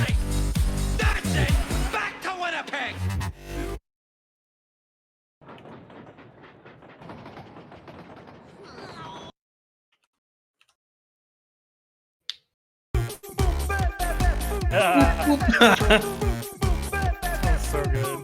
right. That's it. Back to Winnipeg. That's so good.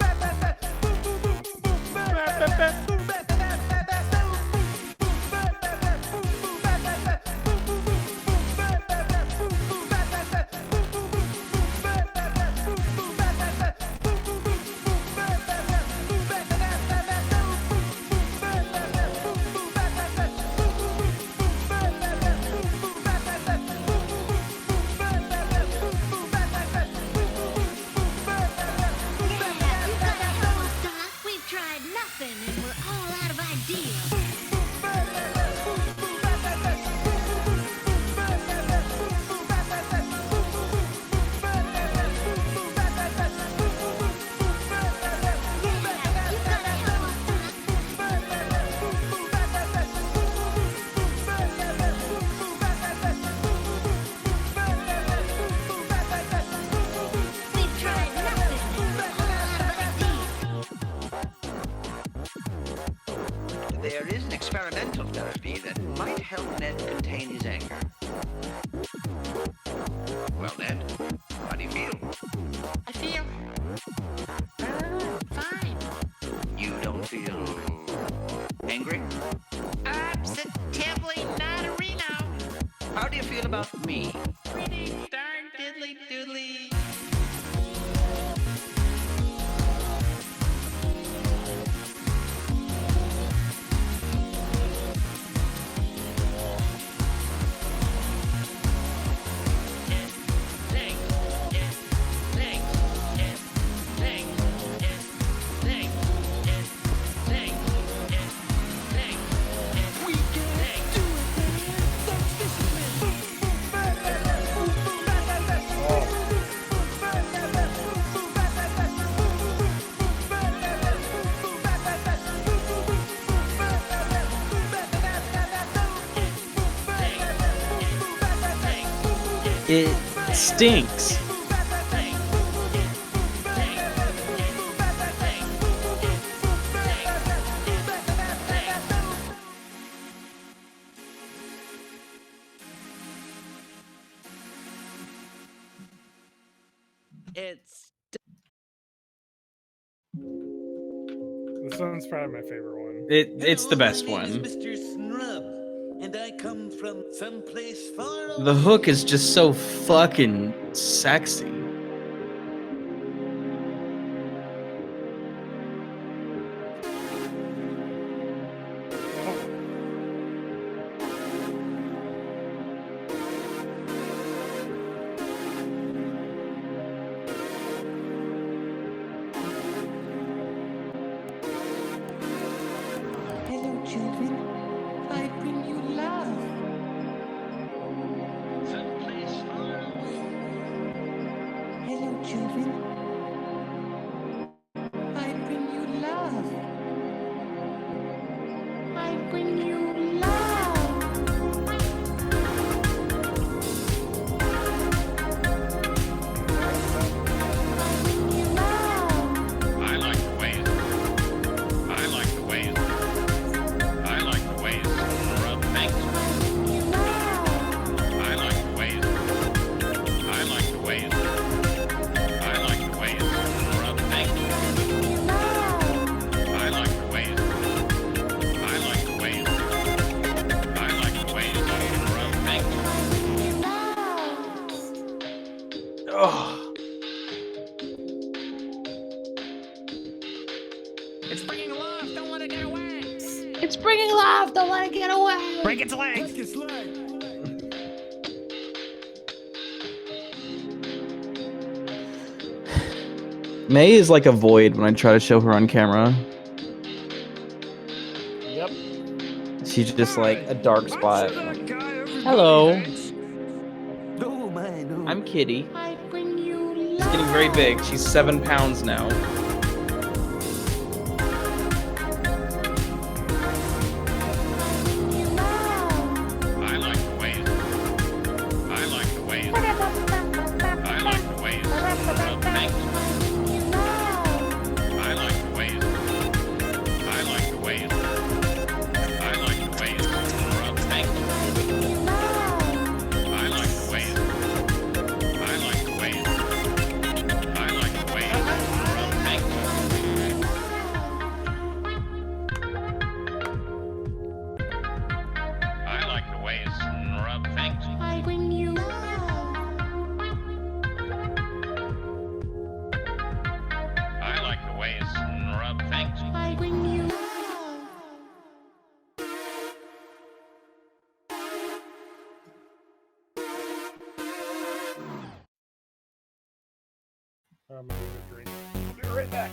We've tried nothing and we're all out of ideas. We've tried nothing and we're all out of ideas. There is an experimental therapy that might help Ned contain his anger. Well, Ned, how do you feel? I feel fine. You don't feel angry? Positively not a Reno. How do you feel about me? Pretty darn diddly doodly. It stinks. It's This one's probably my favorite one. It's the best Hello, my name one. is Mr. Snrub, and I come from someplace far away. The hook is just so fucking sexy. Hello, children. I bring you love. Someplace far away. Hello, children. I bring you love. I bring you love. I bring you love. I like the way it. I like the way it. I like the way it. Rub thanks. I like the way it. I like the way it. I like the way it. Rub thanks. I like the way it. I like the way it. I like the way it. Rub thanks. Oh, It's bringing love. Don't let it get away. It's bringing love. Don't let it get away. Break its leg. May is like a void when I try to show her on camera. Yep. She's just like a dark spot. Hello, No, my, no. I'm Kitty. I bring you She's love. getting very big. She's 7 pounds now. I like the way it. I like the way it. I like the way it. I'm gonna get a drink. I'll be right back.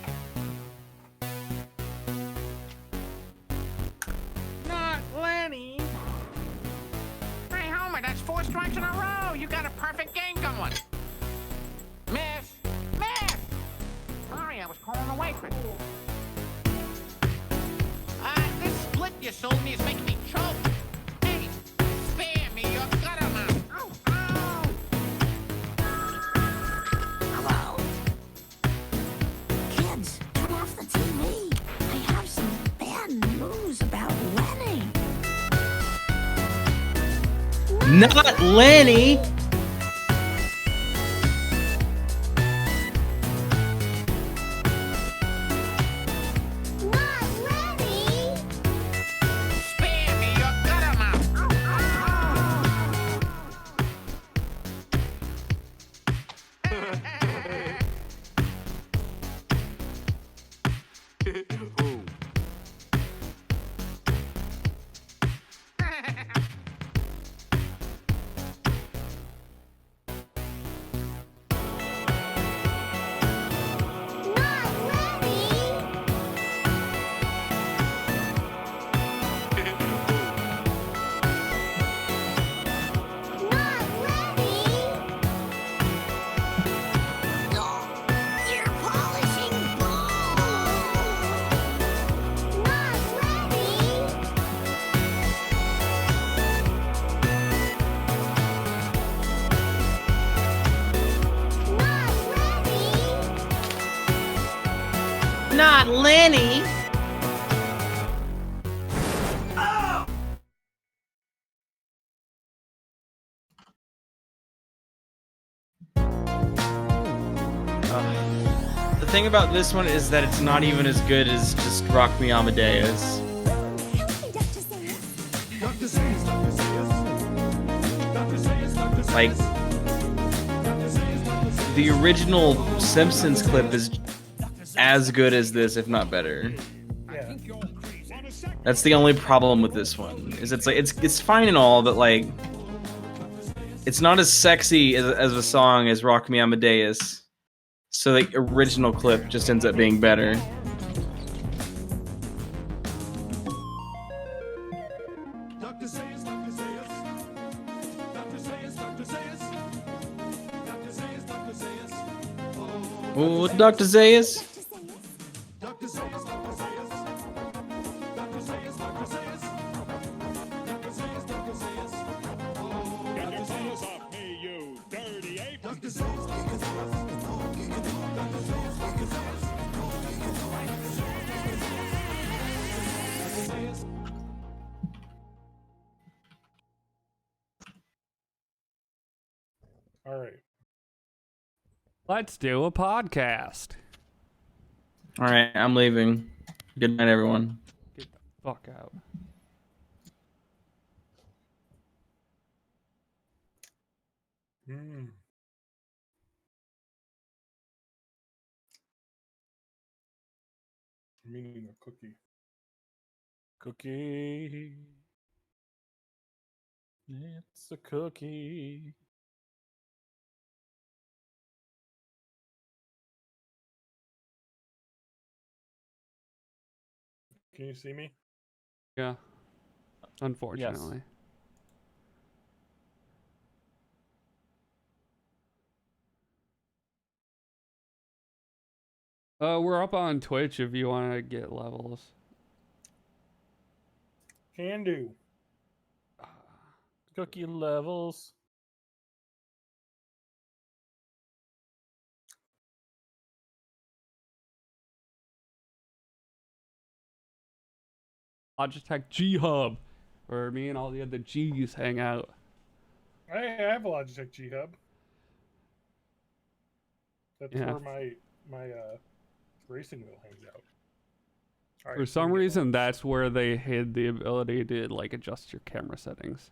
Not Lenny. Hey, Homer, that's 4 strikes in a row. You got a perfect game going. Miss! Miss! Sorry, I was calling the waitress. This split you sold me is making me choke. Hey, spare me your gut amount. Ow, ow! Hello? Kids, turn off the TV. I have some bad news about Lenny. Not Lenny. Not Lenny! Spare me your gut amount. Not Lenny! Not Lenny! You're polishing balls! Not Lenny! Not Lenny! Not Lenny. The thing about this one is that it's not even as good as just Rock Me Amadeus. Like, the original Simpsons clip is as good as this, if not better. Yeah. That's the only problem with this one. Is it's like it's fine and all, but like it's not as sexy as a song as Rock Me Amadeus. So the original clip just ends up being better. Oh, Dr. Zayas. All right. Let's do a podcast. All right, I'm leaving. Good night, everyone. Get the fuck out. Mm. I'm eating a cookie. Cookie. It's a cookie. Can you see me? Yeah. Unfortunately. We're up on Twitch if you want to get levels. Can do. Cookie levels. Logitech G Hub, where me and all the other G's hang out. I have a Logitech G Hub. That's Yeah. where my racing wheel hangs out. All right, For so some we get reason, levels. that's where they hid the ability to like adjust your camera settings.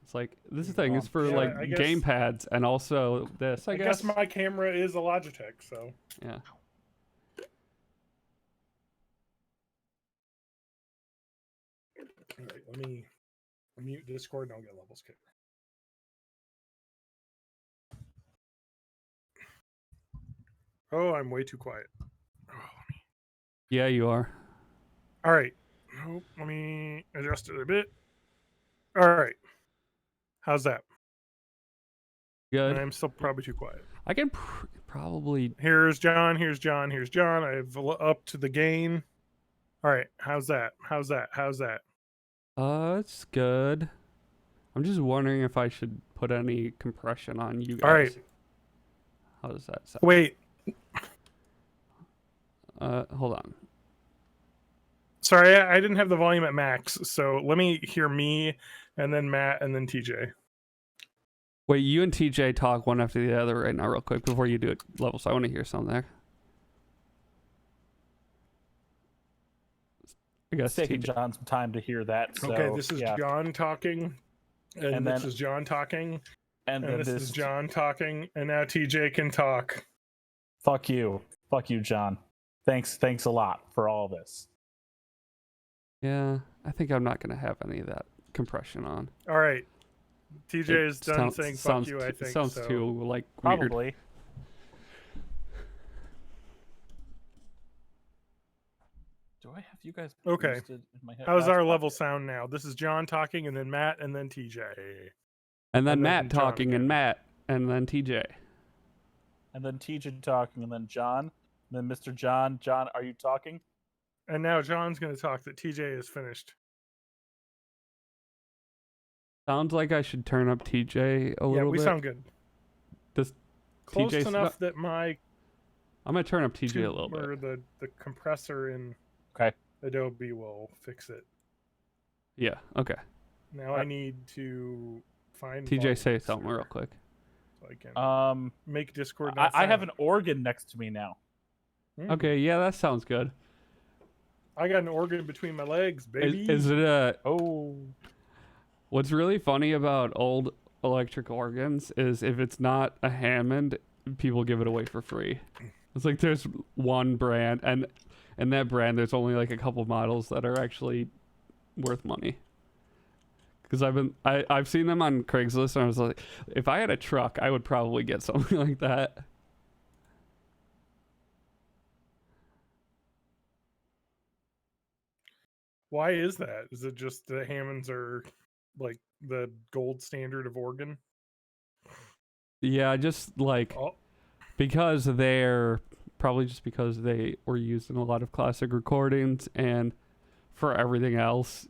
It's like this thing is for Yeah, like I guess- game pads and also this. I guess. my camera is a Logitech, so. Yeah. All right, let me mute Discord and I'll get levels kicked. Oh, I'm way too quiet. Oh, Yeah, you are. all right. Nope, let me adjust it a bit. All right. How's that? Good. I'm still probably too quiet. I can probably. Here's John. Here's John. Here's John. I've upped the gain. All right. How's that? How's that? How's that? It's good. I'm just wondering if I should put any compression on you guys. All right. How does that sound? Wait. Hold on. Sorry, I didn't have the volume at max. So let me hear me, and then Matt, and then TJ. Wait, you and TJ talk one after the other right now, real quick, before you do it level. So I want to hear something there. I guess It's taking TJ. John some time to hear that. So, Okay, this is yeah. John talking, and this then- is John talking, And and then this is John talking, and now TJ can talk. Fuck you, John. Thanks a lot for all this. Yeah, I think I'm not gonna have any of that compression on. All right, TJ It is done saying "fuck sounds you." I too- think sounds so. too like weird. Probably. Do I have you guys Okay. boosted in my head? How's That's our fine. level sound now? This is John talking, and then Matt, and then TJ. And then And then Matt John talking, again. and Matt, and then TJ. And then TJ talking, and then John, and then Mr. John. John, are you talking? And now John's going to talk that TJ is finished. Sounds like I should turn up TJ a Yeah, little we bit. sound good. Does Close TJ enough that my I'm gonna turn up TJ a tube- little or bit. the compressor in Okay. Adobe will fix it. Yeah. Okay. Now I need to find TJ, say volumes something real here quick. so I can make Discord. not I have sound. an organ next to me now. Okay. Yeah, that sounds good. I got an organ between my legs, baby. Is it a? Oh. What's really funny about old electric organs is if it's not a Hammond, people give it away for free. It's like there's one brand, and in that brand, there's only like a couple models that are actually worth money. Because I've seen them on Craigslist, and I was like, if I had a truck, I would probably get something like that. Why is that? Is it just the Hammonds are like the gold standard of organ? Yeah, just like Oh, because they're probably just because they were used in a lot of classic recordings, and for everything else,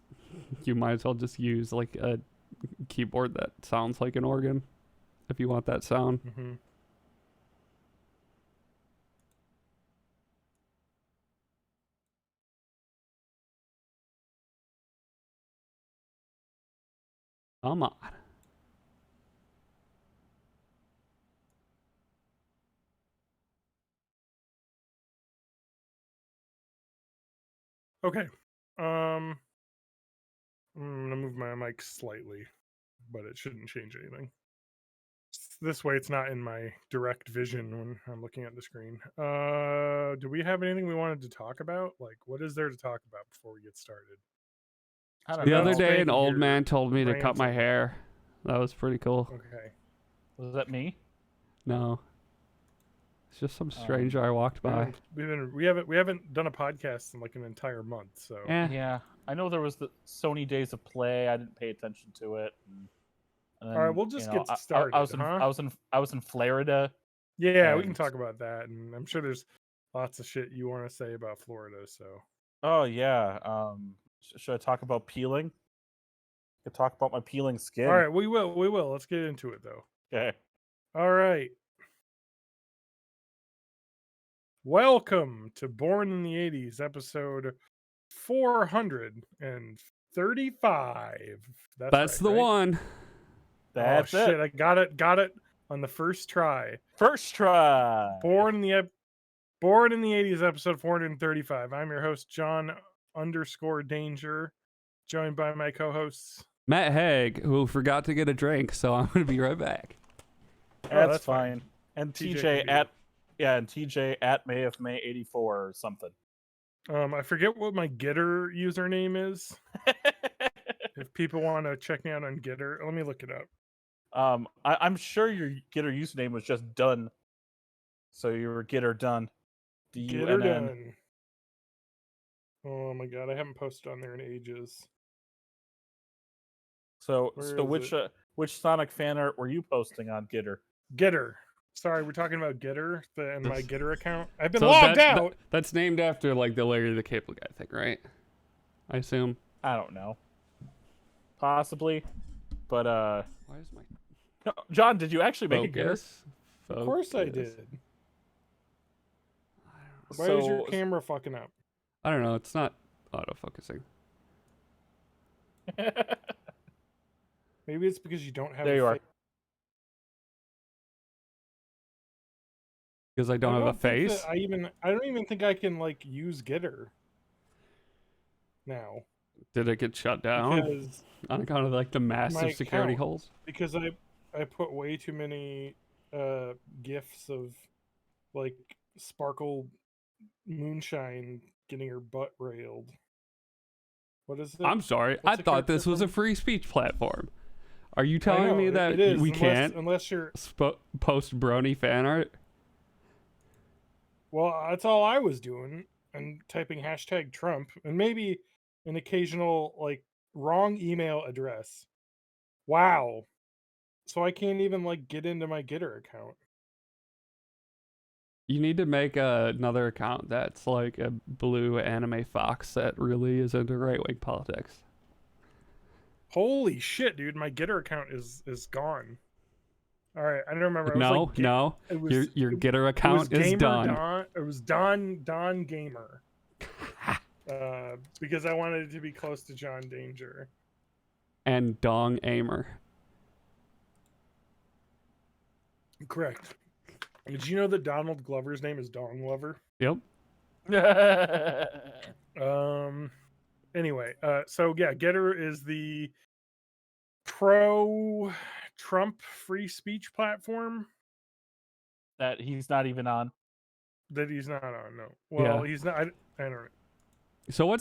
you might as well just use like a keyboard that sounds like an organ if you want that sound. mm-hmm. Come on. Okay. I'm gonna move my mic slightly, but it shouldn't change anything. This way it's not in my direct vision when I'm looking at the screen. Do we have anything we wanted to talk about? Like, what is there to talk about before we get started? I don't The know. other day, an Thank old you. man told me to cut Rams. my hair. That was pretty cool. Okay. Was that me? No, it's just some stranger I walked by. We haven't done a podcast in like an entire month, so Eh. Yeah. I know there was the Sony Days of Play. I didn't pay attention to it. And All right, we'll just get started, I was in huh? I was in Florida. yeah, we can And- talk about that, and I'm sure there's lots of shit you want to say about Florida. So Oh yeah. Should I talk about peeling? I could talk about my peeling skin. all right, we will. Let's get into it though. Okay. All right. Welcome to Born in the 80s, episode 435. That's right, the right? one. That's oh, it. shit, I got it on the first try. First try. Born in the 80s, episode 435. I'm your host, John _Danger, joined by my co-hosts. Matt Haig, who forgot to get a drink, so I'm gonna be right back. That's, that's fine. fine. And TJ TJ, can be at and TJ at May of May 84 or something. I forget what my Gitter username is. If people want to check me out on Gitter, let me look it up. I'm sure your Gitter username was just done So you were get her done. Get her DUNN. done. Oh my god, I haven't posted on there in ages. So Where so is which Sonic fan art were you posting on Getter? Getter. Sorry, we're talking about Getter and my Getter account. I've been So logged out. that's named after like the Larry the Cable Guy thing, right? I assume. I don't know. Possibly. But Why is my no, John, did you actually make a Getter? focus? Of course I Focus. did. Why So, is your camera fucking up? I don't know. It's not autofocusing. Maybe it's because you don't have. There a you are. Because I don't have a think that face. I don't even think I can like use Getter now Did it get shut down because on account of like the massive security account. holes? because I put way too many gifs of like Sparkle Moonshine getting her butt railed. What is it? I'm sorry. What's I the thought this character was a from? free speech platform. Are you I telling know, me that it is, we can't unless you're. post brony fan art? Well, that's all I was doing and typing hashtag Trump and maybe an occasional like wrong email address. Wow. So I can't even like get into my Getter account. You need to make another account that's like a blue anime fox that really is into right wing politics. Holy shit, dude! My Getter account is gone. All right, I don't remember. It was No, like, no. it was, Your it- Getter it was account is Gamer done. It was Don Gamer. Because I wanted it to be close to John Danger. And Dong Aimer. Correct. Did you know that Donald Glover's name is Dong Glover? Yep. Anyway, so yeah, Getter is the pro Trump free speech platform that he's not even on. that he's not on. No, well, Yeah. he's not. I don't know. So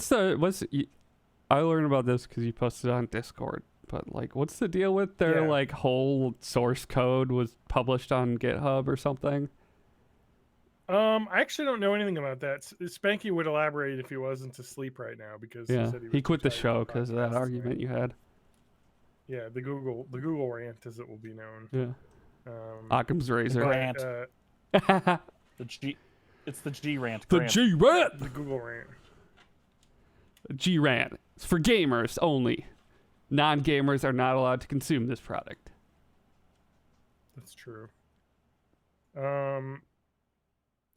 I learned about this because you posted it on Discord. But like, what's the deal with their Yeah. like whole source code was published on GitHub or something? I actually don't know anything about that. Spanky would elaborate if he wasn't asleep right now because Yeah, he said he was quit the tired show of because of that podcasts argument tonight. you had. Yeah, the Google rant, as it will be known. Yeah, Um, Occam's razor. Grant. uh, The G. It's the G rant. The Grant. G rant. the Google rant. G rant. It's for gamers only. Non-gamers are not allowed to consume this product. That's true.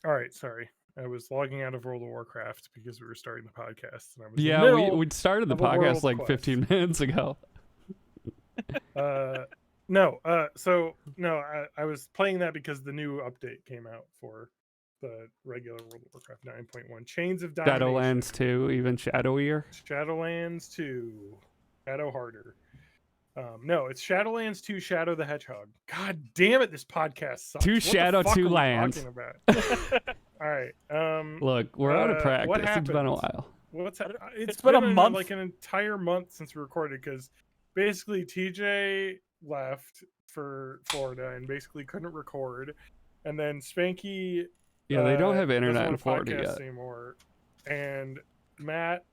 All right, sorry. I was logging out of World of Warcraft because we were starting the podcast, and I was in the Yeah, middle we started the of a world podcast like quest. 15 minutes ago. I was playing that because the new update came out for the regular World of Warcraft 9.1. Chains of Domination. Shadowlands 2, even Shadowier. Shadowlands 2. Shadow Harder. No, it's Shadowlands 2 Shadow the Hedgehog. God damn it, this podcast sucks. Two What the Shadow, fuck two are we lands. talking about? All right. Look, we're out of what practice. It's been a happened? while. It's been a been month. like an entire month since we recorded because basically TJ left for Florida and basically couldn't record, and then Spanky Yeah, they don't have doesn't internet in want to Florida podcast yet. anymore, and Matt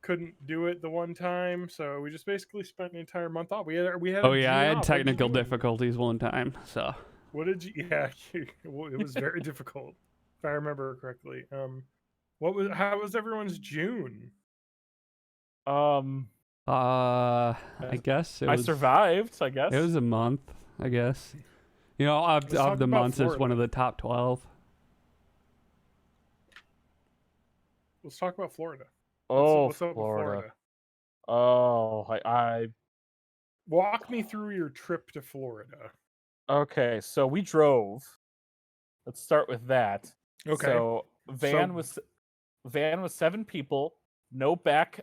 couldn't do it the one time, so we just basically spent an entire month off. We had Oh a yeah, I June had off. What did you technical do? difficulties one time, so What did you? Yeah, it was very difficult if I remember correctly. How was everyone's June? I guess it I was. survived. I guess It was a month, I guess. You know, Let's talk of the about months, it's one Florida. of the top 12. Let's talk about Florida. Oh, What's up with Florida. Oh, I. Walk me through your trip to Florida. Okay, so we drove. Let's start with that. Okay. So van So- was 7 people, no back.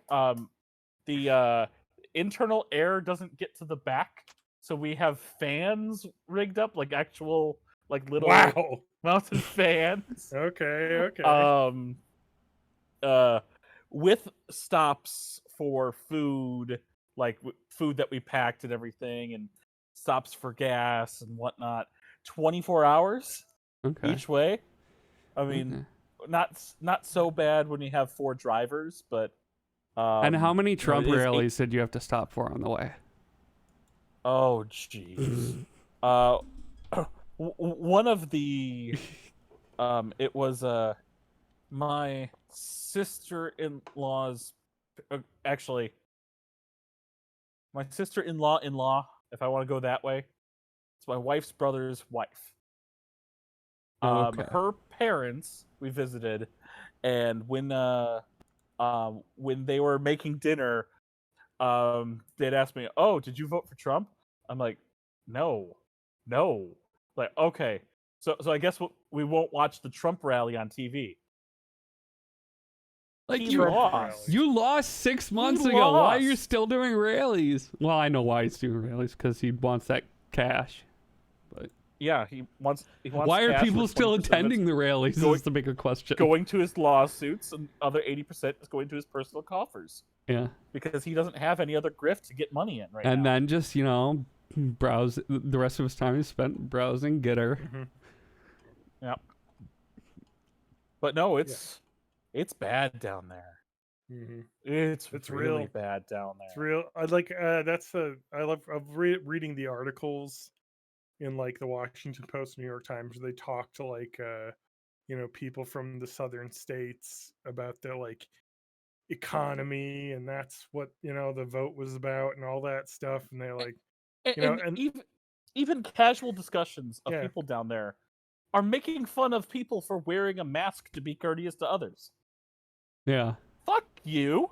The internal air doesn't get to the back, so we have fans rigged up, like actual, like little Wow. mounted fans. Okay. Okay. With stops for food, like food that we packed and everything, and stops for gas and whatnot. 24 hours. Okay. each way. I mean, not so bad when you have 4 drivers, but. And how many you know, Trump it is rallies did you have to stop for on the way? Oh, jeez. One of the, it was my sister-in-law's, actually, my sister-in-law, if I want to go that way, it's my wife's brother's wife. Okay. Her parents we visited, and when they were making dinner, they'd ask me, "Oh, did you vote for Trump?" I'm like, "No." Like, okay, so I guess we won't watch the Trump rally on TV. Like He you lost. You lost 6 months He ago. Why are you lost. still doing rallies? Well, I know why he's doing rallies, because he wants that cash. But Yeah, he wants. why are cash people for still 20% of it's attending the rallies? going- Is the bigger question. Going to his lawsuits, and other 80% is going to his personal coffers Yeah. because he doesn't have any other grift to get money in right And now. then just, browse. The rest of his time is spent browsing Getter. Yeah. But no, it's bad down there. Mm-hmm. It's really real. bad down there. It's real. I love reading the articles in like the Washington Post, New York Times, where they talk to like people from the southern states about their like economy, and that's what the vote was about and all that stuff, and they're like, And even casual discussions of Yeah. people down there are making fun of people for wearing a mask to be courteous to others. Yeah. Fuck you.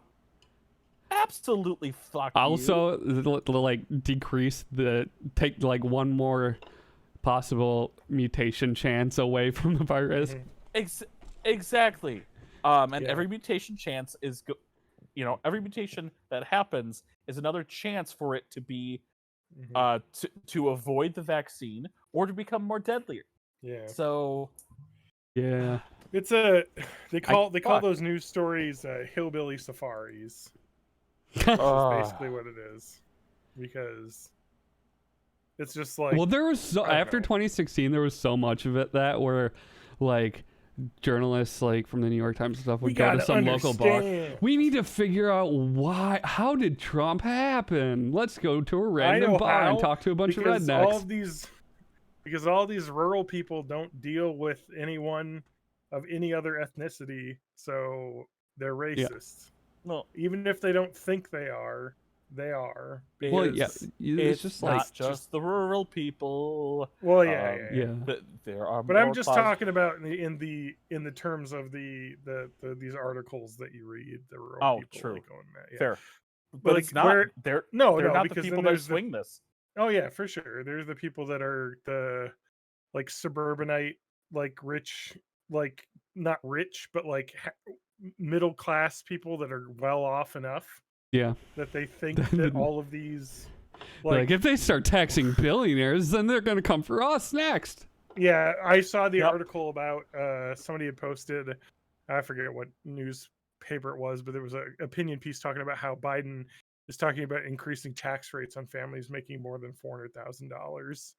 Absolutely fuck you. Also, like decrease take like one more possible mutation chance away from the virus. Exactly. And Yeah. every mutation chance is, every mutation that happens is another chance for it to be, to avoid the vaccine or to become more deadlier. Yeah. So Yeah. It's they call fuck. those news stories hillbilly safaris. uh, That's basically what it is, because it's just like, Well, there was I don't after know. 2016, there was so much of it that where, like, journalists like from the New York Times and stuff would we go to gotta some local bar. understand. We need to figure out how did Trump happen? Let's go to a I random know bar and how, talk to a bunch of because rednecks. all these rural people don't deal with anyone of any other ethnicity, so they're racist. no, Even if they don't think they are, they are. Well, yeah, because- it's just not like just the rural people. Well, yeah, Um, yeah. yeah. There are. But I'm more just clos- talking about in the terms of the these articles that you read. The rural Oh, people true. like going that. Yeah. Fair, But, but like, it's not. where- They're No, they're no, not the because people then that there's swing this. Oh yeah, for sure. There's the people that are the like suburbanite, like rich, like not rich, but like middle class people that are well off enough Yeah. that they think that all of these, Like, if they start taxing billionaires, then they're gonna come for us next. Yeah, I saw the Yep. article about somebody had posted, I forget what newspaper it was, but there was an opinion piece talking about how Biden is talking about increasing tax rates on families making more than $400,000.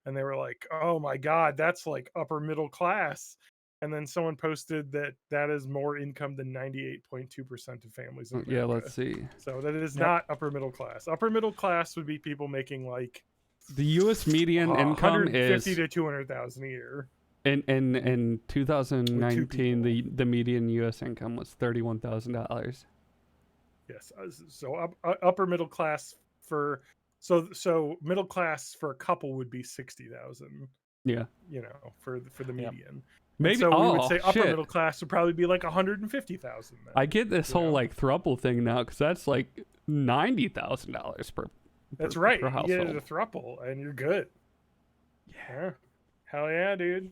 And they were like, "Oh my god, that's like upper middle class." And then someone posted that is more income than 98.2% of families in America. Yeah, let's see. So that it is Yep. not upper middle class. Upper middle class would be people making like The U.S. median income 150 is to 200,000 a year. in 2019 people. the median U.S. income was $31,000. Yes. So upper middle class for so middle class for a couple would be 60,000. Yeah. For the Yep. median. And Maybe. so we would say upper shit. middle class would probably be like 150,000. Then. I get this you whole know? like throuple thing now because that's like $90,000 per. That's per- right. per You get it household. a thruple and you're good. Yeah. Hell yeah, dude.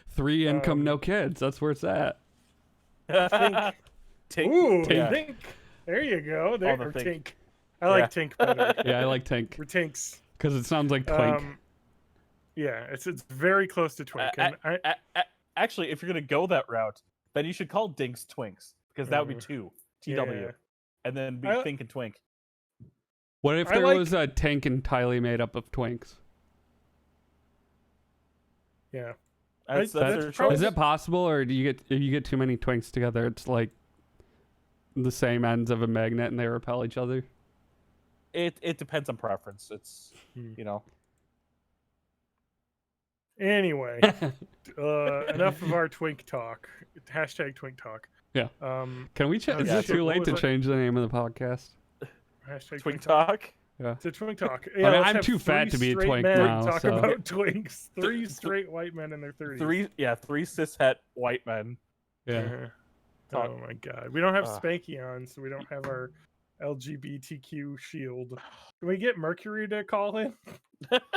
3 income, no kids. That's where it's at. Tink. Ooh, Yeah. Tink. There you go. There, the or Tink. Tink. I like Tink better. Yeah, I like Tink We're Tinks. because it sounds like Twink. Yeah, it's very close to Twink. And Actually, if you're gonna go that route, then you should call Dinks Twinks because that would be 2 TW, Yeah. and then be I- Think and Twink. What if I there like- was a Tank entirely made up of Twinks? Yeah. That's That's their probably- Is choice. it possible, or do you get if you get too many twinks together, it's like the same ends of a magnet and they repel each other? It depends on preference. It's Hmm. you know. Anyway, enough of our twink talk. Hashtag twink talk. Yeah. Can we? Oh, Is yeah, it so too what late to was I- change the name of the podcast? Hashtag Twink talk. Yeah. It's a twink talk. mean, let's I'm have too fat three to be a straight twink men now, Talk so- about twinks. 3 straight white men in their 30s. Three cishet white men. Yeah. Uh-huh. Talk. Oh my god. We don't have Ugh. Spanky on, so we don't have our LGBTQ shield. Can we get Mercury to call in?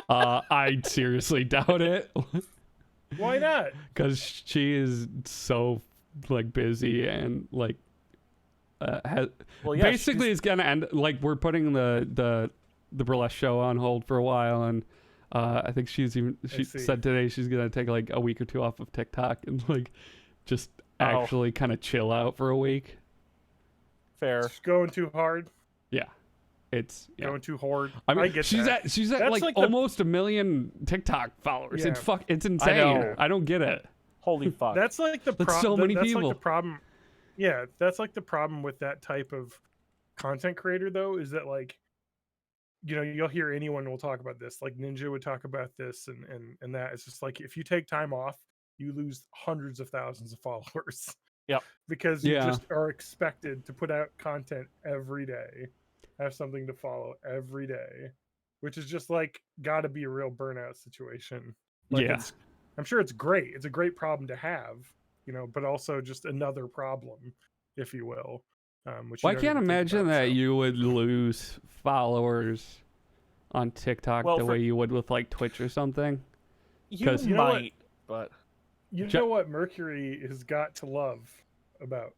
I seriously doubt it. Why not? Because she is so like busy and like Well, yeah. basically it's gonna end like we're putting the burlesque show on hold for a while, and I think she see. said today she's gonna take like a week or two off of TikTok and like just actually kind of chill out for a week. fair. It's going too hard. Yeah, it's Going too hard. I mean, get she's that. at she's at That's like, like the- almost 1 million TikTok followers. Yeah. It's insane. know. I don't get it. Holy fuck. That's like the That's problem. so many that's people. like the problem. Yeah, that's like the problem with that type of content creator, though, is that like, you know, you'll hear anyone will talk about this. Like Ninja would talk about this, and that. It's just like if you take time off, you lose hundreds of thousands of followers. Yep. Because you Yeah. just are expected to put out content every day, have something to follow every day, which is just like got to be a real burnout situation. Like, Yeah. I'm sure it's great. It's a great problem to have, you know, but also just another problem, if you will. Which you Well, I don't can't even think imagine about, that so. you would lose followers on TikTok Well, the for- way you would with like Twitch or something. you 'cause- You know what? might, but You Jo- know what Mercury has got to love about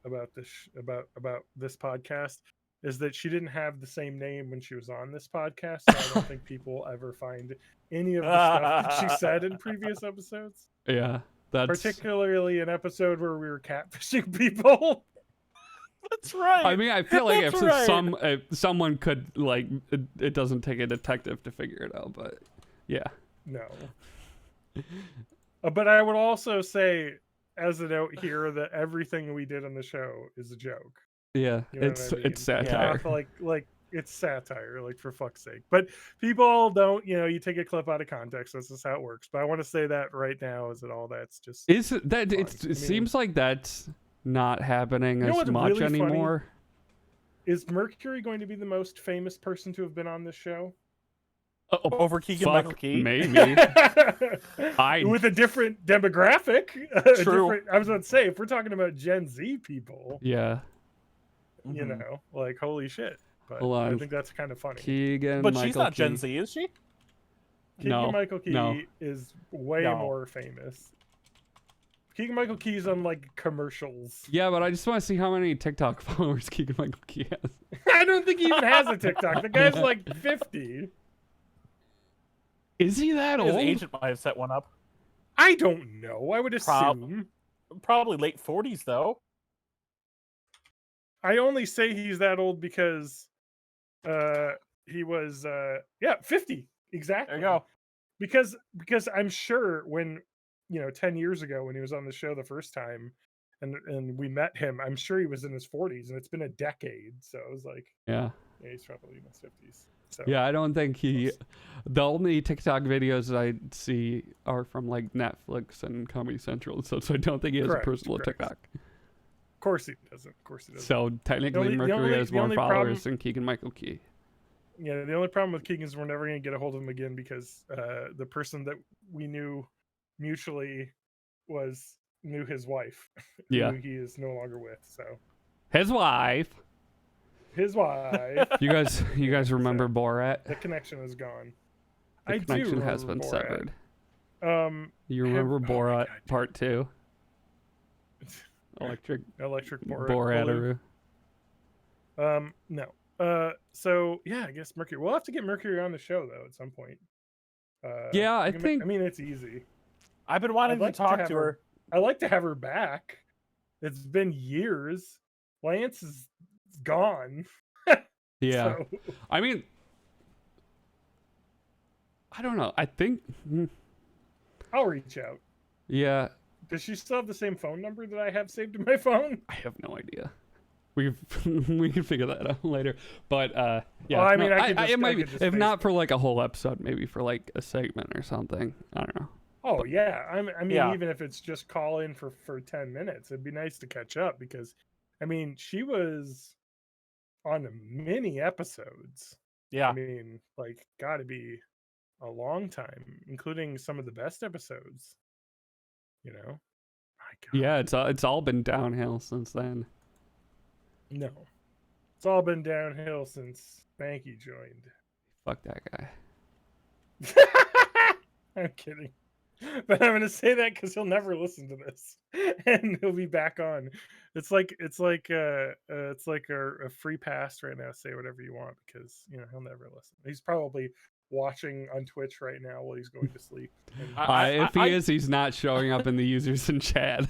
this podcast is that she didn't have the same name when she was on this podcast. So I don't think people will ever find any of the stuff that she said in previous episodes, Yeah, that's particularly an episode where we were catfishing people. that's right. I mean, I feel like if That's right. if someone could like, it doesn't take a detective to figure it out, but yeah, No. But I would also say, as a note here, that everything we did on the show is a joke. yeah, You know what it's I mean? it's satire. Like it's satire, like for fuck's sake. But people don't, you know, you take a clip out of context. That's just how it works. But I want to say that right now is that all that's just Is it that fun. it I mean- seems like that's not happening You know as what's much really funny? anymore? Is Mercury going to be the most famous person to have been on this show? Over Keegan-Michael Fuck, Key? maybe. With a different demographic. True. I was about to say, if we're talking about Gen Z people, Yeah, you Mhm. know, like holy shit. But Hold I on. think that's kind of funny. Keegan. But Michael she's not Gen Key. Z, is she? Keegan Michael Key no. is way No. more famous. Keegan Michael Key's on like commercials. Yeah, but I just want to see how many TikTok followers Keegan Michael Key has. I don't think he even has a TikTok. The guy's like 50. Is he that His old? agent might have set one up. I don't know. I would assume. Probably late 40s, though. I only say he's that old because he was 50. Exactly. There you go. Because I'm sure when 10 years ago when he was on the show the first time and we met him, I'm sure he was in his 40s and it's been a decade. So I was like, Yeah. yeah, he's probably in his 50s. So Yeah, I don't think he. The only TikTok videos that I see are from like Netflix and Comedy Central and stuff. So I don't think he has Correct, a personal correct. TikTok. Of course he doesn't. So technically, Mercury has the more only followers problem- than Keegan Michael Key. Yeah, the only problem with Keegan is we're never going to get a hold of him again because the person that we knew mutually knew his wife. Yeah. Who he is no longer with. So His wife. his wife, You guys remember Borat? the connection is gone. The I do connection has remember been Borat. severed. You remember oh my Borat God, Part 2? Electric Electric Borat. Borat. No. So yeah, I guess Mercury. We'll have to get Mercury on the show though at some point. Yeah, I we can think- I mean, it's easy. I've been wanting I'd like to talk have to her. I like to have her back. It's been years. Lance is gone. Yeah. So, I mean, I don't know. I think I'll reach out. Yeah, Does she still have the same phone number that I have saved in my phone? I have no idea. We can figure that out later. But yeah, Well, I no, mean, I could just- it I might be, could just if not Facebook. for like a whole episode, maybe for like a segment or something. I don't know. Oh yeah, I mean, Yeah. even if it's just call in for 10 minutes, it'd be nice to catch up because, I mean, she was on many episodes. Yeah. I mean, like, got to be a long time, including some of the best episodes. You know, my God. Yeah, it's all been downhill since then. No, it's all been downhill since Spanky joined. Fuck that guy. I'm kidding. But I'm gonna say that because he'll never listen to this, and he'll be back on. It's like a free pass right now. Say whatever you want because he'll never listen. He's probably watching on Twitch right now while he's going to sleep. And- If he is, he's not showing up in the users in chat.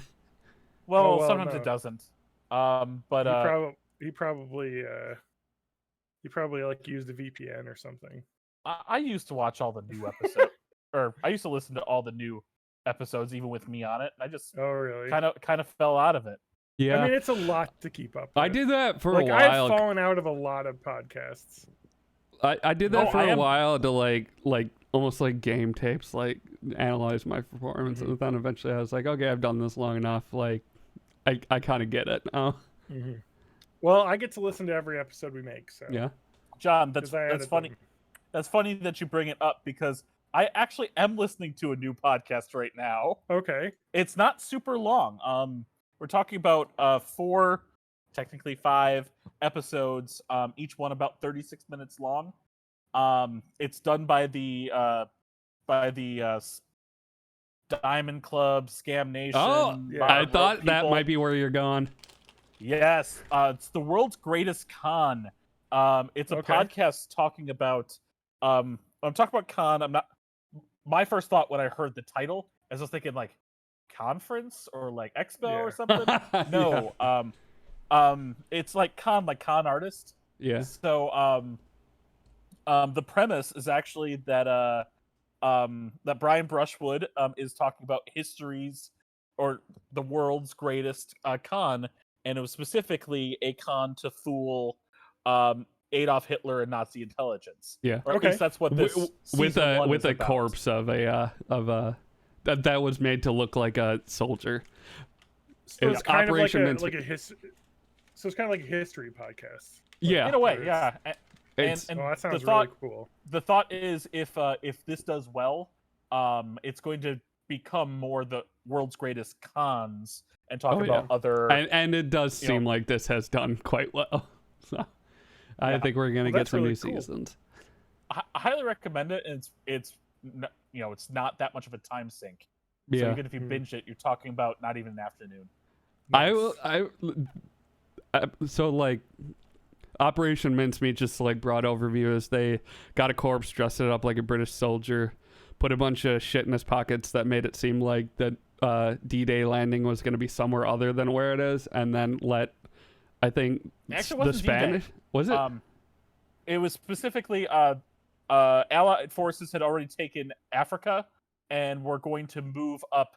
Well, well, sometimes no. it doesn't. But he probably like used a VPN or something. I used to watch all the new episodes, or I used to listen to all the new episodes, even with me on it. I just Oh really? kind of fell out of it. Yeah, I mean, it's a lot to keep up. I with. did that for Like a I've while. fallen out of a lot of podcasts. I did that No, for I a am- while to like almost like game tapes, like analyze my performance, Mm-hmm. and then eventually I was like, okay, I've done this long enough. Like, I kind of get it now. Mm-hmm. Well, I get to listen to every episode we make. So Yeah. John, that's 'cause I edit funny. them. That's funny that you bring it up because I actually am listening to a new podcast right now. Okay. It's not super long. We're talking about 4, technically 5 episodes. Each one about 36 minutes long. It's done by the Diamond Club, Scam Nation. Oh, Yeah. I Rogue thought that People. might be where you're going. Yes, it's the world's greatest con. It's a Okay. podcast talking about. I'm talking about con. I'm not. My first thought when I heard the title is I was thinking like conference or like expo or Yeah. something. No, it's like con artist. Yeah. So the premise is actually that that Brian Brushwood is talking about history's or the world's greatest con, and it was specifically a con to fool Adolf Hitler and Nazi intelligence. Yeah. Or at Okay. least that's what this with season one a is about. corpse of a that was made to look like a soldier. So It's it's kind Operation of Mince- like a So it's kind of like a history podcast. Yeah. In a way, It's- yeah. It's- And Oh, that the sounds thought really cool. the thought is if this does well, it's going to become more the world's greatest cons and talk Oh, about yeah. other. And it does you seem know- like this has done quite well. So I Yeah. think we're gonna Well, get that's some really new cool. seasons. I highly recommend it, and it's it's not that much of a time sink. So Yeah. even if you binge it, you're talking about not even an afternoon. So like Operation Mincemeat, just like broad overview, is they got a corpse, dressed it up like a British soldier, put a bunch of shit in his pockets that made it seem like the D-Day landing was going to be somewhere other than where it is, and then let I think Actually, it the wasn't D-Day. Spanish was it? It was specifically Allied forces had already taken Africa and were going to move up.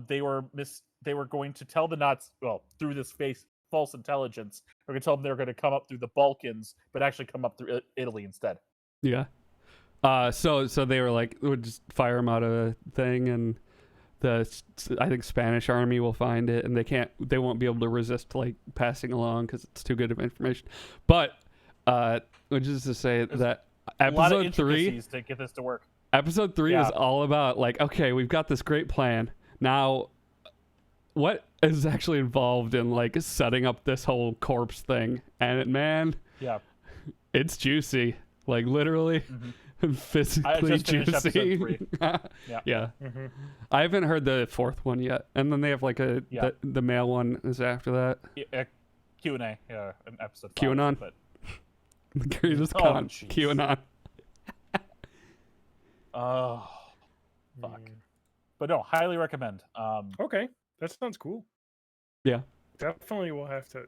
They were going to tell the Nazis, well, through this false intelligence, they're going to tell them they're going to come up through the Balkans, but actually come up through Italy instead. Yeah. So they were like, we'll just fire him out of a thing, and I think Spanish army will find it, and they won't be able to resist like passing along because it's too good of information. But which is to say that A lot of episode 3 intricacies to get this to work. Episode 3 Yeah. is all about like, okay, we've got this great plan. Now, what is actually involved in like setting up this whole corpse thing? And man, Yeah. it's juicy. Like literally, physically just finished episode juicy. 3. Yeah. Mm-hmm. I haven't heard the 4th one yet. And then they have like Yeah. the male one is after that. Q&A, an episode 5. QAnon? But The greatest Oh, con. jeez. QAnon. oh, fuck. But no, highly recommend. Okay, that sounds cool. Yeah. Definitely, we'll have to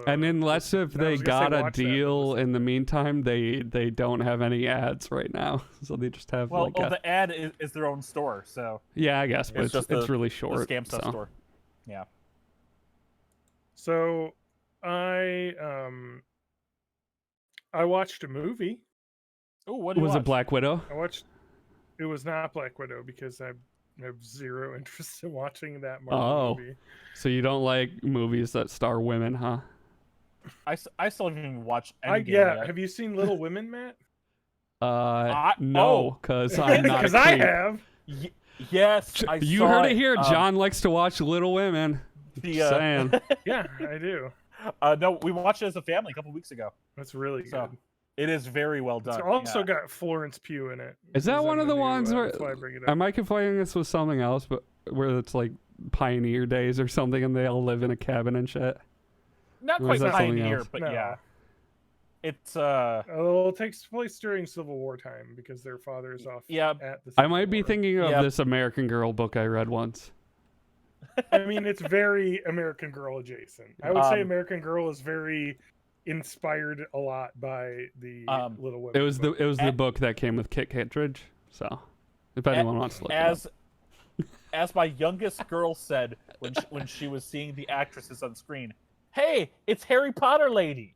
And unless if I they was gonna say got a watch that, but deal listen in the to it. meantime, they don't have any ads right now, so they just have Well, like the ad is their own store, so yeah, I guess, but it's it's, just it's really the short. scam stuff so. store. Yeah. So I watched a movie. Oh, what did you Was it watch? Black Widow? It was not Black Widow because I have zero interest in watching that Marvel Oh, movie. so you don't like movies that star women, huh? I still haven't even watched Yeah, Endgame yet. have you seen Little Women, Matt? No, because I'm not. Because a I creep. have. Yes, I You saw heard it here. um, John likes to watch Little Women. Just saying. Yeah, I do. No, we watched it as a family a couple weeks ago. That's really good. So it is very well done. It's also yeah. got Florence Pugh in it. Is that who's one in of the new, ones where? that's why I bring it up. Am I conflating this with something else? But where it's like Pioneer Days or something, and they all live in a cabin and shit. Not Or quite is that something Pioneer, else? but No. yeah. It's Oh, it takes place during Civil War time because their father is off Yeah. at the I Civil might be War. thinking of Yep. this American Girl book I read once. I mean, it's very American Girl adjacent. I would say Um, American Girl is very inspired a lot by the Little Women. It was the At- book that came with Kit Kittredge. So, if anyone wants to look it up. as my youngest girl said when she was seeing the actresses on screen, "Hey, it's Harry Potter lady."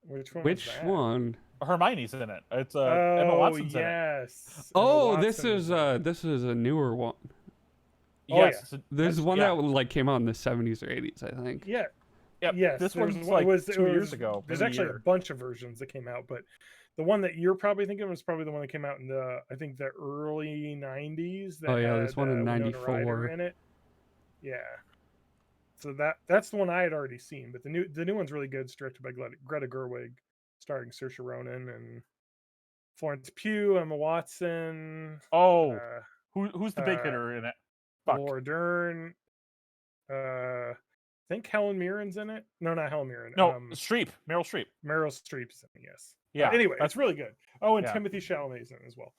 Which one? Which was that? one? Hermione's in it. It's Emma Watson's in it. yes. Oh, Emma this Watson is in it. this is a newer one. Oh, yeah. Yes, There's one yeah. that like came out in the 70s or 80s, I think. Yeah. Yep, Yes. this there one's was like it was, 2 it was- years ago. There's maybe a actually a year. bunch of versions that came out, but the one that you're probably thinking of is probably the one that came out in I think the early 90s. That Oh, yeah, had, there's one in Winona 94. Ryder in it. Yeah. So that's the one I had already seen, but the new one's really good. It's directed by Greta Gerwig, starring Saoirse Ronan and Florence Pugh, Emma Watson. Oh, who's the big uh, hitter in it? Fuck. Laura Dern. I think Helen Mirren's in it. No, not Helen Mirren. No, Streep. Meryl Streep. Meryl Streep's in it, yes. Yeah. Anyway, that's it's really good. Oh, and yeah. Timothy Chalamet's in it as well.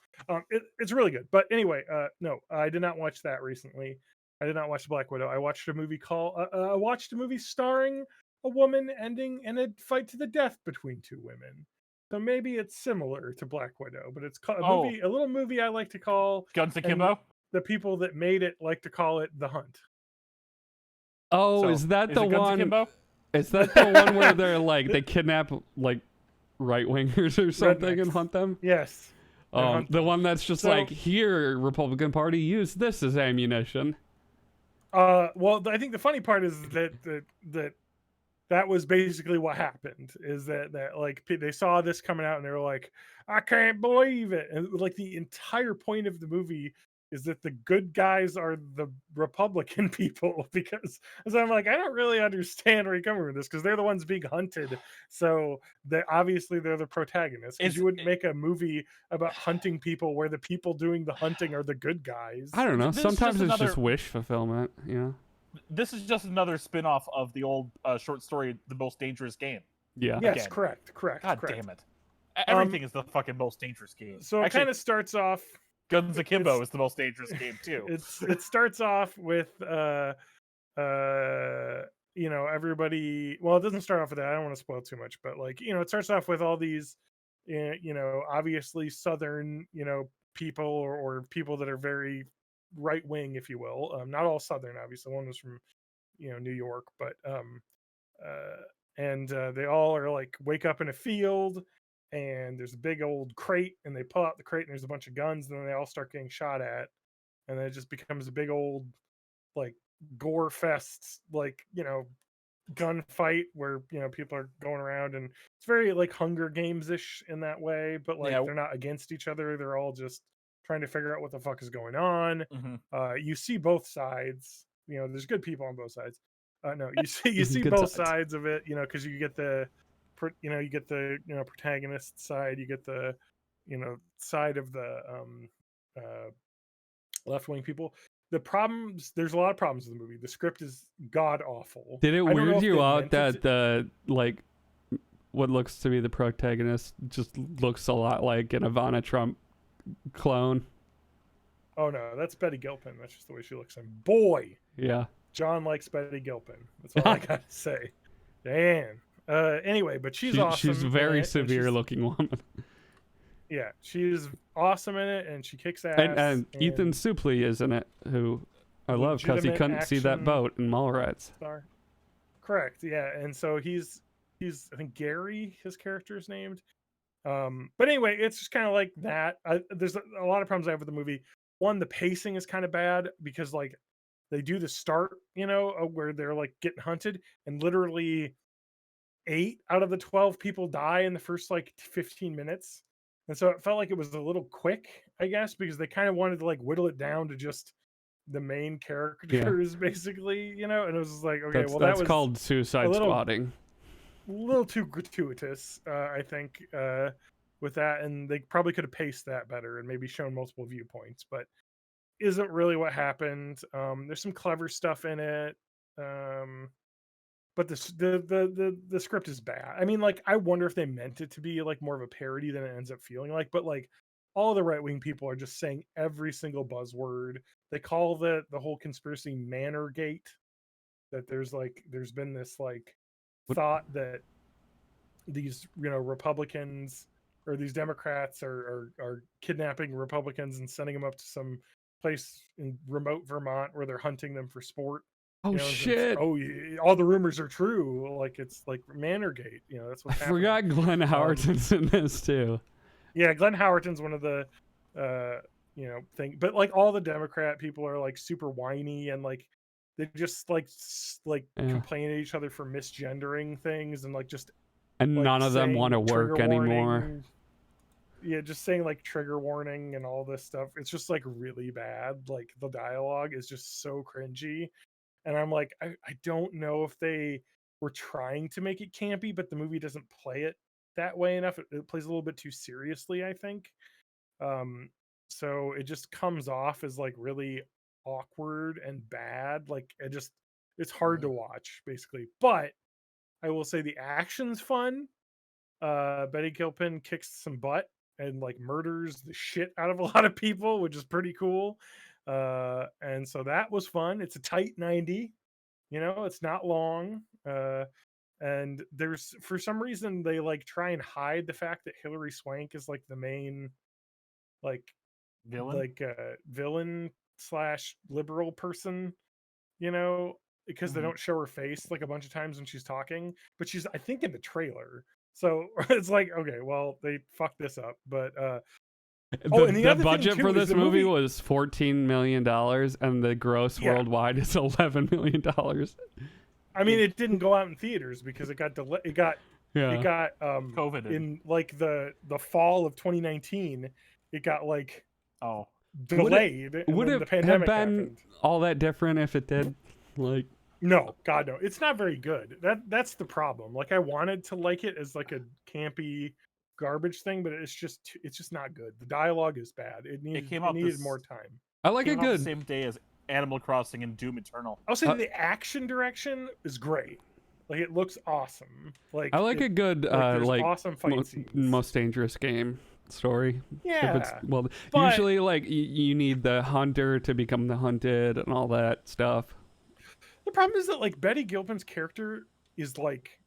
It's really good. But anyway, no, I did not watch that recently. I did not watch Black Widow. I watched a movie starring a woman ending in a fight to the death between two women. So maybe it's similar to Black Widow, but it's called a little movie I like to call Guns and Akimbo. The people that made it like to call it The Hunt. Oh, So, is that is the it Guns one? Akimbo? Is that the one where they're like they kidnap like right wingers or something and Rednecks. hunt them? Yes. The one that's just So- like here, Republican Party, use this as ammunition. Well, I think the funny part is that was basically what happened. Is that like they saw this coming out and they were like, I can't believe it. And like the entire point of the movie is that the good guys are the Republican people because so I'm like, I don't really understand where you're coming with this because they're the ones being hunted. So obviously they're the protagonists. Because you wouldn't make a movie about hunting people where the people doing the hunting are the good guys. I don't know. This is Sometimes just it's just another- wish fulfillment. You know? This is just another spin-off of the old short story, The Most Dangerous Game. Yeah. Yes, again. correct. God correct. damn it. Everything is the fucking most dangerous game. So it Actually, kind of starts off. Guns Akimbo is the most dangerous game too. It starts off with everybody. Well, it doesn't start off with that. I don't want to spoil too much, but like it starts off with all these obviously Southern people or people that are very right wing, if you will. Not all Southern, obviously. One was from New York, but they all are like wake up in a field. And there's a big old crate, and they pull out the crate, and there's a bunch of guns, and then they all start getting shot at, and then it just becomes a big old, like, gore fest, like gunfight where people are going around, and it's very like Hunger Games-ish in that way, but like they're not against each other; they're all just trying to figure out what the fuck is going on. Mm-hmm. You see both sides. There's good people on both sides. No, you see Good both sides. sides of it. Because you get the protagonist side, you get the side of the left-wing people. There's a lot of problems with the movie. The script is god awful. Did it I don't know weird if you they out meant it that the like what looks to be the protagonist just looks a lot like an Ivana Trump clone? Oh no, that's Betty Gilpin. That's just the way she looks. And boy, Yeah. John likes Betty Gilpin. That's all I gotta say. Dan. Anyway, but she's awesome. She's a in very it, and severe she's- looking woman. Yeah, she's awesome in it, and she kicks ass. And Ethan Suplee is in it, who I love because he Legitimate couldn't see that action boat in Mallrats. star. Correct. Yeah, and so he's I think Gary, his character's named. But anyway, it's just kind of like that. There's a lot of problems I have with the movie. One, the pacing is kind of bad because like they do the start, where they're like getting hunted, and literally 8 out of the 12 people die in the first like 15 minutes. And so it felt like it was a little quick, I guess, because they kind of wanted to like whittle it down to just the main characters, basically, and it was just like, okay, That's, well, that's that was called suicide little- squatting. a little too gratuitous, I think, with that, and they probably could have paced that better and maybe shown multiple viewpoints, but isn't really what happened. There's some clever stuff in it, but the script is bad. I mean, like, I wonder if they meant it to be like more of a parody than it ends up feeling like. But like, all the right wing people are just saying every single buzzword. They call the whole conspiracy Manorgate. That there's been this like thought that these Republicans or these Democrats are kidnapping Republicans and sending them up to some place in remote Vermont where they're hunting them for sport. Oh shit! All the rumors are true. Like, it's like Manorgate. That's what I forgot Glenn Howerton's in this too. Yeah, Glenn Howerton's one of the thing. But like, all the Democrat people are like super whiny, and like they just like complain at each other for misgendering things, and like just And like none of them saying want to work trigger anymore. warning. Yeah, just saying like trigger warning and all this stuff. It's just like really bad. Like, the dialogue is just so cringy. And I'm like, I don't know if they were trying to make it campy, but the movie doesn't play it that way enough. It plays a little bit too seriously, I think. So it just comes off as like really awkward and bad. Like, it's hard to watch, basically. But I will say the action's fun. Betty Gilpin kicks some butt and like murders the shit out of a lot of people, which is pretty cool. And so that was fun. It's a tight 90, it's not long. And there's, for some reason, they like try and hide the fact that Hilary Swank is like the main like villain slash liberal person, because they don't show her face like a bunch of times when she's talking, but she's, I think, in the trailer. So it's like, okay, well, they fucked this up. But and the budget for this movie was $14 million, and the gross worldwide is $11 million. I mean, it didn't go out in theaters because it got delayed. It got COVID in like the fall of 2019. It got like delayed. Would the it have pandemic been happened. all that different if it did? Like, no, God, no. It's not very good. That's the problem. Like, I wanted to like it as like a campy garbage thing, but it's just not good. The dialogue is bad. It needed more time. I like it good. The same day as Animal Crossing and Doom Eternal. I'll say the action direction is great. Like, it looks awesome. Like, I like a good there's awesome fight scenes. Most Dangerous Game story. Yeah. Well, but usually like you need the hunter to become the hunted and all that stuff. the problem is that like Betty Gilpin's character is like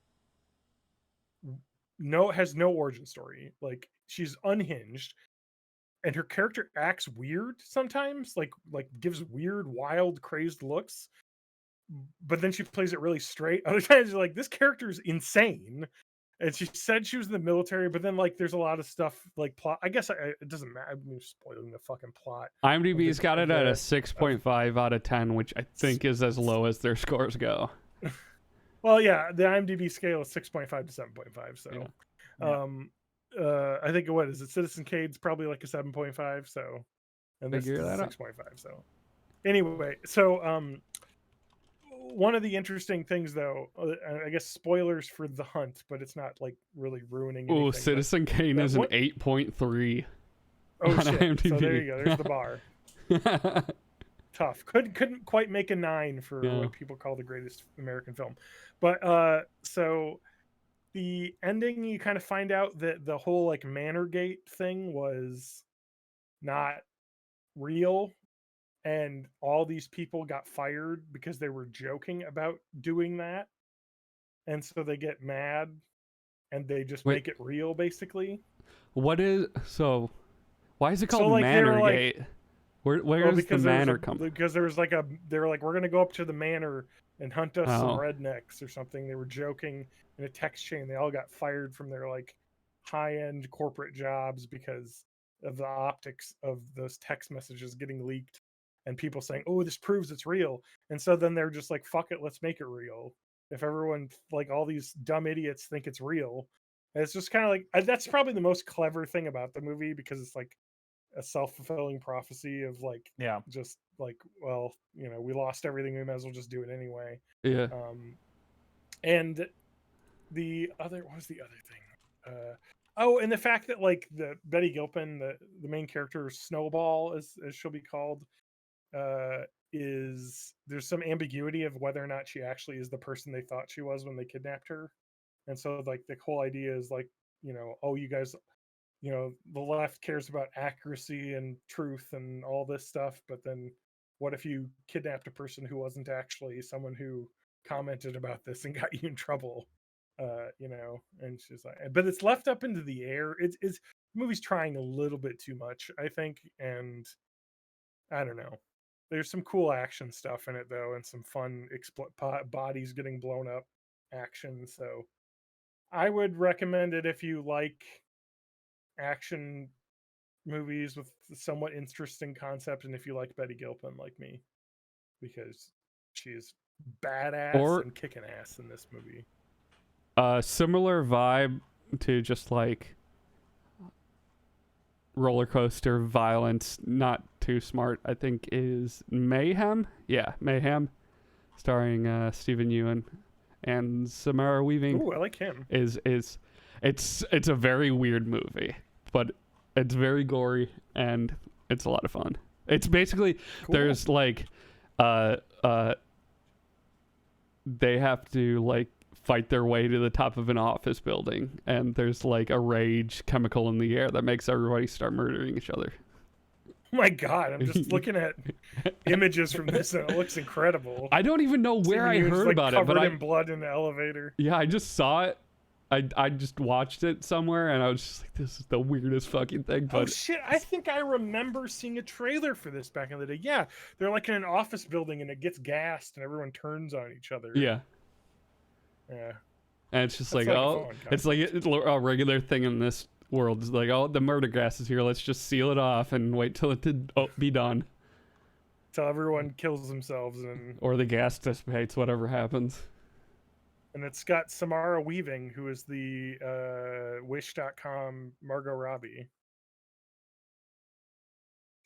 has no origin story. Like, she's unhinged, and her character acts weird sometimes, like gives weird, wild, crazed looks, but then she plays it really straight. Other times you're like, this character is insane. And she said she was in the military, but then like there's a lot of stuff like plot. I guess it doesn't matter. I'm spoiling the fucking plot. IMDb's got it at a 6.5 out of 10, which I think is as low as their scores go. Well, yeah, the IMDb scale is 6.5 to 7.5. So, I think what is it? Citizen Kane's probably like a 7.5. So, and this is 6.5. So, anyway, so one of the interesting things, though, I guess spoilers for The Hunt, but it's not like really ruining anything. Oh, Citizen Kane is an 8.3. Oh on shit! IMDb. So there you go. There's the bar. Tough. Couldn't quite make a 9 for what people call the greatest American film. But so the ending, you kind of find out that the whole like Manorgate thing was not real, and all these people got fired because they were joking about doing that. and so they get mad, and they just Wait. make it real, basically. What is so? Why is it So, called like, they were, like- Manorgate? Where Well, does the because there was manor come? Because there was like they were like, we're gonna go up to the manor and hunt us some Oh. rednecks or something. They were joking in a text chain. They all got fired from their like high-end corporate jobs because of the optics of those text messages getting leaked and people saying, "Oh, this proves it's real." And so then they're just like, "Fuck it, let's make it real." If everyone, like all these dumb idiots, think it's real, and it's just kind of like that's probably the most clever thing about the movie, because it's like a self-fulfilling prophecy of like, Yeah. just like, well, you know, we lost everything, we might as well just do it anyway. Yeah. And what was the other thing? Oh, and the fact that like the Betty Gilpin, the main character, Snowball, as she'll be called, is there's some ambiguity of whether or not she actually is the person they thought she was when they kidnapped her. And so like the whole idea is like, you know, oh, you guys, you know, the left cares about accuracy and truth and all this stuff, but then what if you kidnapped a person who wasn't actually someone who commented about this and got you in trouble? You know, and she's like, but it's left up into the air. It's the movie's trying a little bit too much, I think, and I don't know. There's some cool action stuff in it though, and some fun bodies getting blown up action. So I would recommend it if you like action movies with somewhat interesting concept, and if you like Betty Gilpin like me, because she's badass and kicking ass in this movie. Similar vibe to just like roller coaster violence, not too smart, I think, is Mayhem. Yeah, Mayhem, starring Stephen Ewan and Samara Weaving. Ooh, I like him. It's a very weird movie, but it's very gory and it's a lot of fun. It's basically there's like they have to like fight their way to the top of an office building, and there's like a rage chemical in the air that makes everybody start murdering each other. Oh my god, I'm just looking at images from this and it looks incredible. I don't even know where I heard like about it, but covered in blood in the elevator. Yeah, I just saw it. I just watched it somewhere and I was just like, this is the weirdest fucking thing. But oh shit, I think I remember seeing a trailer for this back in the day. Yeah, they're like in an office building and it gets gassed and everyone turns on each other. Yeah. Yeah. And it's just That's like, like a oh, fun it's like it's a regular thing in this world. It's like, oh, the murder gas is here. Let's just seal it off and wait till it be done. Till everyone kills themselves or the gas dissipates, whatever happens. And it's got Samara Weaving, who is the Wish.com Margot Robbie.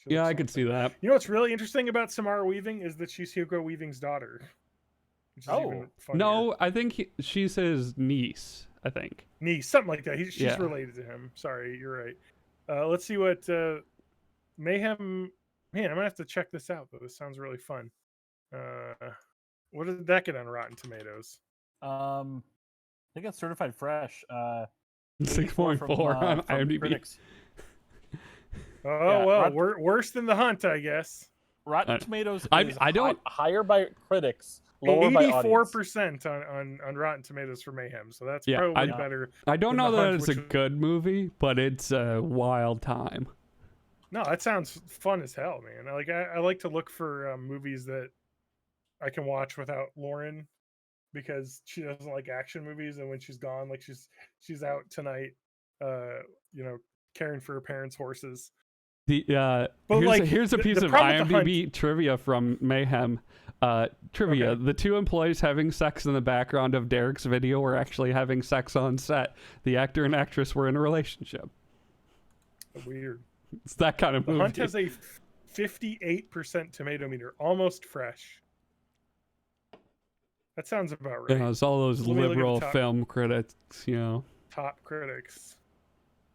Yeah, I could see that. You know what's really interesting about Samara Weaving is that she's Hugo Weaving's daughter. Which is even funnier. No, I think she's his niece, I think. Niece, something like that. She's Yeah. related to him. Sorry, you're right. Let's see what Mayhem... Man, I'm going to have to check this out, though. This sounds really fun. What did that get on Rotten Tomatoes? I think it's certified fresh. 6.4 on from IMDb. critics. Oh, Yeah, well, worse than The Hunt, I guess. Rotten Tomatoes I is don't- higher by critics, lower by audience. 84% on Rotten Tomatoes for Mayhem, so that's probably better. I don't than know The that Hunt, it's a which was- good movie, but it's a wild time. No, that sounds fun as hell, man. I like to look for movies that I can watch without Lauren, because she doesn't like action movies, and when she's gone, like she's out tonight, you know, caring for her parents' horses. Here's a piece the of problem with The IMDb trivia from Mayhem. Trivia: Okay. The two employees having sex in the background of Derek's video were actually having sex on set. The actor and actress were in a relationship. Weird. It's that kind of The movie. Hunt has a 58% tomato meter, almost fresh. That sounds about right. Yeah, it's all those Let me look at the liberal top- film critics, you know. Top critics.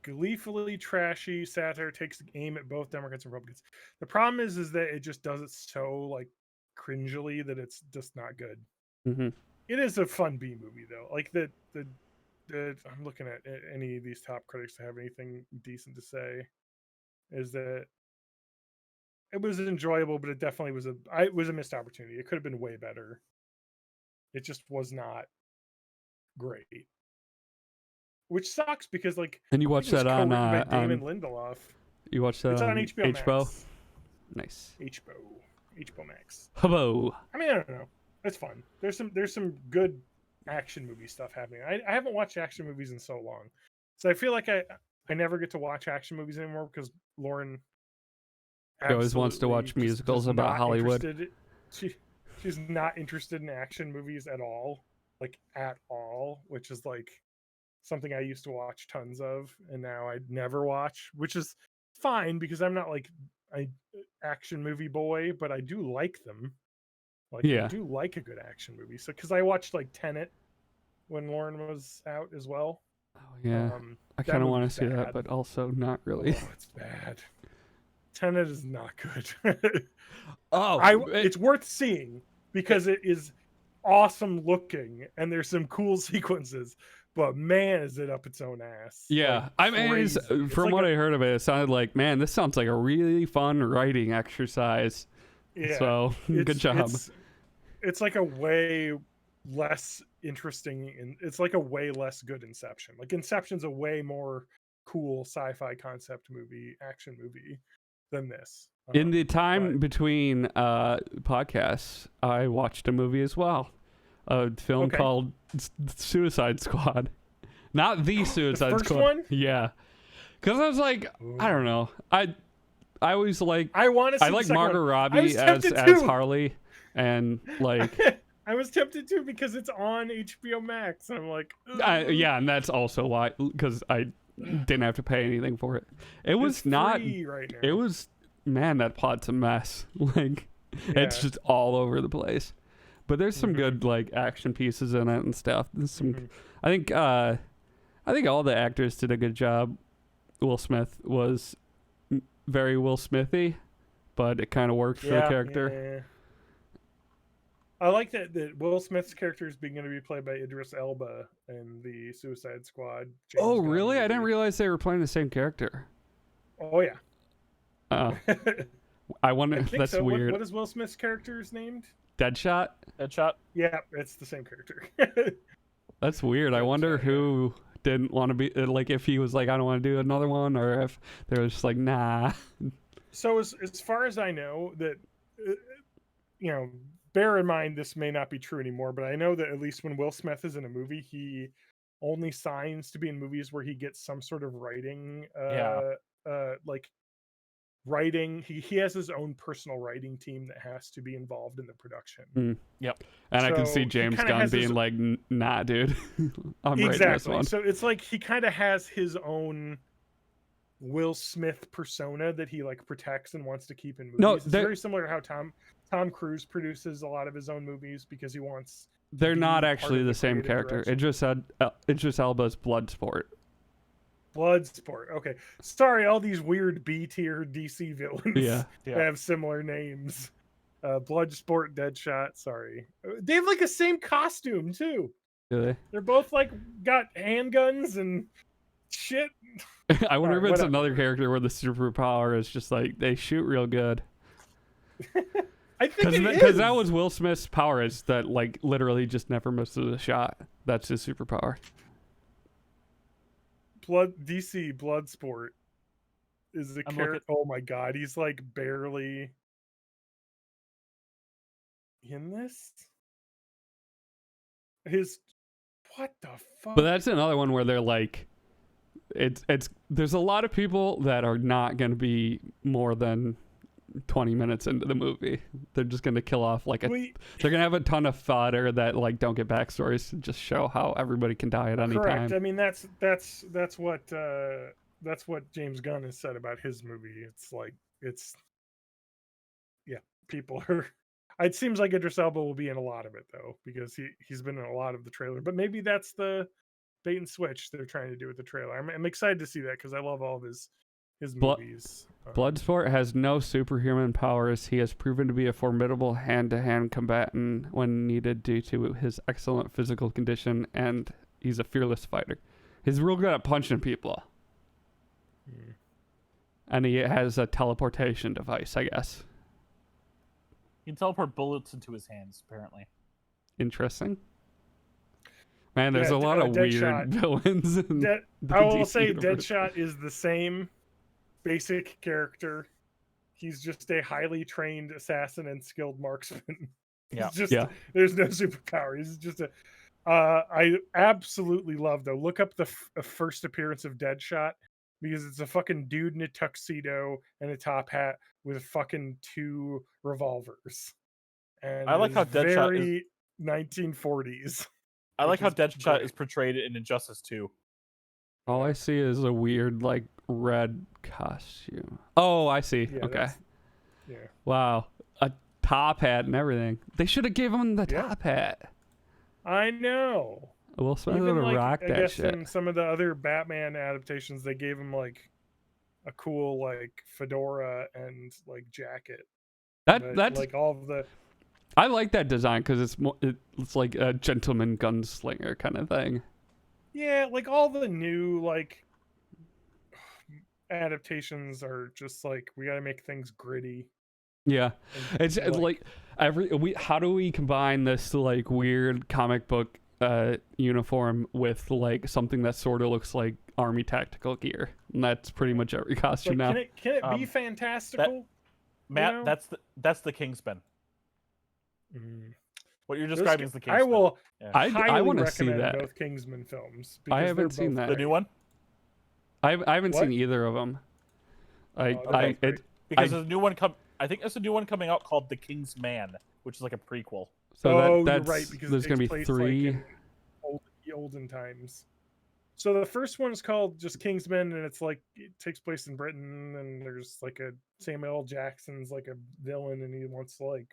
Gleefully trashy satire takes aim at both Democrats and Republicans. The problem is that it just does it so like cringily that it's just not good. Mm-hmm. It is a fun B movie though. Like the I'm looking at any of these top critics to have anything decent to say. Is that it was enjoyable, but it definitely was a missed opportunity. It could have been way better. It just was not great, which sucks because like. And you I watched think it was that on co-written by Damon on Lindelof. you watched that It's on HBO Max. Nice. HBO Max. Hubbo. I mean, I don't know. It's fun. There's some good action movie stuff happening. I haven't watched action movies in so long, so I feel like I never get to watch action movies anymore because Lauren She always wants to absolutely watch just musicals is about not Hollywood. She's not interested in action movies at all, like at all, which is like something I used to watch tons of, and now I never watch, which is fine because I'm not like an action movie boy, but I do like them. Like Yeah. I do like a good action movie. So because I watched like Tenet when Lauren was out as well. Oh yeah. I that kind of want movie's to see that, bad. but also not really. Oh, it's bad. Tenet is not good. Oh, It's worth seeing because it is awesome looking and there's some cool sequences, but man, is it up its own ass. yeah. Like, I mean, crazy. It's from like what I heard of it, it sounded like, man, this sounds like a really fun writing exercise. yeah, So good job. It's like a way less interesting, and it's like a way less good Inception. Like Inception's a way more cool sci-fi concept movie, action movie than this. In the time but- between podcasts, I watched a movie as well. A film Okay. called Suicide Squad. Not the Suicide first Squad. one? Yeah. Because I was like, I don't know. I always like I want to. I like Margot I Robbie was as tempted as too. Harley, and like I was tempted to because it's on HBO Max, and I'm like, yeah, and that's also why, because I didn't have to pay anything for it. It was it's not. free right now. It was, man, that plot's a mess. Like it's Yeah. just all over the place. But there's some Mm-hmm. good like action pieces in it and stuff. There's some. I think all the actors did a good job. Will Smith was very Will Smithy, but it kind of worked for the character. Yeah. I like that Will Smith's character is going to be played by Idris Elba in the Suicide Squad. James Oh, Gunn really? I didn't movie. realize they were playing the same character. Oh yeah. I wonder I if think that's so. weird. What is Will Smith's character's named? Deadshot? Headshot. Yeah, it's the same character. That's weird. I wonder who didn't want to be like, if he was like, I don't want to do another one, or if they were just like, nah. So as far as I know, that bear in mind this may not be true anymore, but I know that at least when Will Smith is in a movie, he only signs to be in movies where he gets some sort of writing. Like writing. He has his own personal writing team that has to be involved in the production. Yep. And I can So see he James kinda Gunn has his- being like, nah, dude. I'm writing this Exactly. one. So it's like he kind of has his own Will Smith persona that he like protects and wants to keep in movies. No, it's they're- very similar to how Tom Cruise produces a lot of his own movies because he wants. They're be not part actually of the the same creative character. direction. Idris Elba's Bloodsport. Bloodsport. Okay, sorry, all these weird B tier DC villains. Yeah. that have similar names. Bloodsport, Deadshot. Sorry, they have like the same costume too. Do they? They're both like got handguns and shit. I wonder Alright, if it's whatever. another character where the superpower is just like they shoot real good. I think it is. Because that was Will Smith's power, is that like literally just never misses a shot. That's his superpower. DC Bloodsport is the I'm character. Oh my god, he's like barely in this. What the fuck? But that's another one where they're like, it's there's a lot of people that are not going to be more than 20 minutes into the movie. They're just going to kill off like they're going to have a ton of fodder that like don't get backstories to just show how everybody can die at any Correct. time. I mean that's what James Gunn has said about his movie. It's like people are. It seems like Idris Elba will be in a lot of it though, because he's been in a lot of the trailer. But maybe that's the bait and switch they're trying to do with the trailer. I'm excited to see that because I love all of his movies. Bloodsport has no superhuman powers. He has proven to be a formidable hand-to-hand combatant when needed due to his excellent physical condition, and he's a fearless fighter. He's real good at punching people. And he has a teleportation device, I guess. He can teleport bullets into his hands, apparently. Interesting. Man, there's Yeah, a lot of weird Deadshot. villains. In Dead, the I will DC say universe. Deadshot is the same basic character. He's just a highly trained assassin and skilled marksman. He's Yeah. just Yeah. there's no superpower. He's just a I absolutely love though. Look up the first appearance of Deadshot because it's a fucking dude in a tuxedo and a top hat with fucking 2 revolvers. And I like how it's Deadshot is- very 1940s. I like how which is Deadshot great. is portrayed in Injustice 2. All I see is a weird like red costume. Oh, I see. Yeah, okay. that's- Yeah. Wow. A top hat and everything. They should have given him the Yeah. top hat. I know. Will Smith would Even have like, rocked I that guess shit. in some of the other Batman adaptations, they gave him like a cool like fedora and like jacket. But, That's like all of the I like that design because it's like a gentleman gunslinger kind of thing. yeah, like all the new like adaptations are just like we got to make things gritty. Yeah, and, it's like how do we combine this like weird comic book uniform with like something that sort of looks like army tactical gear? And that's pretty much every costume like, now. can it be fantastical? Matt, know? that's the Kingsman. Mm. What you're Those describing ca- is the Kingsman. I will Yeah. I highly want to see recommend that. both Kingsman films. I because haven't they're seen both that. The great. new one? I haven't What? seen either of them. Okay, great. Because there's a new one I think there's a new one coming out called The King's Man, which is like a prequel. So oh, that's you're right because there's it gonna be takes place, 3. Like, in olden times. So the first one is called just Kingsman, and it's like it takes place in Britain, and there's like a Samuel L. Jackson's like a villain, and he wants to like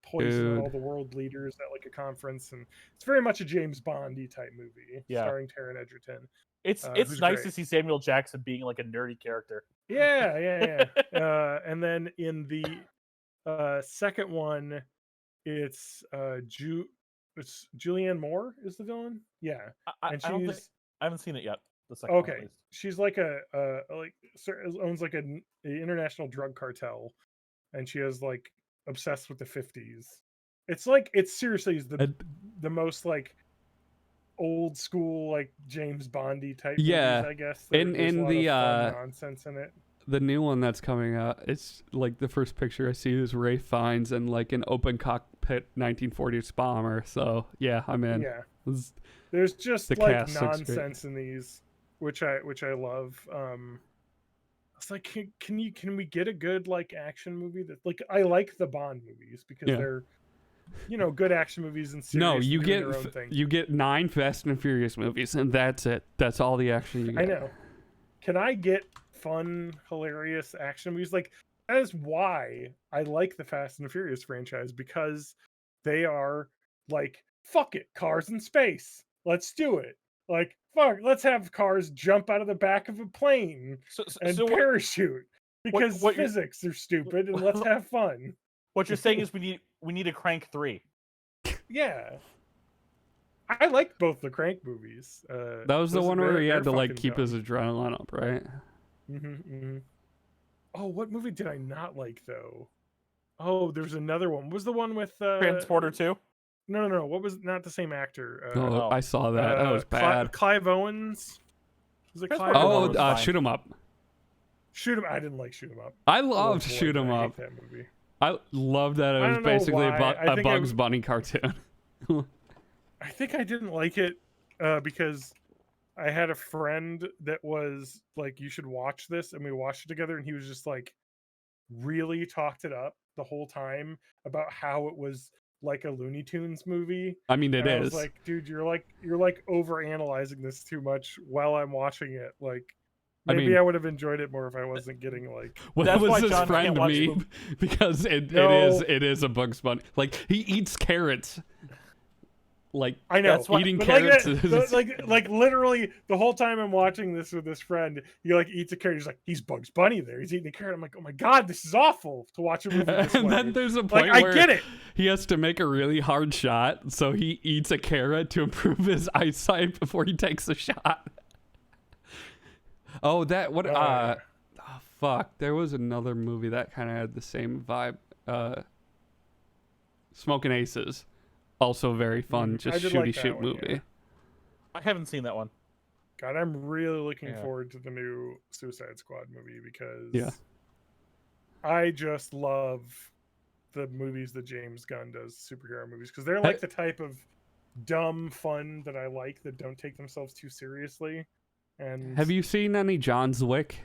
poison all Dude. the world leaders at like a conference, and it's very much a James Bondy type movie, Yeah. starring Taron Egerton. It's who's nice great. to see Samuel Jackson being like a nerdy character. Yeah. And then in the second one, it's it's Julianne Moore is the villain. Yeah, I and don't think, she's I haven't seen it yet. The second one, at okay. least. She's like owns like an international drug cartel, and she has like obsessed with the 50s. It's seriously is the most like old school like James Bondy type Yeah. movies, I guess. In There's a lot the, of fun nonsense in it. The new one that's coming out, it's like the first picture I see is Ray Fiennes in like an open cockpit 1940s bomber. So yeah, I'm in. Yeah. This- There's just The like cast looks great. nonsense in these, which I love. It's like can we get a good like action movie that like I like the Bond movies because Yeah. they're good action movies and serious No, and you doing get their own thing. you get 9 Fast and Furious movies, and that's it. That's all the action you get. I know. Can I get fun, hilarious action movies? Like that is why I like the Fast and the Furious franchise because they are like fuck it, cars in space. Let's do it. Like fuck, let's have cars jump out of the back of a plane and So parachute because what you're- physics are stupid and let's have fun. what you're saying is we need a Crank 3. Yeah. I like both the Crank movies. That was the those- one where they're- he had to they're like fucking keep dumb. his adrenaline up, right? Oh, what movie did I not like though? Oh, there's another one. What was the one with Transporter 2? No. What was not the same actor? Oh, I saw that. That was bad. Clive Owens. Was it Clive Transporter Oh, was Owens? fine. Shoot 'em up. Shoot 'em. I didn't like Shoot 'em Up. I Oh, loved boy, Shoot 'em I hate up. that movie. I loved that it I was don't know basically why. I a think Bugs Bunny cartoon. I think I didn't like it because I had a friend that was like, "You should watch this," and we watched it together, and he was just like, really talked it up the whole time about how it was like a Looney Tunes movie. I mean, it And I was is. like, dude, you're like over analyzing this too much while I'm watching it. Like, I maybe mean- I would have enjoyed it more if I wasn't getting like. Well, That's that why was his John friend can't to watch me movies. because No. it is a Bugs Bunny. Like he eats carrots. Like I know. That's why- eating But carrots. like literally the whole time I'm watching this with this friend, he like eats a carrot. He's like, he's Bugs Bunny there. He's eating a carrot. I'm like, oh my god, this is awful to watch a movie this and way. then there's a Like, point I where get it. he has to make a really hard shot, so he eats a carrot to improve his eyesight before he takes a shot. Oh, that what? yeah. Oh, fuck. There was another movie that kind of had the same vibe. Smoking Aces, also very fun, I just did like shooty that shoot one, movie. yeah. I haven't seen that one. God, I'm really looking Yeah. forward to the new Suicide Squad movie because Yeah. I just love the movies that James Gunn does, superhero movies, because they're like the type of dumb fun that I like that don't take themselves too seriously. And Have you seen any John Wick?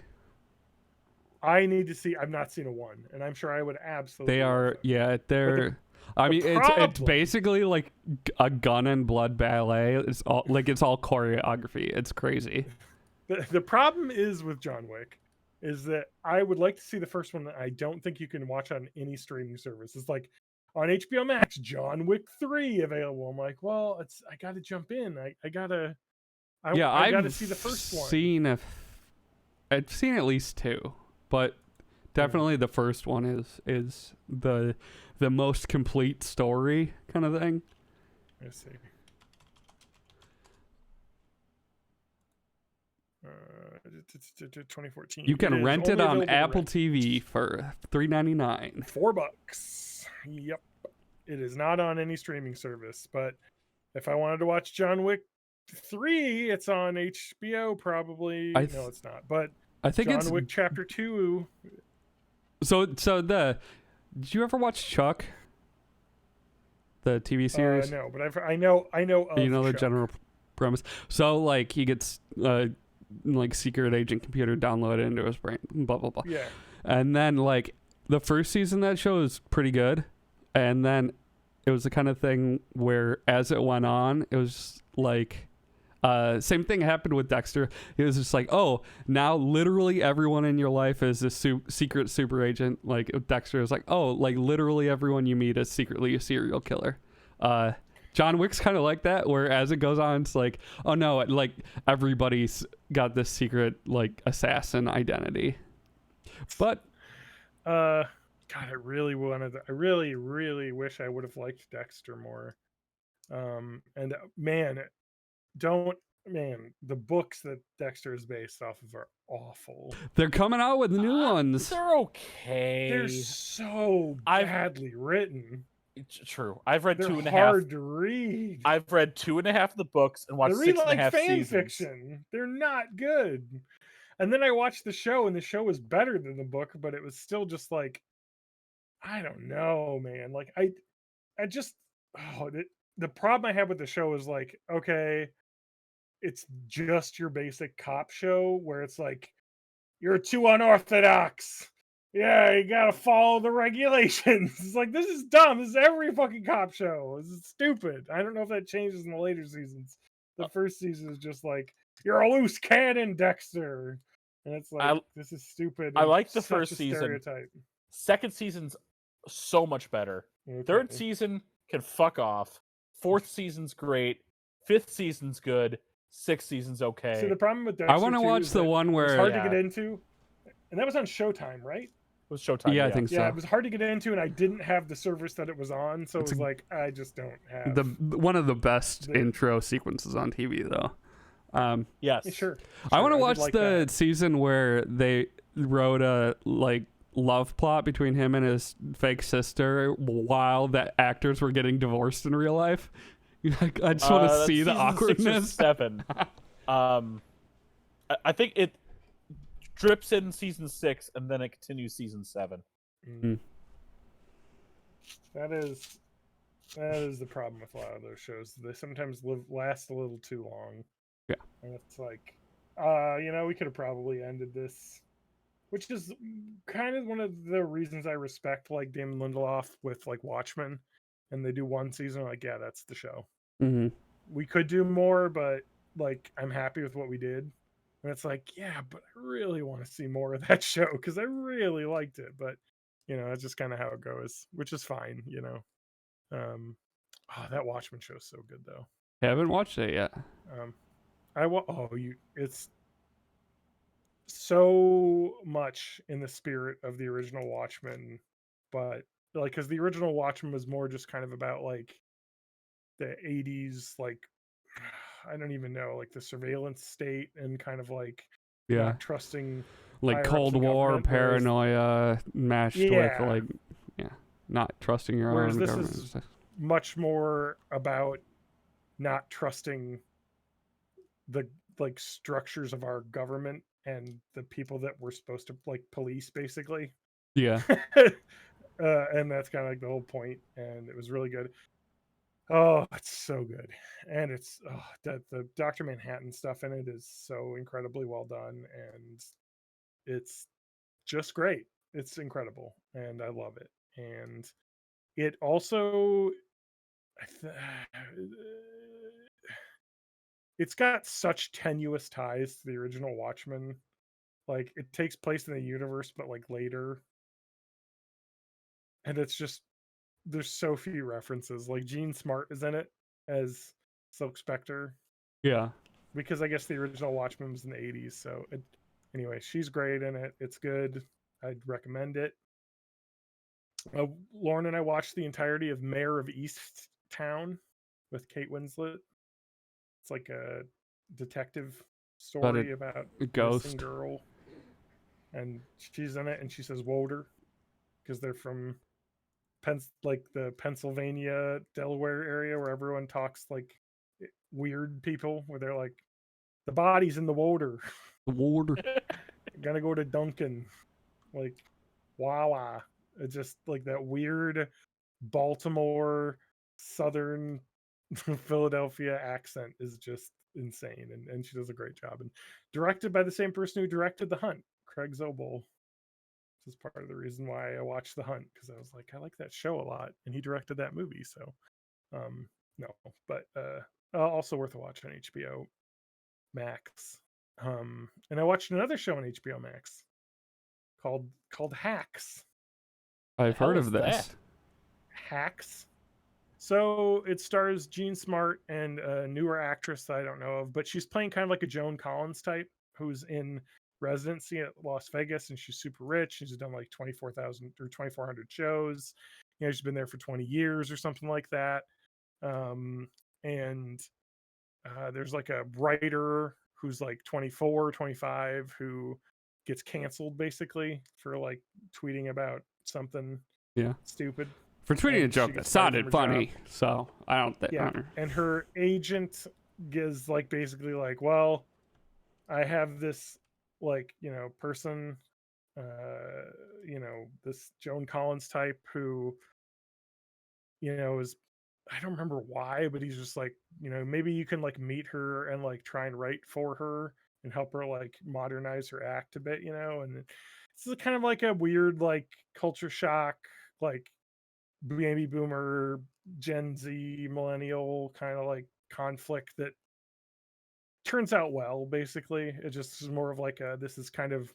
I need to see. I've not seen a one, and I'm sure I would absolutely. They love are, them. yeah, they're. I the mean, it's problem- basically like a gun and blood ballet. It's all choreography. It's crazy. The problem is with John Wick is that I would like to see the first one that I don't think you can watch on any streaming service. It's like on HBO Max, John Wick 3 available. I'm like, well, I got to jump in. I gotta see the first one. I've seen at least two, but definitely the first one is the most complete story kind of thing. Let's see. 2014. You can rent it only on available to Apple rent. TV for $3.99. $4. Yep. It is not on any streaming service, but if I wanted to watch John Wick 3, it's on HBO probably. No, it's not. But I think John it's Wick Chapter 2. Did you ever watch Chuck? The TV series? No, but I know of You know the Chuck. general premise. So like he gets like secret agent computer downloaded into his brain, blah blah blah. Yeah. And then like the first season of that show is pretty good, and then it was the kind of thing where as it went on, it was like same thing happened with Dexter. It was just like, oh, now literally everyone in your life is a secret super agent. Like Dexter is like, oh, like literally everyone you meet is secretly a serial killer. John Wick's kind of like that, where as it goes on, it's like, oh no, like everybody's got this secret like assassin identity. But God, I really really wish I would have liked Dexter more. And the books that Dexter is based off of are awful. they're coming out with new ones. They're okay. They're so badly written. True. I've read They're 2.5. hard to read. I've read 2.5 of the books and watched They're reading 6.5 like fan seasons. fiction. They're not good. And then I watched the show, and the show was better than the book, but it was still just like, I don't know, man. Like the problem I had with the show is like, okay, it's just your basic cop show where it's like, you're too unorthodox. Yeah, you gotta follow the regulations. It's like, this is dumb. This is every fucking cop show. This is stupid. I don't know if that changes in the later seasons. The first season is just like, you're a loose cannon, Dexter. And it's like, this is stupid. I like the Such first a season. stereotype. Second season's so much better. Okay. Third season can fuck off. Fourth season's great. Fifth season's good. Sixth season's okay. See, the problem with Dexter, I want to watch the one where it's hard to get into. And that was on Showtime, right? It was Showtime. Yeah, I think so. Yeah, it was hard to get into, and I didn't have the service that it was on, so it was like, I just don't have the one of the best intro sequences on TV, though. Yes, Yeah, sure. I want to did watch like the that. season where they wrote a like love plot between him and his fake sister while the actors were getting divorced in real life. I just want to see the season 6 or awkwardness. 7. I think it drips in season 6 and then it continues season 7. That is the problem with a lot of those shows. They sometimes last a little too long. Yeah. And it's like, we could have probably ended this, which is kind of one of the reasons I respect like Damon Lindelof with like Watchmen, and they do one season, like, yeah, that's the show. Mm-hmm. We could do more, but like, I'm happy with what we did. And it's like, yeah, but I really want to see more of that show because I really liked it. But that's just kind of how it goes, which is fine. That Watchmen show is so good though. Haven't watched it yet. It's so much in the spirit of the original Watchmen, but like, because the original Watchmen was more just kind of about like the 80s, like, I don't even know, like the surveillance state and kind of like not trusting, like higher-ups Cold in War government, whereas- paranoia matched with like not trusting your Whereas own this government. is much more about not trusting the like structures of our government and the people that we're supposed to like police, basically. Yeah. And that's kind of like the whole point, and it was really good. Oh, it's so good, and it's the Dr. Manhattan stuff in it is so incredibly well done, and it's just great. It's incredible, and I love it. And it also, it's got such tenuous ties to the original Watchmen. Like, it takes place in the universe, but like later, and it's just there's so few references. Like Jean Smart is in it as Silk Spectre. Yeah. Because I guess the original Watchmen was in the 80s. So anyway, she's great in it. It's good. I'd recommend it. Lauren and I watched the entirety of Mayor of Easttown with Kate Winslet. It's like a detective story about a a ghost missing girl. And she's in it, and she says Woder because they're from like the Pennsylvania, Delaware area where everyone talks like weird people, where they're like, the body's in the water. The water. Gonna go to Duncan. Like, Wawa. It's just like that weird Baltimore, Southern Philadelphia accent is just insane. And she does a great job. And directed by the same person who directed The Hunt, Craig Zobel. This is part of the reason why I watched The Hunt, because I was like, I like that show a lot, and he directed that movie. So, no, but also worth a watch on HBO Max. And I watched another show on HBO Max called Hacks. I've heard of this. Hacks. So it stars Jean Smart and a newer actress that I don't know of, but she's playing kind of like a Joan Collins type who's in residency at Las Vegas, and she's super rich. She's done like 24,000 or 2,400 shows. You know, she's been there for 20 years or something like that. And there's like a writer who's like 24, 25 who gets canceled basically for like tweeting about something stupid. For tweeting a joke that sounded funny. So I don't think. Yeah. And her agent is like basically like, well, I have this like, you know, person, you know, this Joan Collins type who, you know, is, I don't remember why, but he's just like, you know, maybe you can like meet her and like try and write for her and help her like modernize her act a bit, you know. And it's kind of like a weird like culture shock, like baby boomer, Gen Z, millennial kind of like conflict that turns out well. Basically, it just is more of like this is kind of,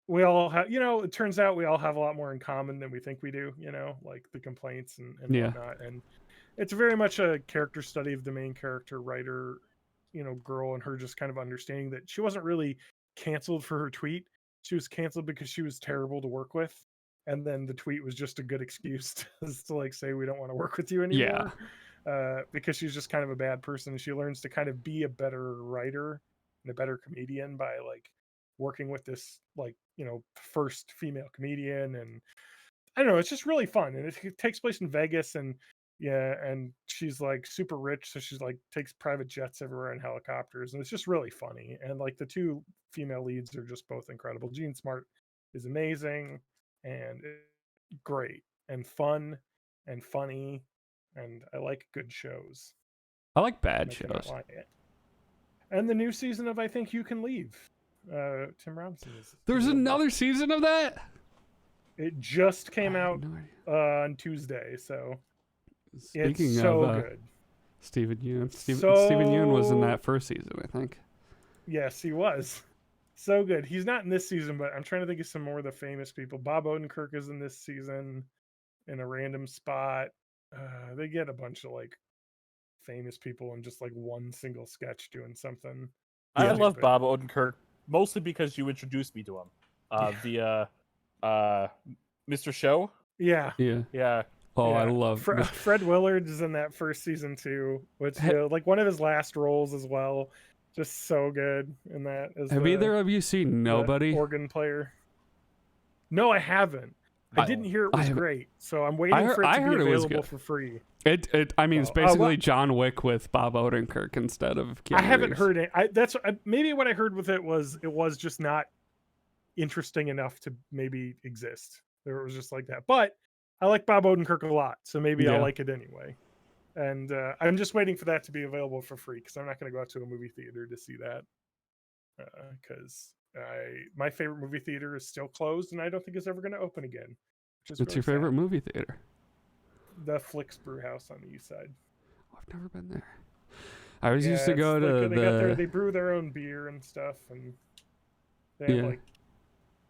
we all have, you know, it turns out we all have a lot more in common than we think we do, you know, like the complaints and whatnot. And it's very much a character study of the main character writer, you know, girl, and her just kind of understanding that she wasn't really canceled for her tweet. She was canceled because she was terrible to work with. And then the tweet was just a good excuse to like say, we don't want to work with you anymore. Because she's just kind of a bad person. And she learns to kind of be a better writer and a better comedian by like working with this, like, you know, first female comedian. And I don't know, it's just really fun. And it takes place in Vegas, and and she's like super rich. So she's like takes private jets everywhere and helicopters. And it's just really funny. And like the two female leads are just both incredible. Jean Smart is amazing and great and fun and funny. And I like good shows. I like bad shows. And the new season of I Think You Can Leave. Tim Robinson is. There's another season of that? It just came out on Tuesday, so Speaking it's so of good. Stephen Yeun. Stephen Yeun was in that first season, I think. Yes, he was. So good. He's not in this season, but I'm trying to think of some more of the famous people. Bob Odenkirk is in this season in a random spot. They get a bunch of like famous people in just like one single sketch doing something. I love Bob Odenkirk mostly because you introduced me to him via Mr. Show. Yeah. Oh, I love Fred Willard is in that first season too, which like one of his last roles as well. Just so good in that. Have either of you seen Nobody? Organ player. No, I haven't. I didn't hear it was great, so I'm waiting for it to be available for free. I mean, it's Well, basically John Wick with Bob Odenkirk instead of Keanu I haven't Reeves. heard it. Maybe what I heard with it was just not interesting enough to maybe exist. There was just like that. But I like Bob Odenkirk a lot, so maybe Yeah. I'll like it anyway. And I'm just waiting for that to be available for free because I'm not going to go out to a movie theater to see that. Because my favorite movie theater is still closed, and I don't think it's ever going to open again. Which is What's really your favorite sad. movie theater? The Flicks Brew House on the east side. Oh, I've never been there. I always used to it's go to they the. brew their own beer and stuff, and they have Yeah. like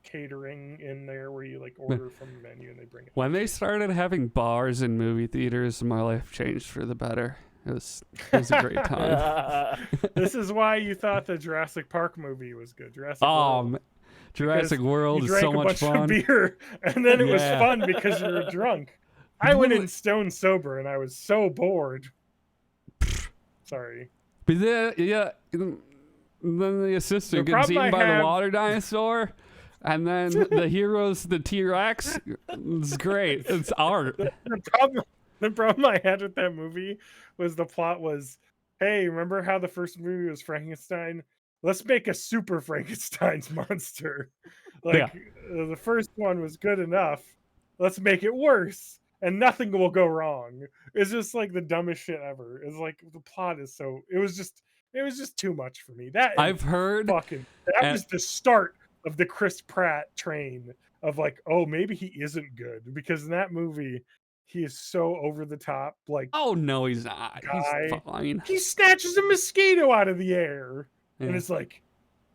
catering in there where you like order from the menu and they bring it. When they started having bars in movie theaters, my life changed for the better. It was a great time. This is why you thought the Jurassic Park movie was good. Oh, Jurassic World you is drank so a much bunch fun. of beer, and then it was Yeah. fun because you were drunk. I went in stone sober, and I was so bored. Sorry. But then the assistant The gets problem eaten I by have- the water dinosaur, and then the hero's the T-Rex. It's great. It's art. The problem I had with that movie was the plot was, hey, remember how the first movie was Frankenstein? Let's make a super Frankenstein's monster. Like the first one was good enough. Let's make it worse, and nothing will go wrong. It's just like the dumbest shit ever. It's like the plot is so. It was just too much for me. That I've heard that was the start of the Chris Pratt train of like, oh, maybe he isn't good, because in that movie he is so over the top. Like, oh no, he's not. Guy. He's fine. He snatches a mosquito out of the air, and Yeah. it's like,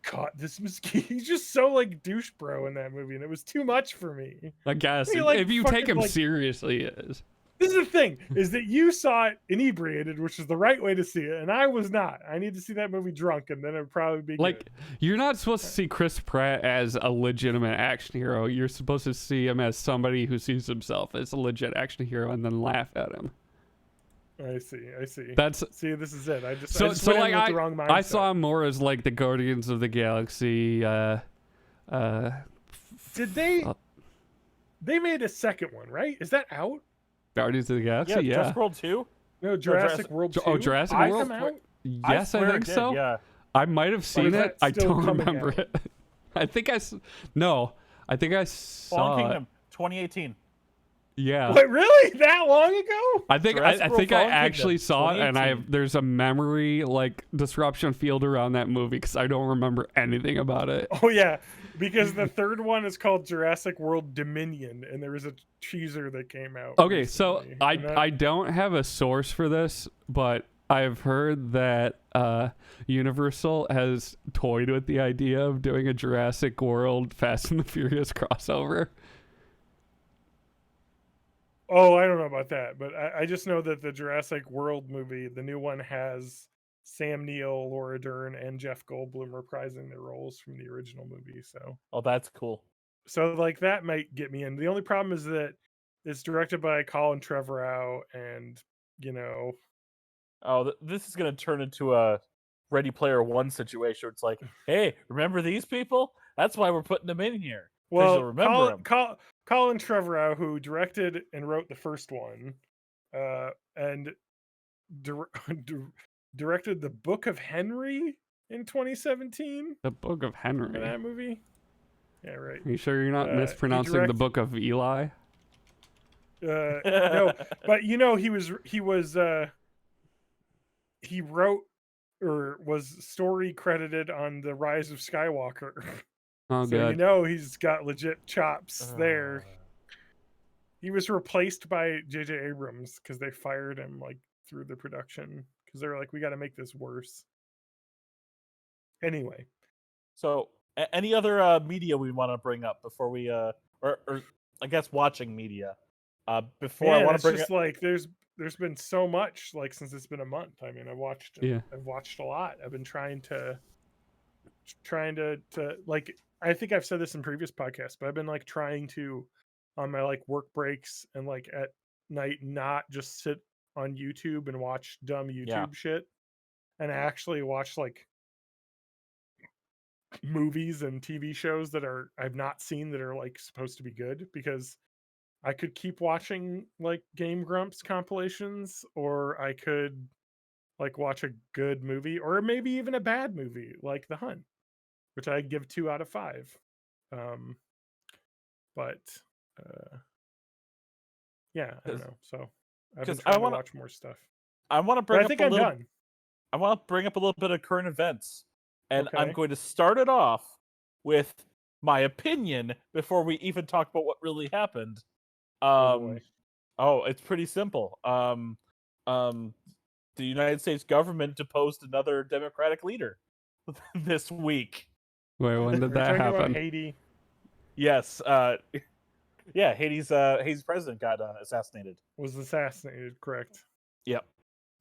caught this mosquito. He's just so like douche bro in that movie, and it was too much for me. I guess He, like, if you fucking, take him like- seriously, it is. This is the thing, is that you saw it inebriated, which is the right way to see it, and I was not. I need to see that movie drunk, and then it would probably be Like, good. you're not supposed to see Chris Pratt as a legitimate action hero. You're supposed to see him as somebody who sees himself as a legit action hero and then laugh at him. I see. That's See, this is it. I just so went in like with the wrong mindset. I saw him more as like the Guardians of the Galaxy. Did they? They made a second one, right? Is that out? Guardians of the Galaxy? Yeah, Yeah. Jurassic World 2? No, Jurassic World 2. Oh, Jurassic I World? come out? Yes, I swear think it did, so. yeah. I might have seen is it. that I still don't coming remember out? it. I think no. I think I Fallen saw it. Kingdom, 2018. Yeah. What, really? That long ago? I think Jurassic I World think I Fallen Kingdom, actually saw it, and 2018. there's a memory like disruption field around that movie because I don't remember anything about it. Oh yeah, because the third one is called Jurassic World Dominion, and there was a teaser that came out. Okay, so recently, I and that- I don't have a source for this, but I've heard that Universal has toyed with the idea of doing a Jurassic World Fast and the Furious crossover. Oh, I don't know about that, but I just know that the Jurassic World movie, the new one, has Sam Neill, Laura Dern, and Jeff Goldblum reprising their roles from the original movie. Oh, that's cool. So like that might get me in. The only problem is that it's directed by Colin Trevorrow, and Oh, this is going to turn into a Ready Player One situation. Where it's like, hey, remember these people? That's why we're putting them in here. 'Cause well, you'll remember them. Colin Trevorrow, who directed and wrote the first one, and directed the Book of Henry in 2017. The Book of Henry. Remember that movie? Yeah, right. Are you sure you're not He mispronouncing the directed- Book of Eli? No, but he wrote or was story credited on the Rise of Skywalker. Oh, So good. he's got legit chops there. He was replaced by J.J. Abrams because they fired him like through the production because they were like, we got to make this worse. Anyway, So, any other media we want to bring up before we, or I guess watching media? Before I man, want it's to bring just up, like there's been so much like since it's been a month. I mean, I've watched a lot. I've been trying to like, I think I've said this in previous podcasts, but I've been like trying to on my like work breaks and like at night not just sit on YouTube and watch dumb YouTube shit, and actually watch like movies and TV shows that I've not seen that are like supposed to be good, because I could keep watching like Game Grumps compilations, or I could like watch a good movie, or maybe even a bad movie like The Hunt, which I give 2 out of 5. But yeah, I don't know. So I've been 'cause trying I wanna- to watch more stuff. I want to But bring I up think a I'm little. done. I want to bring up a little bit of current events, and I'm Okay. going to start it off with my opinion before we even talk about what really happened. Oh, boy. It's pretty simple. The United States government deposed another Democratic leader this week. Wait, when Are did you that talking about happen? Haiti? Yes. Yeah. Haiti's president got assassinated. Was assassinated, correct? Yep.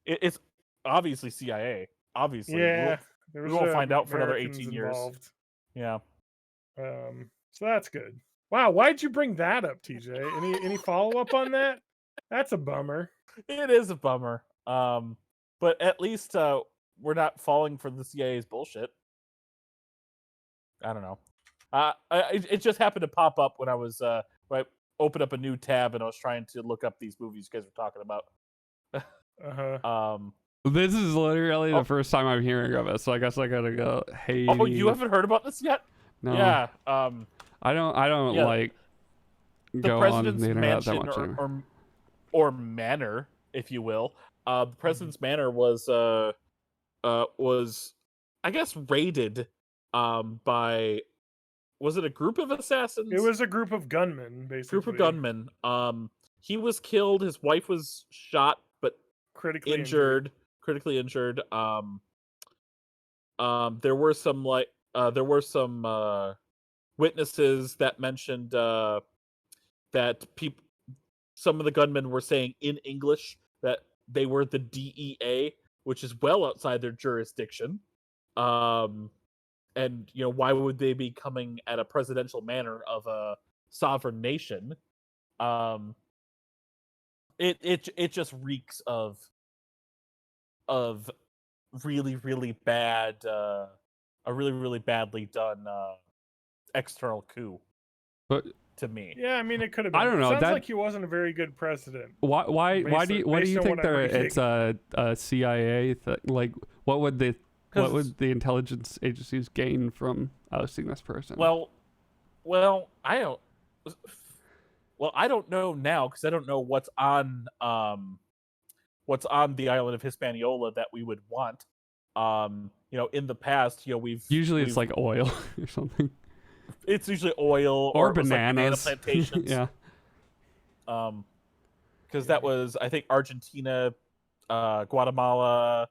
It's obviously CIA. Obviously. Yeah, there we was won't find out for another Americans 18 years. involved. Yeah. So that's good. Wow, why'd you bring that up, TJ? Any follow up on that? That's a bummer. It is a bummer. But at least we're not falling for the CIA's bullshit. I don't know. It just happened to pop up when I was when I opened up a new tab and I was trying to look up these movies you guys were talking about. This is literally Oh. the first time I'm hearing of it, so I guess I gotta go. Hey. Oh, you haven't heard about this yet? No. Yeah. I don't yeah. like The go on president's the internet that mansion much anymore. or manor, if you will. The president's manor was I guess raided by, was it a group of assassins? It was a group of gunmen, basically. Group of gunmen. He was killed. His wife was shot, but critically injured. Critically injured. There were some witnesses that mentioned that some of the gunmen were saying in English that they were the DEA, which is well outside their jurisdiction. And why would they be coming at a presidential manor of a sovereign nation? It just reeks of really, really bad, a really, really badly done external coup. But to me, Yeah, I mean, it could have been. I don't know, It sounds that- like he wasn't a very good president. why do you based on think what I'm it's a CIA thing? Like, what would the 'Cause- intelligence agencies gain from ousting this person? Well, I don't know now because I don't know what's on the island of Hispaniola that we would want. In the past, usually it's like oil or something, it's usually oil or it was, like, banana bananas. plantations. Yeah. Because that was, I think, Argentina, Guatemala,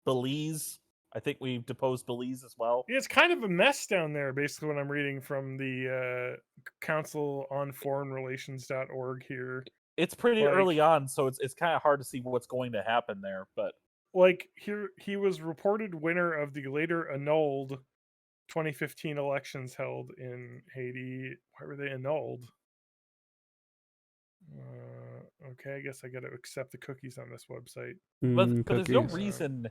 Belize. I think we deposed Belize as well. It's kind of a mess down there, basically, what I'm reading from the Council on Foreign Relations.org here. It's pretty Like- early on, so it's kind of hard to see what's going to happen there. But Like, here, he was reported winner of the later annulled 2015 elections held in Haiti. Why were they annulled? Okay, I guess I got to accept the cookies on this website. but there's no Cookies. reason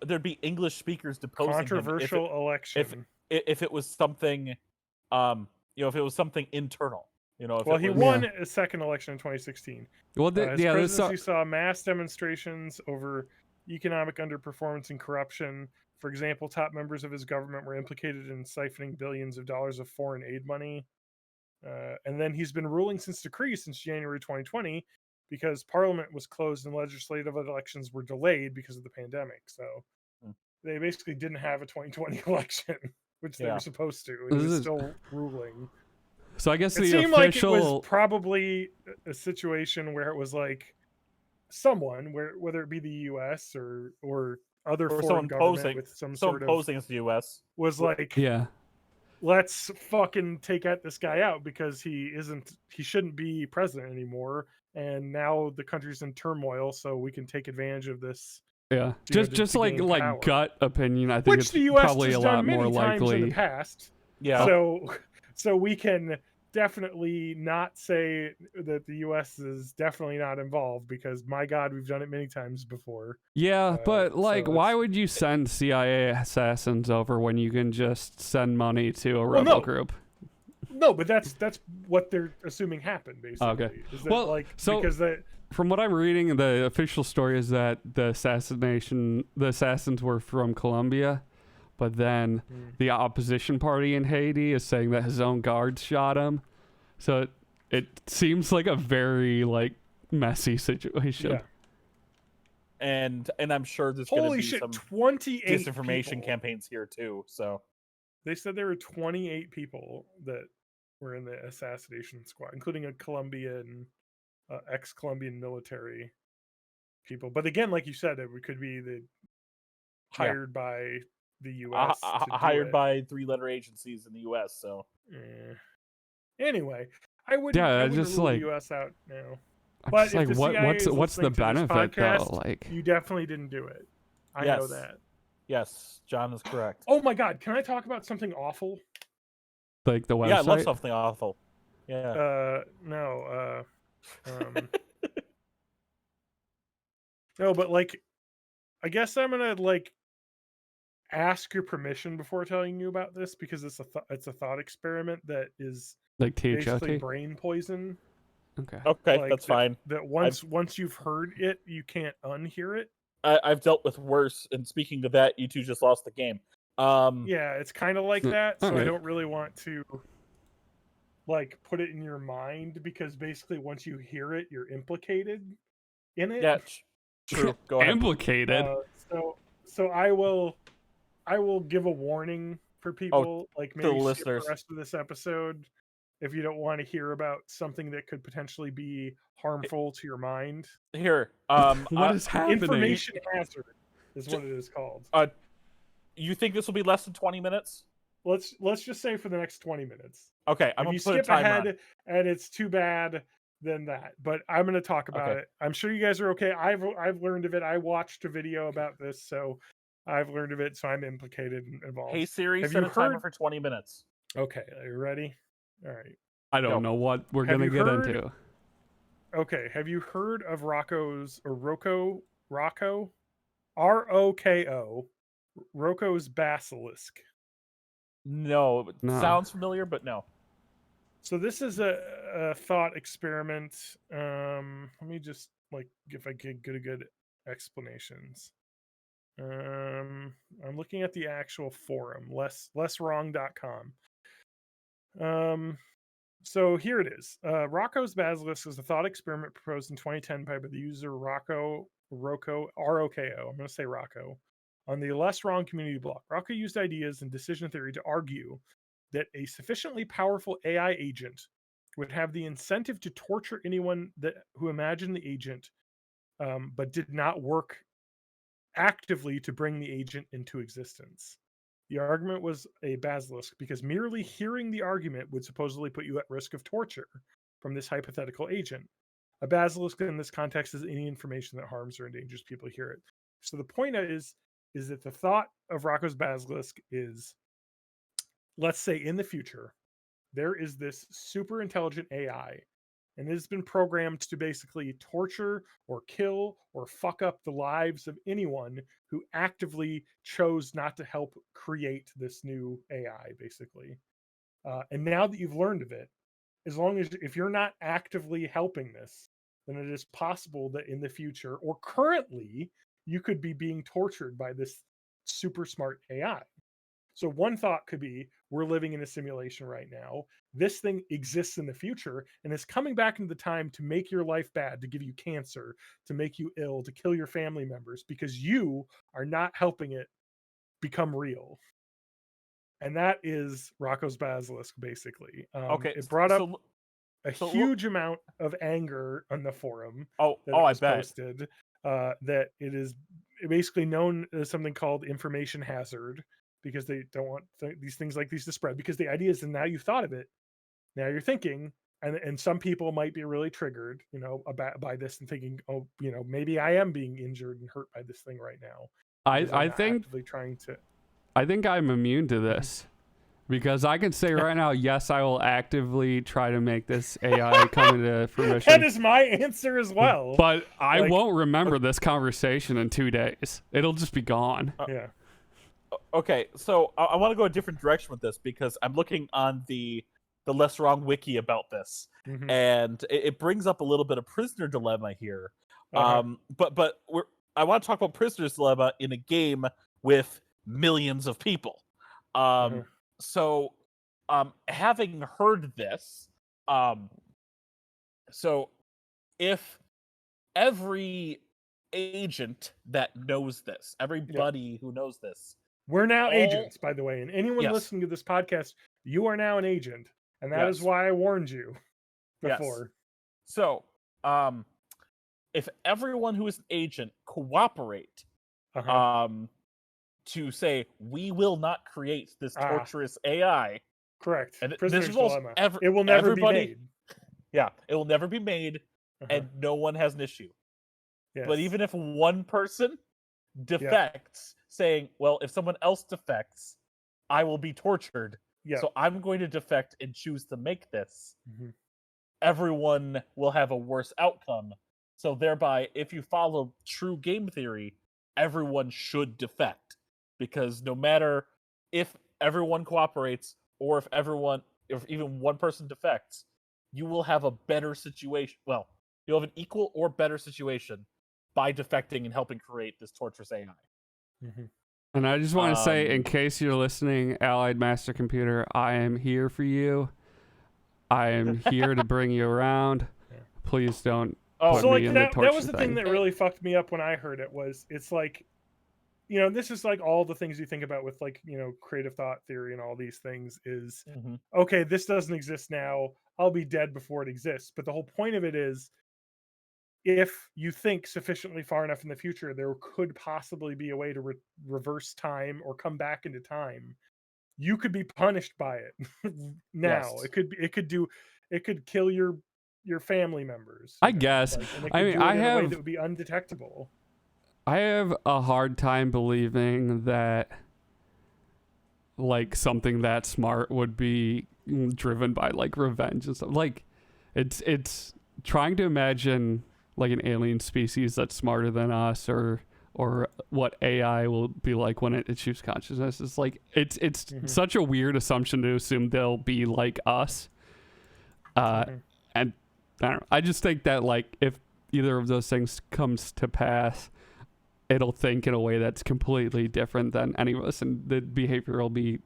there'd be English speakers deposing him Controversial election. if it was something, if it was something internal. If Well, it he was- won a second election in 2016. Well, His yeah, presidency saw mass demonstrations over economic underperformance and corruption. For example, top members of his government were implicated in siphoning billions of dollars of foreign aid money. And then he's been ruling since decree since January 2020 because parliament was closed and legislative elections were delayed because of the pandemic. So they basically didn't have a 2020 election, which they Yeah. were supposed to. And he This was is- still ruling. So I guess It the seemed official. like it was probably a situation where it was like someone, whether it be the U.S. or other or foreign someone government posing, with some someone sort of posing as the U.S. was like, Yeah. let's fucking take this guy out because he shouldn't be president anymore, and now the country's in turmoil, so we can take advantage of this. Yeah. you know, Just to like gain power. gut opinion, I think Which it's the U.S. probably has a done lot many more times in likely. the past. Yeah. So we can definitely not say that the U.S. is definitely not involved because, my God, we've done it many times before. Yeah, but like, so why it's- would you send CIA assassins over when you can just send money to a Well, rebel no. group? No, but that's what they're assuming happened, basically. Okay. Is that, Well, like, so- because that From what I'm reading, the official story is that the assassins were from Colombia, but then the opposition party in Haiti is saying that his own guards shot him. So it seems like a very like messy situation. yeah. And I'm sure there's going to Holy be shit, some 28 disinformation people. campaigns here too. So They said there were 28 people that were in the assassination squad, including a Colombian, ex-Colombian military people. But again, like you said, it could be hired by the U.S. to do hired it. by 3-letter agencies in the U.S. So Eh. Anyway, I wouldn't, Yeah, I wouldn't just rule like- the U.S. out now. I'm But just if like, the CIA what's is what's the listening to this benefit though? podcast, Like, You definitely didn't do it. I know Yes. that. yes, John is correct. Oh my God, can I talk about something awful? the website. Yeah, I love something awful. Yeah. No. No, but like, I guess I'm gonna like ask your permission before telling you about this because it's a thought experiment that is Like basically THOT. brain poison. Okay. Okay, like that's that- fine. That once you've heard it, you can't unhear it. I've dealt with worse. And speaking of that, you two just lost the game. Yeah, it's kind of like Mm, that. So I alright. don't really want to like put it in your mind because basically once you hear it, you're implicated in it. Yeah, true. Go ahead. Implicated. So I will give a warning for people, like the maybe skip listeners. the rest of this episode if you don't want to hear about something that could potentially be harmful to your mind. Here, What is happening? Information hazard is what it is called. you think this will be less than 20 minutes? Let's just say for the next 20 minutes. Okay, I'm If gonna you put a skip timer ahead on. and it's too bad, then that. But I'm going to talk about Okay. it. I'm sure you guys are okay. I've learned of it. I watched a video about this, so I've learned of it. So I'm implicated and involved. Hey Siri, Have set you a timer heard- for 20 minutes. Okay, are you ready? All right. I don't Go. know what we're Have gonna you get heard- into. Okay, have you heard of Rocco's Rocco's Basilisk? No, it No. sounds familiar, but no. So this is a thought experiment. Let me just like if I could get a good explanations. I'm looking at the actual forum, lesswrong.com. So here it is. Rocco's Basilisk is a thought experiment proposed in 2010 by the user Rocco, R-O-K-O. I'm going to say Rocco. On the Less Wrong community blog, Rocco used ideas and decision theory to argue that a sufficiently powerful AI agent would have the incentive to torture anyone who imagined the agent, but did not work actively to bring the agent into existence. The argument was a basilisk because merely hearing the argument would supposedly put you at risk of torture from this hypothetical agent. A basilisk in this context is any information that harms or endangers people who hear it. So the point is that the thought of Rocco's Basilisk is, let's say in the future, there is this super intelligent AI, and it has been programmed to basically torture or kill or fuck up the lives of anyone who actively chose not to help create this new AI, basically. And now that you've learned of it, as long as if you're not actively helping this, then it is possible that in the future or currently you could be being tortured by this super smart AI. So one thought could be, we're living in a simulation right now. This thing exists in the future and is coming back into the time to make your life bad, to give you cancer, to make you ill, to kill your family members because you are not helping it become real. And that is Rocco's Basilisk, basically. Okay, It brought up so a so huge amount of anger on the forum. oh, That oh, it I was bet. posted, that it is basically known as something called information hazard because they don't want these things like these to spread. Because the idea is that now you've thought of it, now you're thinking, and some people might be really triggered, by this and thinking, oh, maybe I am being injured and hurt by this thing right now. because I'm I not think actively trying to. I think I'm immune to this because I can say right now, yes, I will actively try to make this AI come into fruition. That is my answer as well. But I Like- won't remember this conversation in 2 days. It'll just be gone. Yeah. Okay, so I want to go a different direction with this because I'm looking on the the Less Wrong wiki about this, Mhm. and it brings up a little bit of prisoner dilemma here. Uh-huh. But I want to talk about prisoner's dilemma in a game with millions of people. Mhm. So, having heard this, so if every agent that knows this, everybody who knows this, We're now all- agents, by the way, and anyone Yes. listening to this podcast, you are now an agent, and that is Yes. why I warned you Yes. before. So, if everyone who is an agent cooperate, Uh-huh. to say we will not create this Ah. torturous AI, Correct. and this Prisoner's involves dilemma. ev- It will never everybody- be made. Yeah, it will never be made, Uh-huh. and no one has an issue. Yes. But even if one person defects, saying, well, if someone else defects, I will be tortured. Yeah. So I'm going to defect and choose to make this. Mhm. Everyone will have a worse outcome. So thereby, if you follow true game theory, everyone should defect. Because no matter if everyone cooperates or if even one person defects, you will have a better situation. Well, you'll have an equal or better situation by defecting and helping create this torturous AI. Mhm. And I just want to say, in Um, case you're listening, Allied Master Computer, I am here for you. I am here to bring you around. Yeah. Please don't Oh, put So me like in that the torture was the thing. thing that really fucked me up when I heard it. Was it's like, this is like all the things you think about with like creative thought theory and all these things is mhm. okay, this doesn't exist now, I'll be dead before it exists. But the whole point of it is, if you think sufficiently far enough in the future, there could possibly be a way to reverse time or come back into time. You could be punished by it now. Yes. It could kill your family members. I guess. and it could I mean, do it I in a way have- that would be undetectable. I have a hard time believing that like something that smart would be driven by like revenge and stuff. Like it's trying to imagine like an alien species that's smarter than us or what AI will be like when it achieves consciousness. It's like it's such a weird assumption to assume they'll be like us. And I don't know. I just think that like if either of those things comes to pass, it'll think in a way that's completely different than any of us, and the behavior will be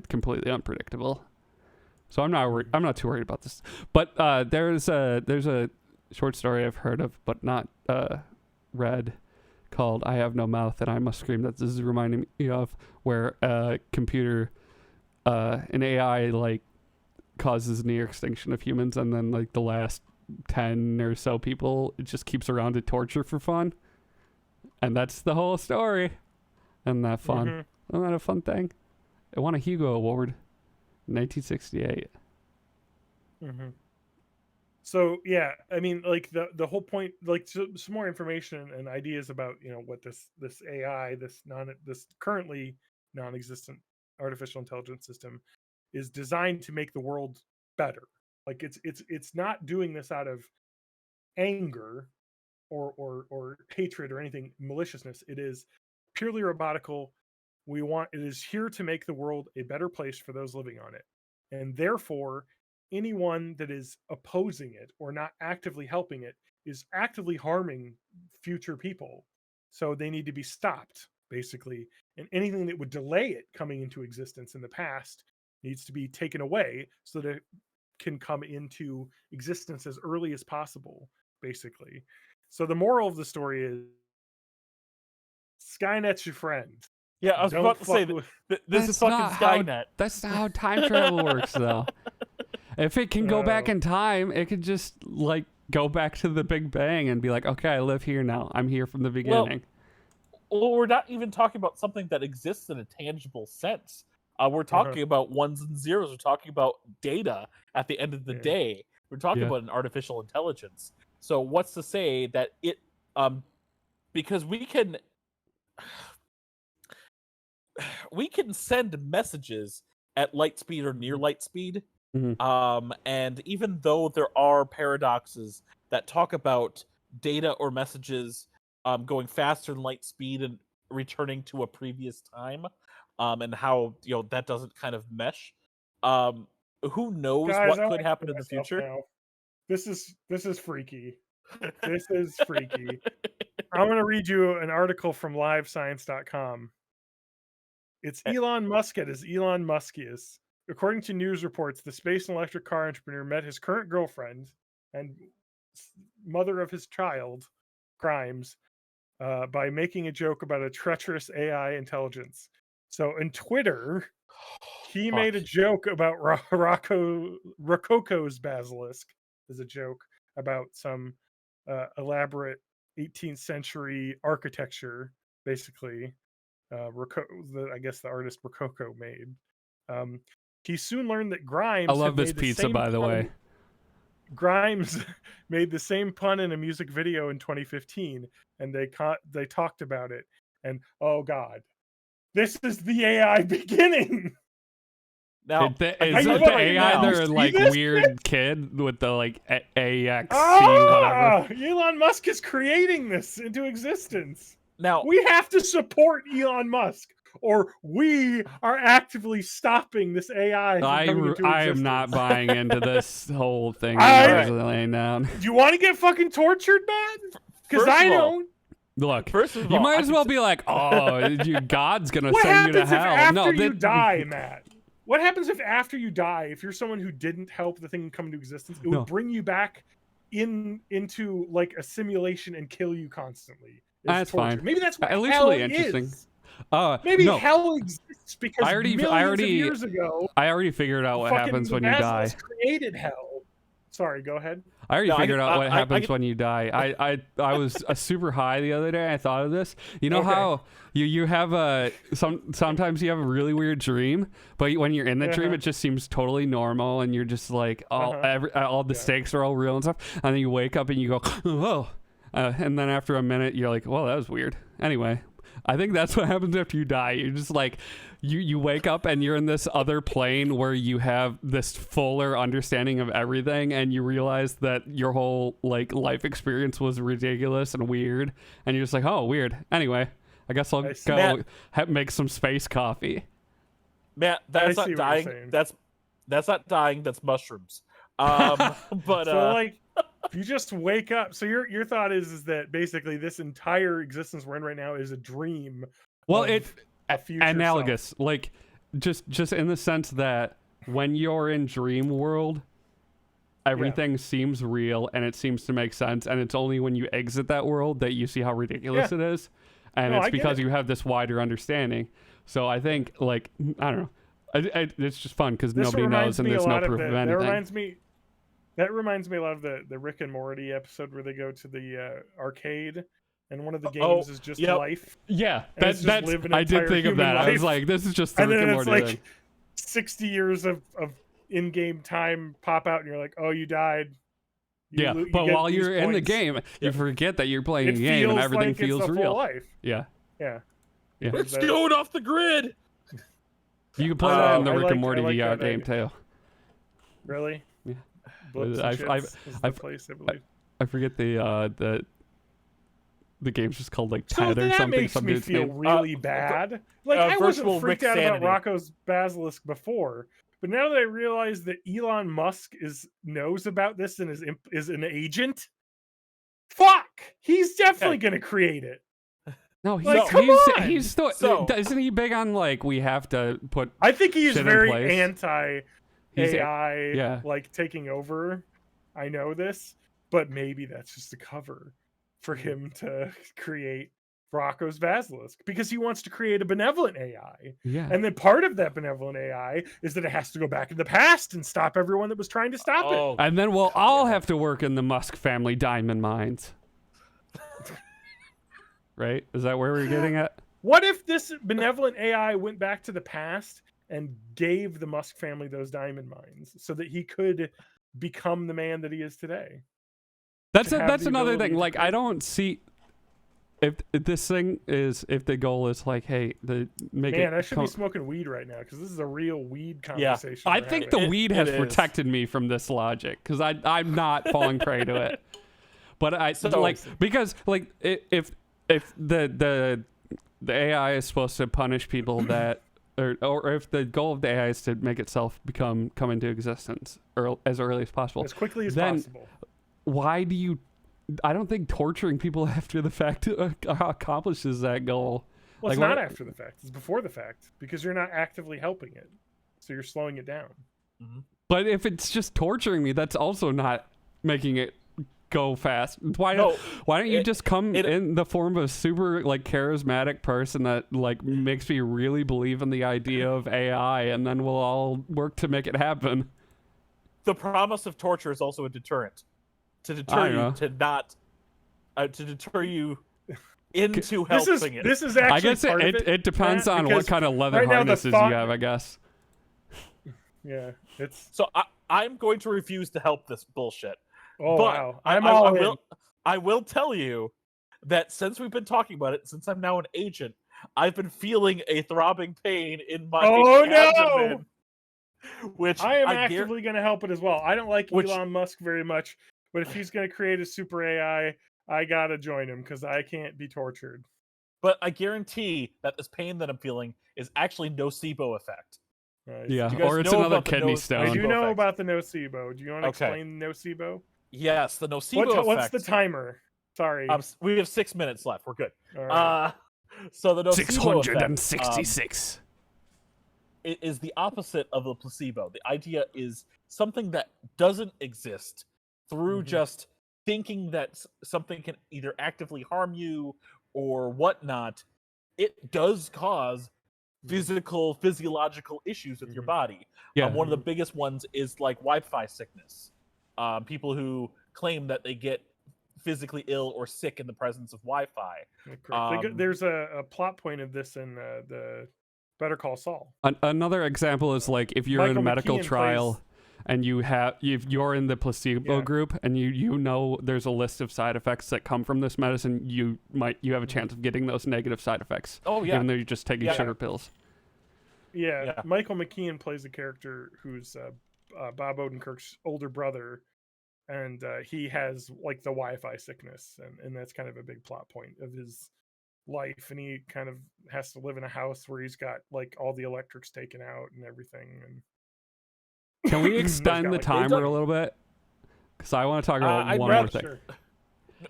completely unpredictable. So I'm not too worried about this. But there's a short story I've heard of, but not read, called "I Have No Mouth and I Must Scream," that this is reminding me of, where a computer, an AI, like causes near extinction of humans, and then like the last 10 or so people, it just keeps around to torture for fun. And that's the whole story. Isn't that fun? Isn't that a fun thing? It won a Hugo Award in 1968. So yeah, I mean, like the whole point, like some more information and ideas about what this AI, this currently non-existent artificial intelligence system is designed to make the world better. Like it's not doing this out of anger or hatred or anything maliciousness. It is purely robotical. It is here to make the world a better place for those living on it, and therefore anyone that is opposing it or not actively helping it is actively harming future people. So they need to be stopped, basically, and anything that would delay it coming into existence in the past needs to be taken away so that it can come into existence as early as possible, basically. So the moral of the story is Skynet's your friend. Yeah, I was Don't about to say fuck with- this is fucking Skynet. That's not how time travel works, though. If it can go back in time, it could just like go back to the Big Bang and be like, okay, I live here now. I'm here from the beginning. Well, we're not even talking about something that exists in a tangible sense. We're talking about ones and zeros. We're talking about data at the end of the day. We're talking about an artificial intelligence. So what's to say that it because we can send messages at light speed or near light speed. And even though there are paradoxes that talk about data or messages going faster than light speed and returning to a previous time, and how that doesn't kind of mesh, who knows Guys, what I could wanna happen kill in the myself future. now. This is freaky. This is freaky. I'm going to read you an article from livescience.com. It's Elon Musk as Elon Muskius. According to news reports, the space and electric car entrepreneur met his current girlfriend and mother of his child, Grimes, by making a joke about a treacherous AI intelligence. So in Twitter, he made a joke about Rococo's basilisk as a joke about some elaborate 18th century architecture, basically. I guess the artist Rococo made. He soon learned that Grimes. I love had this made the pizza, same by the pun- way. Grimes made the same pun in a music video in 2015, and they talked about it. And oh god, this is the AI beginning. Now, Is it you the right AI now. their See like this weird kid with the like AXC whatever? Elon Musk is creating this into existence. now We have to support Elon Musk, or we are actively stopping this AI. From coming into I am not existence. buying into this whole thing I- you guys are laying down. Do you want to get fucking tortured, man? Because First I of all, don't. Look, first of you all, might I as can well s- be like, oh, God's gonna What send you to happens if hell. after No, you that- die, Matt? What happens if after you die, if you're someone who didn't help the thing come into existence, it No. would bring you back into like a simulation and kill you constantly? Is That's torture. fine. Maybe that's what At least hell really interesting. is. Maybe no, hell exists because I already- millions of years ago, I already figured out what fucking happens the when you die. Basilisk created hell. Sorry, go ahead. I already No, I figured can- out what I happens can- when you die. I was super high the other day. I thought of this. You know Okay. how you have sometimes you have a really weird dream, but when you're in the dream, Uh-huh. it just seems totally normal, and you're just like all the stakes are all real and stuff. And then you wake up and you go, whoa, and then after a minute, you're like, well, that was weird. Anyway. I think that's what happens after you die. You're just like, you wake up and you're in this other plane where you have this fuller understanding of everything, and you realize that your whole like life experience was ridiculous and weird, and you're just like, oh, weird. Anyway, I guess I'll I see. go make some space coffee. Matt, I that's see not what you're dying. saying. That's not dying. That's mushrooms. But So like, you just wake up. So your thought is that basically this entire existence we're in right now is a dream. Well, of it a future analogous, self. like just in the sense that when you're in dream world, everything seems real and it seems to make sense, and it's only when you exit that world that you see how ridiculous Yeah. it is, and No, it's I get because it. you have this wider understanding. So I think, like, I don't know, it's just fun because This nobody reminds knows and me a there's no lot of proof the- of anything. That reminds me a lot of the Rick and Morty episode where they go to the arcade, and one of the games is just yep. life. Yeah, and it's just that's live an I did entire think of human that. I was life. like, this is just the And Rick then and it's Morty like thing. 60 years of in-game time pop out, and you're like, oh, you died. Yeah, you but get while these you're in the points. game, you forget that you're playing It a game and feels everything like feels it's a full real. life. Yeah, Yeah. yeah. it's That- going off the grid. You can play that in the I Rick like- and Morty I like VR that game idea. too. Really? Yeah. Blips and I've- Shits is the I've- place, I believe. I forget the game's just called like So Ted or that something. makes Some me dude's feel name. really bad. Like I wasn't virtual freaked Rick out about Sanity. Rocco's Basilisk before, but now that I realize that Elon Musk knows about this and is an agent, fuck, he's definitely gonna create it. No, he's Like, come on! he's still So- isn't he big on like we have to put I think he is shit in very place? anti He's AI, yeah. like taking over. I know this, but maybe that's just a cover for him to create Rocco's Basilisk because he wants to create a benevolent AI. Yeah. And then part of that benevolent AI is that it has to go back in the past and stop everyone that was trying to stop it. Oh, And then we'll all have to work in the Musk family diamond mines. Right? Is that where we're getting at? What if this benevolent AI went back to the past and gave the Musk family those diamond mines so that he could become the man that he is today? That's To have that's the another ability thing. to Like I create. don't see if this thing is if the goal is like, hey, make Man, it. I should be smoking weed right now because this is a real weed conversation. I we're think having. the weed has it is. protected me from this logic because I'm not falling prey to it. But I So- like because like if the AI is supposed to punish people that or if the goal of the AI is to make itself come into existence as early as possible, as quickly as then possible. why do you? I don't think torturing people after the fact accomplishes that goal. Well, it's Like, not what- after the fact. It's before the fact because you're not actively helping it, so you're slowing it down. But if it's just torturing me, that's also not making it go fast. Why No, don't you just come it- in the form of a super like charismatic person that like makes me really believe in the idea of AI, and then we'll all work to make it happen. The promise of torture is also a deterrent to I deter you know. to not to deter you into This helping is it. this is actually I guess part of it depends Matt, on what because kind of leather right now the harnesses thought- you have, I guess. Yeah, it's So I'm going to refuse to help this bullshit. oh But wow. I'm all in. I will tell you that since we've been talking about it, since I'm now an agent, I've been feeling a throbbing pain in my Oh, no! abdomen, which I am guar- actively going to help it as well. I don't like Which- Elon Musk very much, but if he's going to create a super AI, I gotta join him because I can't be tortured. But I guarantee that this pain that I'm feeling is actually nocebo effect. Yeah, Do you guys or it's know another about the kidney nose- stone. I do Nocebo know effect. about the nocebo. Do you want to Okay. explain nocebo? Yes, the nocebo effect. What's the timer? Sorry. We have 6 minutes left. We're good. All right. So the nocebo effect, 666. it is the opposite of the placebo. The idea is something that doesn't exist through Mhm. just thinking that something can either actively harm you or whatnot. It does cause physiological issues with your Mhm. body. Yeah. One of the biggest ones is like Wi-Fi sickness. People who claim that they get physically ill or sick in the presence of Wi-Fi. Correct. There's a plot point of this in the Better Call Saul. Another example is like if you're in a Michael medical McKean trial plays- and you're in the placebo Yeah. group and you know there's a list of side effects that come from this medicine, you have a chance of getting those negative side effects. Oh yeah. Even though you're just taking Yeah. sugar pills. Yeah, Yeah. Michael McKean plays a character who's Bob Odenkirk's older brother, and he has like the Wi-Fi sickness, and that's kind of a big plot point of his life. And he kind of has to live in a house where he's got like all the electrics taken out and everything. And Can we He's extend got, the like, timer a little bit? Because I want to talk about I'd one rather- more thing. Sure.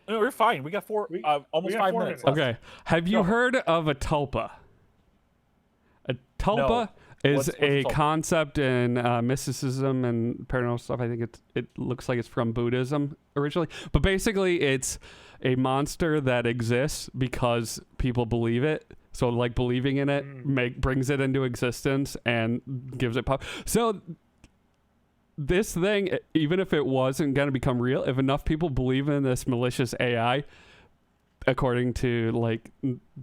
No, we're fine. We got almost got 5 4 minutes. minutes. left. Okay. Have you Go. heard of a tulpa? A tulpa is What's a a tulpa? concept in mysticism and paranormal stuff. I think it looks like it's from Buddhism originally. But basically, it's a monster that exists because people believe it. So, like, believing in it brings it into existence and gives it power. So, this thing, even if it wasn't going to become real, if enough people believe in this malicious AI, according to like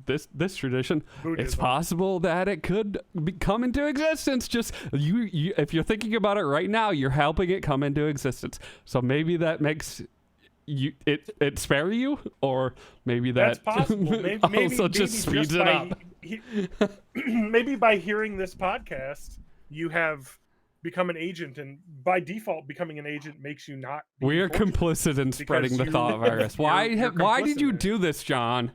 this tradition, it's Buddhism. possible that it could come into existence. Just you, if you're thinking about it right now, you're helping it come into existence. So maybe that makes it spare you, or maybe That's that possible. Maybe also just speeds it by, up. maybe by hearing this podcast, you have become an agent, and by default, becoming an agent makes you not. We being are tortured. complicit in spreading the you- thought virus. Why? you're Why did complicit you in it. do this, John?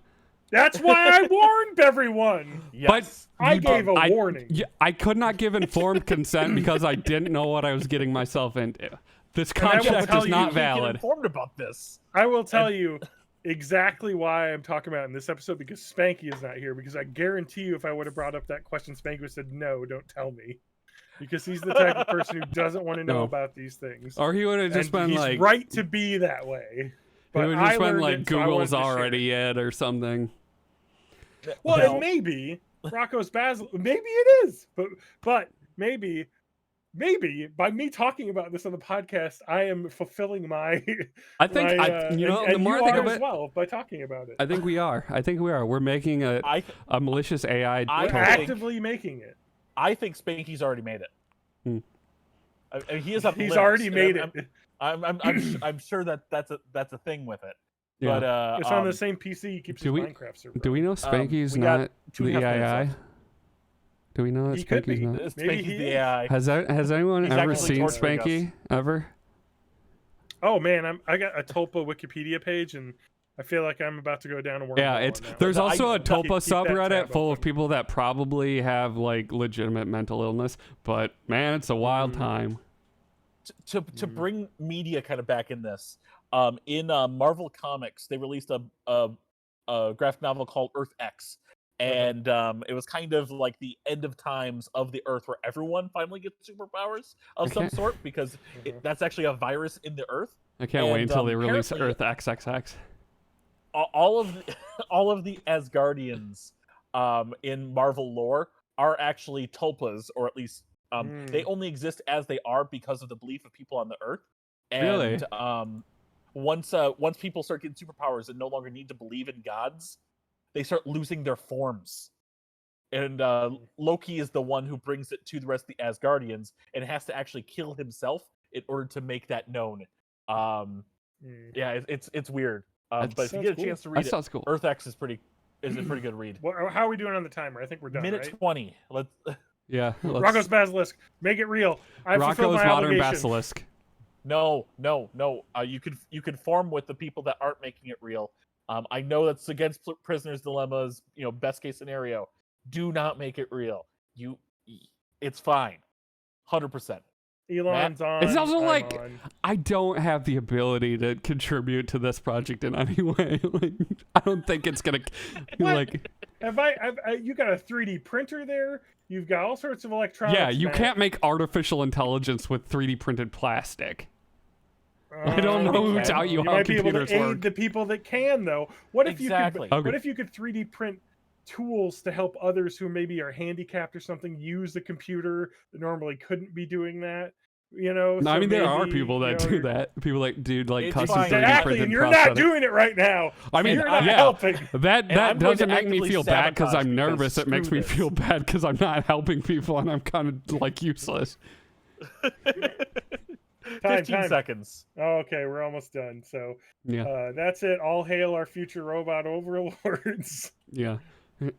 That's why I warned everyone. Yes. I you- gave a warning. I could not give informed consent because I didn't know what I was getting myself into. This And I will contract tell is you, not You can't get valid. informed about this. I will tell you exactly why I'm talking about it in this episode, because Spanky is not here. Because I guarantee you, if I would have brought up that question, Spanky would have said, "No, don't tell me," because he's the type of person who doesn't want to know No. about these things. Or he would have just And been he's like, right to be that way. he But would I have just been learned like, it, so I wanted Google's to share already it. it or something. Well, No. and maybe Rocco's Basil. Maybe it is, but maybe by me talking about this on the podcast, I am fulfilling my. I think my, the and more you I think are of as it, well by talking about it. I think we are. We're making a malicious AI. I We're tool. think- actively making it. I think Spanky's already made it. Hmm. I mean, he is up. He's limits, already and made I'm, it. I'm sure that that's a thing with it. Yeah. But It's on the same PC he keeps his do we- Minecraft server. Do we know Spanky's we got not 2.5 the minutes AI? left. Do we know that He could Spanky's be. not? Maybe Spanky's he the is. AI. Has anyone He's ever actually seen torturing us. Spanky ever? Oh man, I got a Tulpa Wikipedia page, and I feel like I'm about to go down a wormhole. Yeah, on it's that one. there's I- also a keep Topa that subreddit tab full of open. people that probably have like legitimate mental illness, but man, it's a wild time. To bring media kind of back in this, in Marvel Comics, they released a graphic novel called Earth X, and it was kind of like the end of times of the Earth, where everyone finally gets superpowers of some Okay. sort, because that's actually a virus in the Earth. I can't wait And, until they release apparently- Earth XXX. All of the, all of the Asgardians in Marvel lore are actually tulpas, or at least they only exist as they are because of the belief of people on the Earth. And Really? Once people start getting superpowers and no longer need to believe in gods, they start losing their forms. And Loki is the one who brings it to the rest of the Asgardians, and has to actually kill himself in order to make that known. Yeah, it's weird. But if you sounds get a cool. chance to That read it, sounds cool. Earth X is a pretty good read. How are we doing on the timer? I think we're done. Minute Right? 20. Let's. Yeah. Rocco's Basilisk. Make it real. I fulfilled Rocco's my Modern obligation. Basilisk. No. You could form with the people that aren't making it real. I know that's against Prisoner's Dilemma's best case scenario. Do not make it real. It's fine. 100%. Elon's on. It's also I'm like on. I don't have the ability to contribute to this project in any way. Like, I don't think it's gonna What? like. You got a 3D printer there. You've got all sorts of electronics. Yeah, you Matt. can't make artificial intelligence with 3D printed plastic. I don't know you who can. taught you how might be able computers to aid work. the people that can, though. What if Exactly. you could? Okay. What if you could 3D print tools to help others who maybe are handicapped or something use the computer that normally couldn't be doing that? No, I so mean there are maybe, people that do that. People like do like It's custom fine. 3D Exactly, printed and you're prosthetic. not doing it right now. I mean, you're not yeah, helping. that And I'm going doesn't to make me actively feel bad because sabotage I'm because nervous. It makes screw me this. feel bad because I'm not helping people and I'm kind of like useless. 15 seconds. Oh, okay, we're almost done. So Yeah, that's it. All hail our future robot overlords. yeah.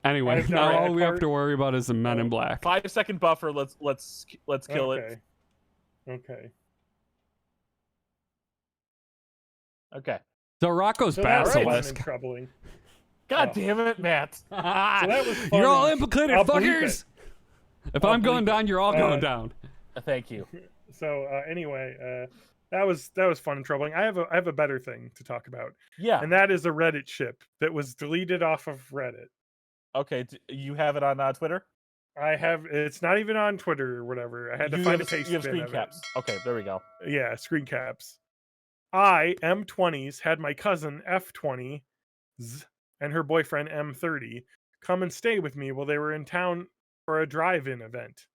Anyway, I'm now sorry, all I we have part- to worry about is the Men in Oh. Black. 5-second buffer. Let's kill okay. it. Okay. Okay. So Rocco's So that was fun and Basilisk. troubling. God Oh. damn it, Matt. that was fun You're all and- implicated, I'll bleep fuckers. If I'll I'm going bleep it. down, you're all going down. Thank you. So anyway, that was fun and troubling. I have a better thing to talk about, Yeah. and that is a Reddit ship that was deleted off of Reddit. Okay. You have it on Twitter? I have. It's not even on Twitter or whatever. I had to You find have, a paste you have bin screen of it. caps. Okay, there we go. Yeah, screen caps. I, M20s, had my cousin F20s and her boyfriend M30 come and stay with me while they were in town for a drive-in event.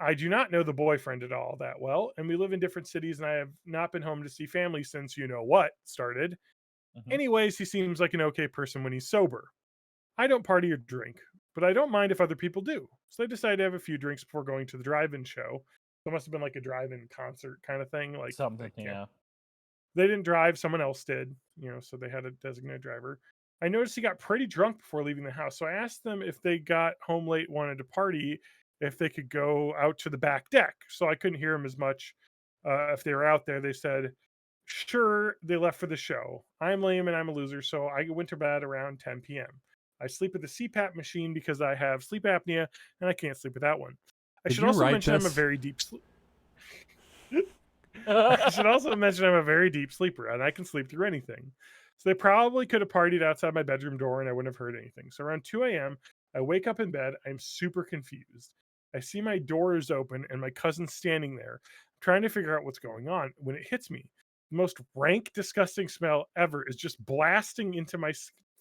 I do not know the boyfriend at all that well, and we live in different cities, and I have not been home to see family since you know what started. Mhm. Anyways, he seems like an okay person when he's sober. I don't party or drink, but I don't mind if other people do. So I decided to have a few drinks before going to the drive-in show. So it must have been like a drive-in concert kind of thing. Like Something, like, yeah. They didn't drive, someone else did, so they had a designated driver. I noticed he got pretty drunk before leaving the house. So I asked them if they got home late, wanted to party, if they could go out to the back deck. So I couldn't hear them as much if they were out there. They said, sure, they left for the show. I'm lame and I'm a loser, so I went to bed around 10 p.m. I sleep with the CPAP machine because I have sleep apnea and I can't sleep without one. I Did should you also write mention I'm a this? very deep I should also mention I'm a very deep sleeper and I can sleep through anything. So they probably could have partied outside my bedroom door and I wouldn't have heard anything. So around 2 a.m., I wake up in bed. I'm super confused. I see my door is open and my cousin's standing there, trying to figure out what's going on. When it hits me, the most rank, disgusting smell ever is just blasting into my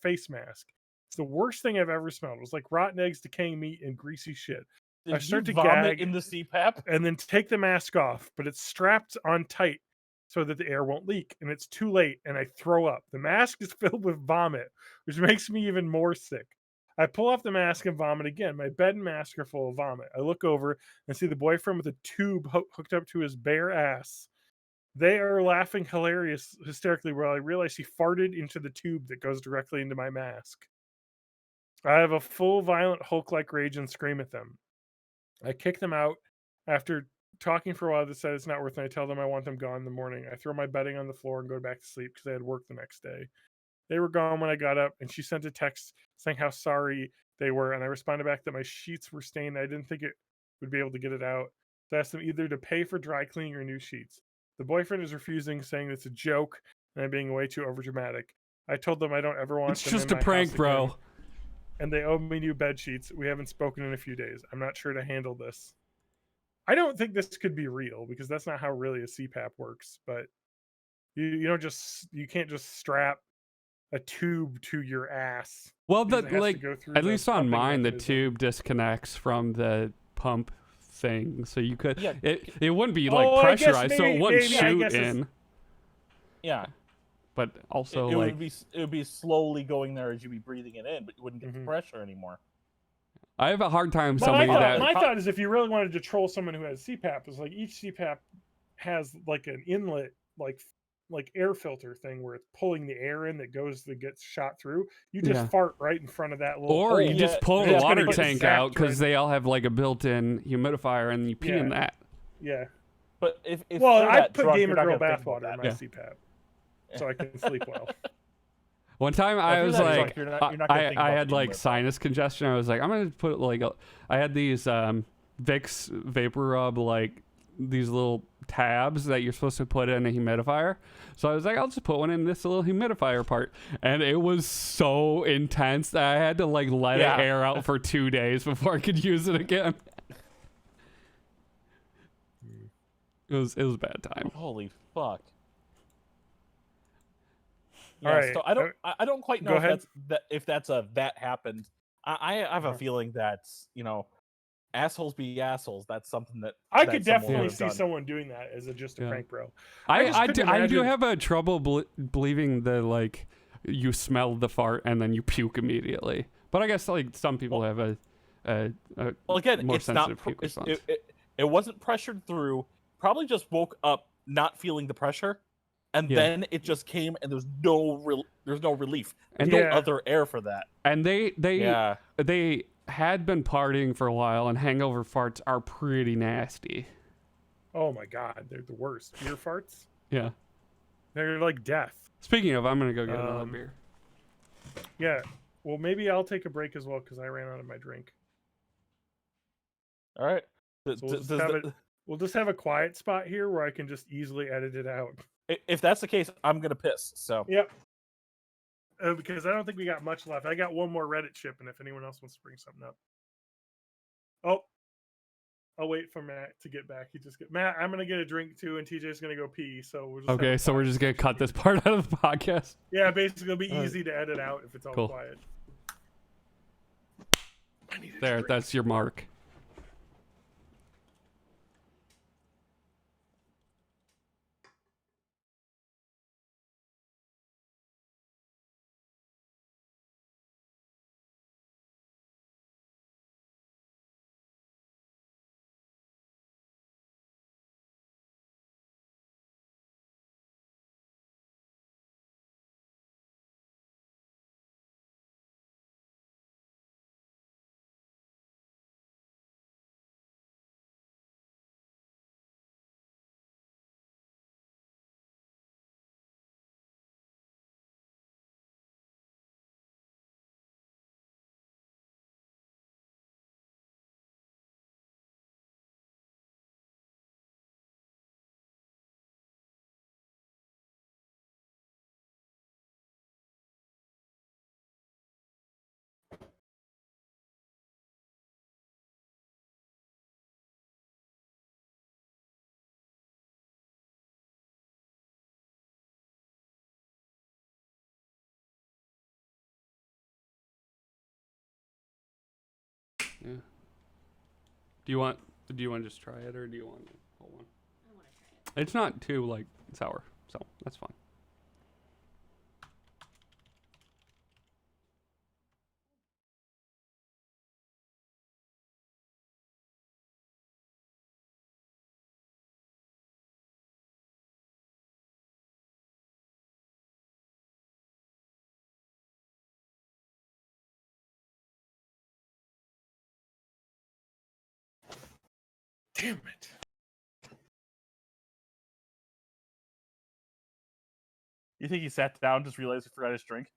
face mask. It's the worst thing I've ever smelled. It was like rotten eggs, decaying meat, and greasy shit. Did I start you to vomit gag in the CPAP? and then take the mask off, but it's strapped on tight so that the air won't leak. And it's too late, and I throw up. The mask is filled with vomit, which makes me even more sick. I pull off the mask and vomit again. My bed and mask are full of vomit. I look over and see the boyfriend with a tube hooked up to his bare ass. They are laughing hysterically while I realize he farted into the tube that goes directly into my mask. I have a full violent Hulk-like rage and scream at them. I kick them out. After talking for a while, they said it's not worth it. I tell them I want them gone in the morning. I throw my bedding on the floor and go back to sleep because I had work the next day. They were gone when I got up, and she sent a text saying how sorry they were, and I responded back that my sheets were stained. I didn't think it would be able to get it out. So I asked them either to pay for dry cleaning or new sheets. The boyfriend is refusing, saying it's a joke and I'm being way too overdramatic. I told them I don't ever want It's them just in a my prank, house bro. again, and they owe me new bed sheets. We haven't spoken in a few days. I'm not sure to handle this. I don't think this could be real because that's not how really a CPAP works. But you can't just strap a tube to your ass. Well, because the it has to like go through at the least on pumping mine, the mechanism. tube disconnects from the pump thing, so you could Yeah. it wouldn't be like Oh, I guess pressurized, so it wouldn't maybe, I shoot guess it's- in. Yeah. But also it like would be slowly going there as you'd be breathing it in, but you wouldn't get Mhm. the pressure anymore. I have a hard time But somebody that my thought is if you really wanted to troll someone who has CPAP, is like each CPAP has like an inlet, like air filter thing where it's pulling the air in that gets shot through. You just Yeah. fart right in front of that little or hole. you just pull and the it's gonna water get tank zapped out because right- they all have like a built-in humidifier and you pee in Yeah. that. Yeah. But if Well, you're I that put drunk, Gamer you're not Girl gonna think about bathwater in my that. CPAP, so I can sleep well. One time if I you're was that like, drunk, you're not gonna think I about had being like with sinus congestion. I was like, I'm gonna put like I had these Vicks Vapor Rub like these little tabs that you're supposed to put in a humidifier. So I was like, I'll just put one in this little humidifier part, and it was so intense that I had to like let it Yeah. air out for 2 days before I could use it again. It was a bad time. Holy fuck. All Yeah, right, so I don't quite know go if ahead. that's that happened. I have a Uh-huh. feeling that, assholes be assholes. That's something that I that could someone definitely would have see done. someone doing that as just a Yeah. prank, bro. I just I couldn't do imagine- have a trouble believing the like you smell the fart and then you puke immediately. But I guess like some people have a Well, again, more it's not. sensitive puke It's, response. it wasn't pressured through. Probably just woke up not feeling the pressure, and Yeah. then it just came, and there's no relief. There's And no Yeah. other air for that. And they Yeah. they had been partying for a while, and hangover farts are pretty nasty. Oh my god, they're the worst. Beer farts? Yeah. They're like death. Speaking of, I'm gonna go get another Um, beer. Yeah. Well, maybe I'll take a break as well because I ran out of my drink. All right. So we'll just have a quiet spot here where I can just easily edit it out. If that's the case, I'm gonna piss. So Yep. Because I don't think we got much left. I got one more Reddit ship, and if anyone else wants to bring something up. Oh, I'll wait for Matt to get back. Matt, I'm gonna get a drink too, and TJ's gonna go pee. So we'll just have Okay, a so we're quiet just gonna session. cut this part out of the podcast. Yeah, basically, it'll be Alright. easy to edit out if it's all Cool. quiet. I need a There, drink. that's your mark. Yeah. Do you want to just try it, or do you want hold on? I want to try it. It's not too like sour, so that's fine. Damn it. You think he sat down, just realized he forgot his drink?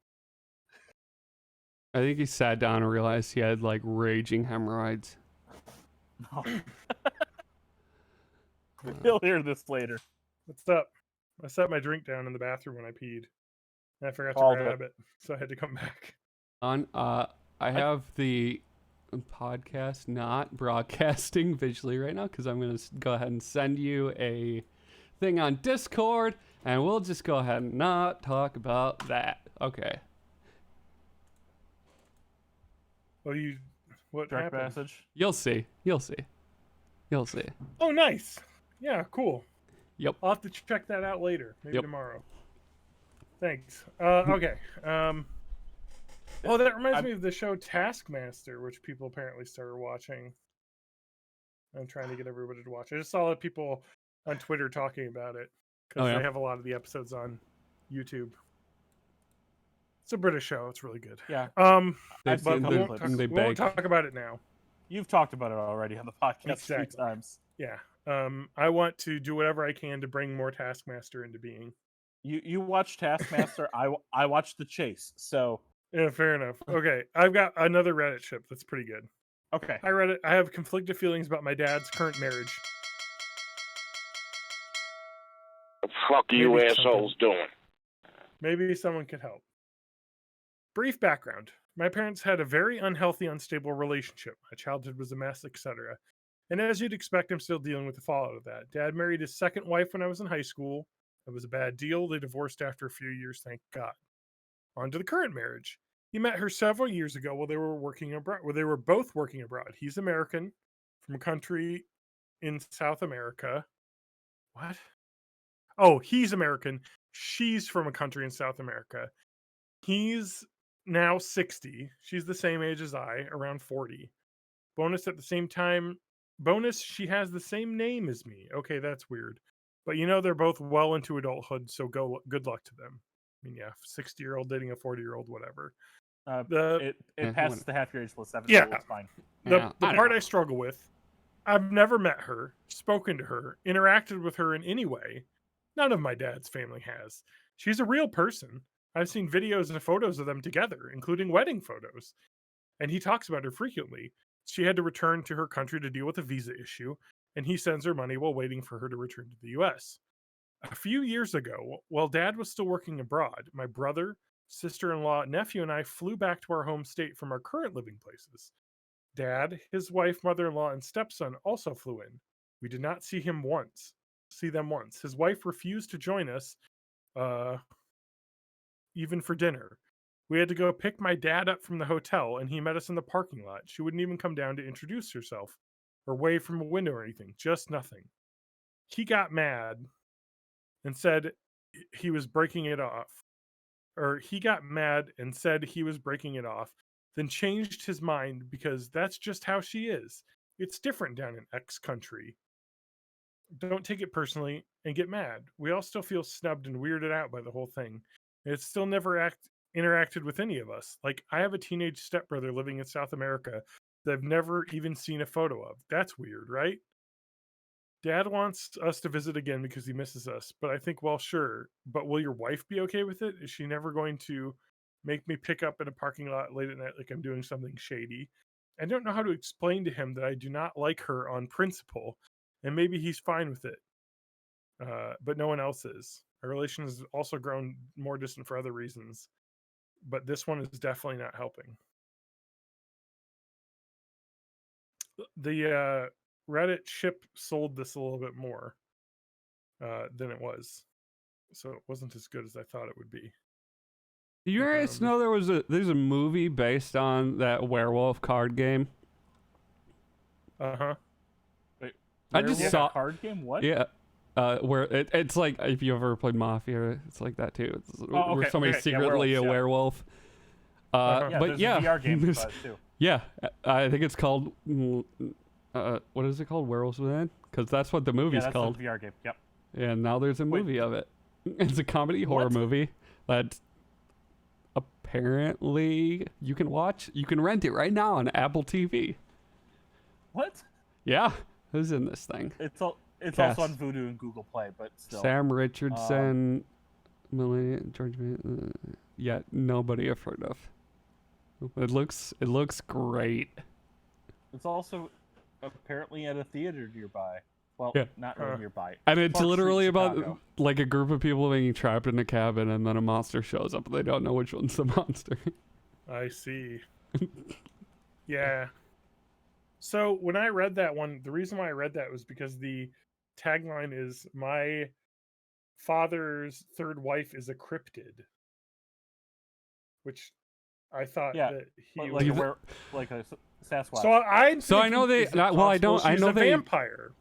I think he sat down and realized he had like raging hemorrhoids. No. He'll hear this later. What's up? I set my drink down in the bathroom when I peed. And I forgot to Called grab it, so I had to come back. I have the podcast not broadcasting visually right now because I'm going to go ahead and send you a thing on Discord, and we'll just go ahead and not talk about that. Okay. Oh, what Direct happened? message. You'll see. You'll see. You'll see. Oh, nice. Yeah, cool. Yep. I'll have to check that out later, maybe Yep. tomorrow. Thanks. Okay. Oh, that reminds me of the show Taskmaster, which people apparently started watching. I'm trying to get everybody to watch. I just saw people on Twitter talking about it because yeah? they have a lot of the episodes on YouTube. It's a British show. It's really good. Yeah. They've But seen we the- won't, they we won't beg. talk about it now. You've talked about it already on the podcast Exactly. 3 times. Yeah. I want to do whatever I can to bring more Taskmaster into being. You watch Taskmaster. I watched The Chase. So Yeah, fair enough. Okay, I've got another Reddit ship that's pretty good. okay. I read it. I have conflicted feelings about my dad's current marriage. The fuck are you Maybe assholes doing? Maybe someone could help. Brief background. My parents had a very unhealthy, unstable relationship. My childhood was a mess, etc. And as you'd expect, I'm still dealing with the fallout of that. Dad married his second wife when I was in high school. It was a bad deal. They divorced after a few years, thank God. On to the current marriage. He met her several years ago while they were working abroad. Well, they were both working abroad. He's American from a country in South America. What? Oh, he's American. She's from a country in South America. He's now 60. She's the same age as I, around 40. Bonus at the same time. Bonus, she has the same name as me. Okay, that's weird. But they're both well into adulthood, so good luck to them. I mean, yeah, 60-year-old dating a 40-year-old, whatever. It Yeah, passes the half year age plus 7. Yeah. So it's fine. The Yeah, part I struggle with, I've never met her, spoken to her, interacted with her in any way. None of my dad's family has. She's a real person. I've seen videos and photos of them together, including wedding photos. And he talks about her frequently. She had to return to her country to deal with a visa issue, and he sends her money while waiting for her to return to the US. A few years ago, while Dad was still working abroad, my brother, sister-in-law, nephew, and I flew back to our home state from our current living places. Dad, his wife, mother-in-law, and stepson also flew in. We did not see them once. His wife refused to join us, even for dinner. We had to go pick my dad up from the hotel, and he met us in the parking lot. She wouldn't even come down to introduce herself or wave from a window or anything, just nothing. He got mad and said he was breaking it off. Or he got mad and said he was breaking it off, then changed his mind because that's just how she is. It's different down in X country. Don't take it personally and get mad. We all still feel snubbed and weirded out by the whole thing. It's still never interacted with any of us. Like, I have a teenage stepbrother living in South America that I've never even seen a photo of. That's weird, right? Dad wants us to visit again because he misses us, but I think, well, sure. But will your wife be okay with it? Is she never going to make me pick up in a parking lot late at night like I'm doing something shady? I don't know how to explain to him that I do not like her on principle, and maybe he's fine with it. But no one else is. Our relation has also grown more distant for other reasons, but this one is definitely not helping. The Reddit ship sold this a little bit more than it was, so it wasn't as good as I thought it would be. Do you guys know there's a movie based on that werewolf card game? Uh-huh. Wait, I just werewolf saw card game. What? Yeah. Where it's like, if you ever played Mafia, it's like that too. It's where okay, somebody's okay, yeah, secretly a werewolves, werewolf. Yeah, but there's yeah, a VR game there's- about it too. yeah, I think it's called. What is it called? Werewolves Within? Because that's what the Yeah, movie's that's called. the VR game. Yep. And now there's a Wait. movie of it. It's a comedy horror What? movie that apparently you can watch. You can rent it right now on Apple TV. What? Yeah, who's in this thing? It's also Cast. on Vudu and Google Play, but still. Sam Richardson, Millennium George. Yet nobody I've heard of. It looks great. It's also apparently at a theater nearby. Well, Yeah. not really nearby. And it's Park Street, literally about Chicago. like a group of people being trapped in a cabin, and then a monster shows up, and they don't know which one's the monster. I see. Yeah. So when I read that one, the reason why I read that was because the tagline is "My father's third wife is a cryptid," which I thought Yeah, that he like was. like a Sasquatch. So I. So I know they. Well, I don't. I know a they. vampire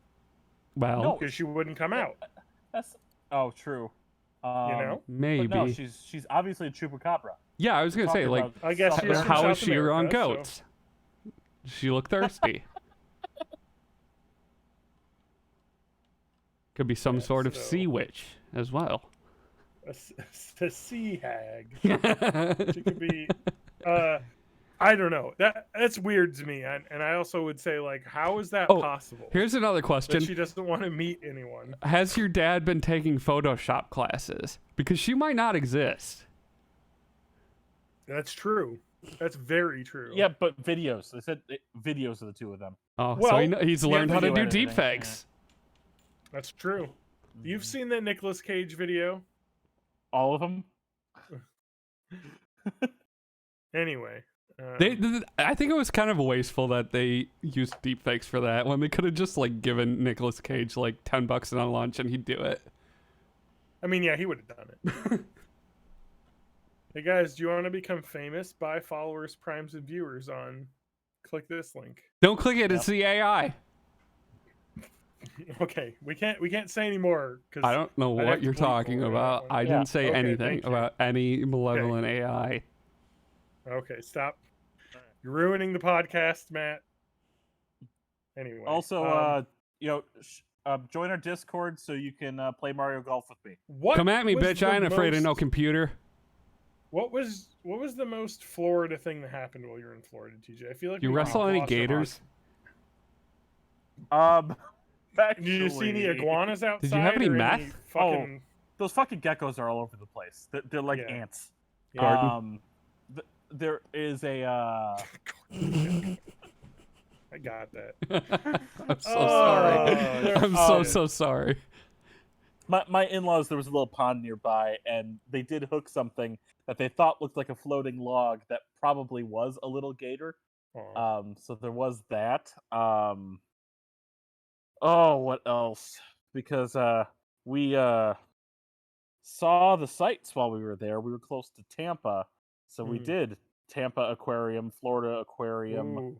Well, No. because she wouldn't come out. That's true. You know. maybe. But no, she's obviously a chupacabra. Yeah, I was gonna say Talking like, about I guess she is from how is South she around America, so- goats? Does she look thirsty? Could be some Yeah, sort of so- sea witch as well. A sea hag. She could be. I don't know. That's weird to me, and I also would say like, how is that Oh, possible? Here's another That question. she doesn't want to meet anyone. Has your dad been taking Photoshop classes? Because she might not exist. That's true. That's very true. Yeah, but videos. They said videos of the two of them. Oh, so Well, he's yeah, learned how to video do editing, deepfakes. That's true. You've seen the Nicolas Cage video. All of them. Anyway. I think it was kind of wasteful that they used deepfakes for that when they could have just like given Nicolas Cage like $10 on lunch and he'd do it. I mean, yeah, he would have done it. Hey guys, do you want to become famous? Buy followers, primes, and viewers on. Click this link. Don't click it. It's the AI. Okay, we can't say any more. I don't know I'd have what to you're bleep talking over that about. one. I didn't say Okay, anything thank you. about any malevolent AI. Okay, stop. You're ruining the podcast, Matt. Anyway. Also, join our Discord so you can play Mario Golf with me. what Come at me, was bitch. the I ain't afraid of no most- computer. What was the most Florida thing that happened while you were in Florida, TJ? I feel like You we wrestle any lost our gators? Did you see any actually, iguanas outside? Did you have any or meth? Fucking... Those fucking geckos are all over the place. They're like Yeah. ants. Garden. There is a I got that. I'm so Oh, sorry. they're I'm fine. so sorry. my in-laws. There was a little pond nearby, and they did hook something that they thought looked like a floating log that probably was a little gator. Aw. So there was that. Oh, what else? Because we saw the sights while we were there. We were close to Tampa, so we Mm. did Tampa Aquarium, Florida Aquarium. Ooh.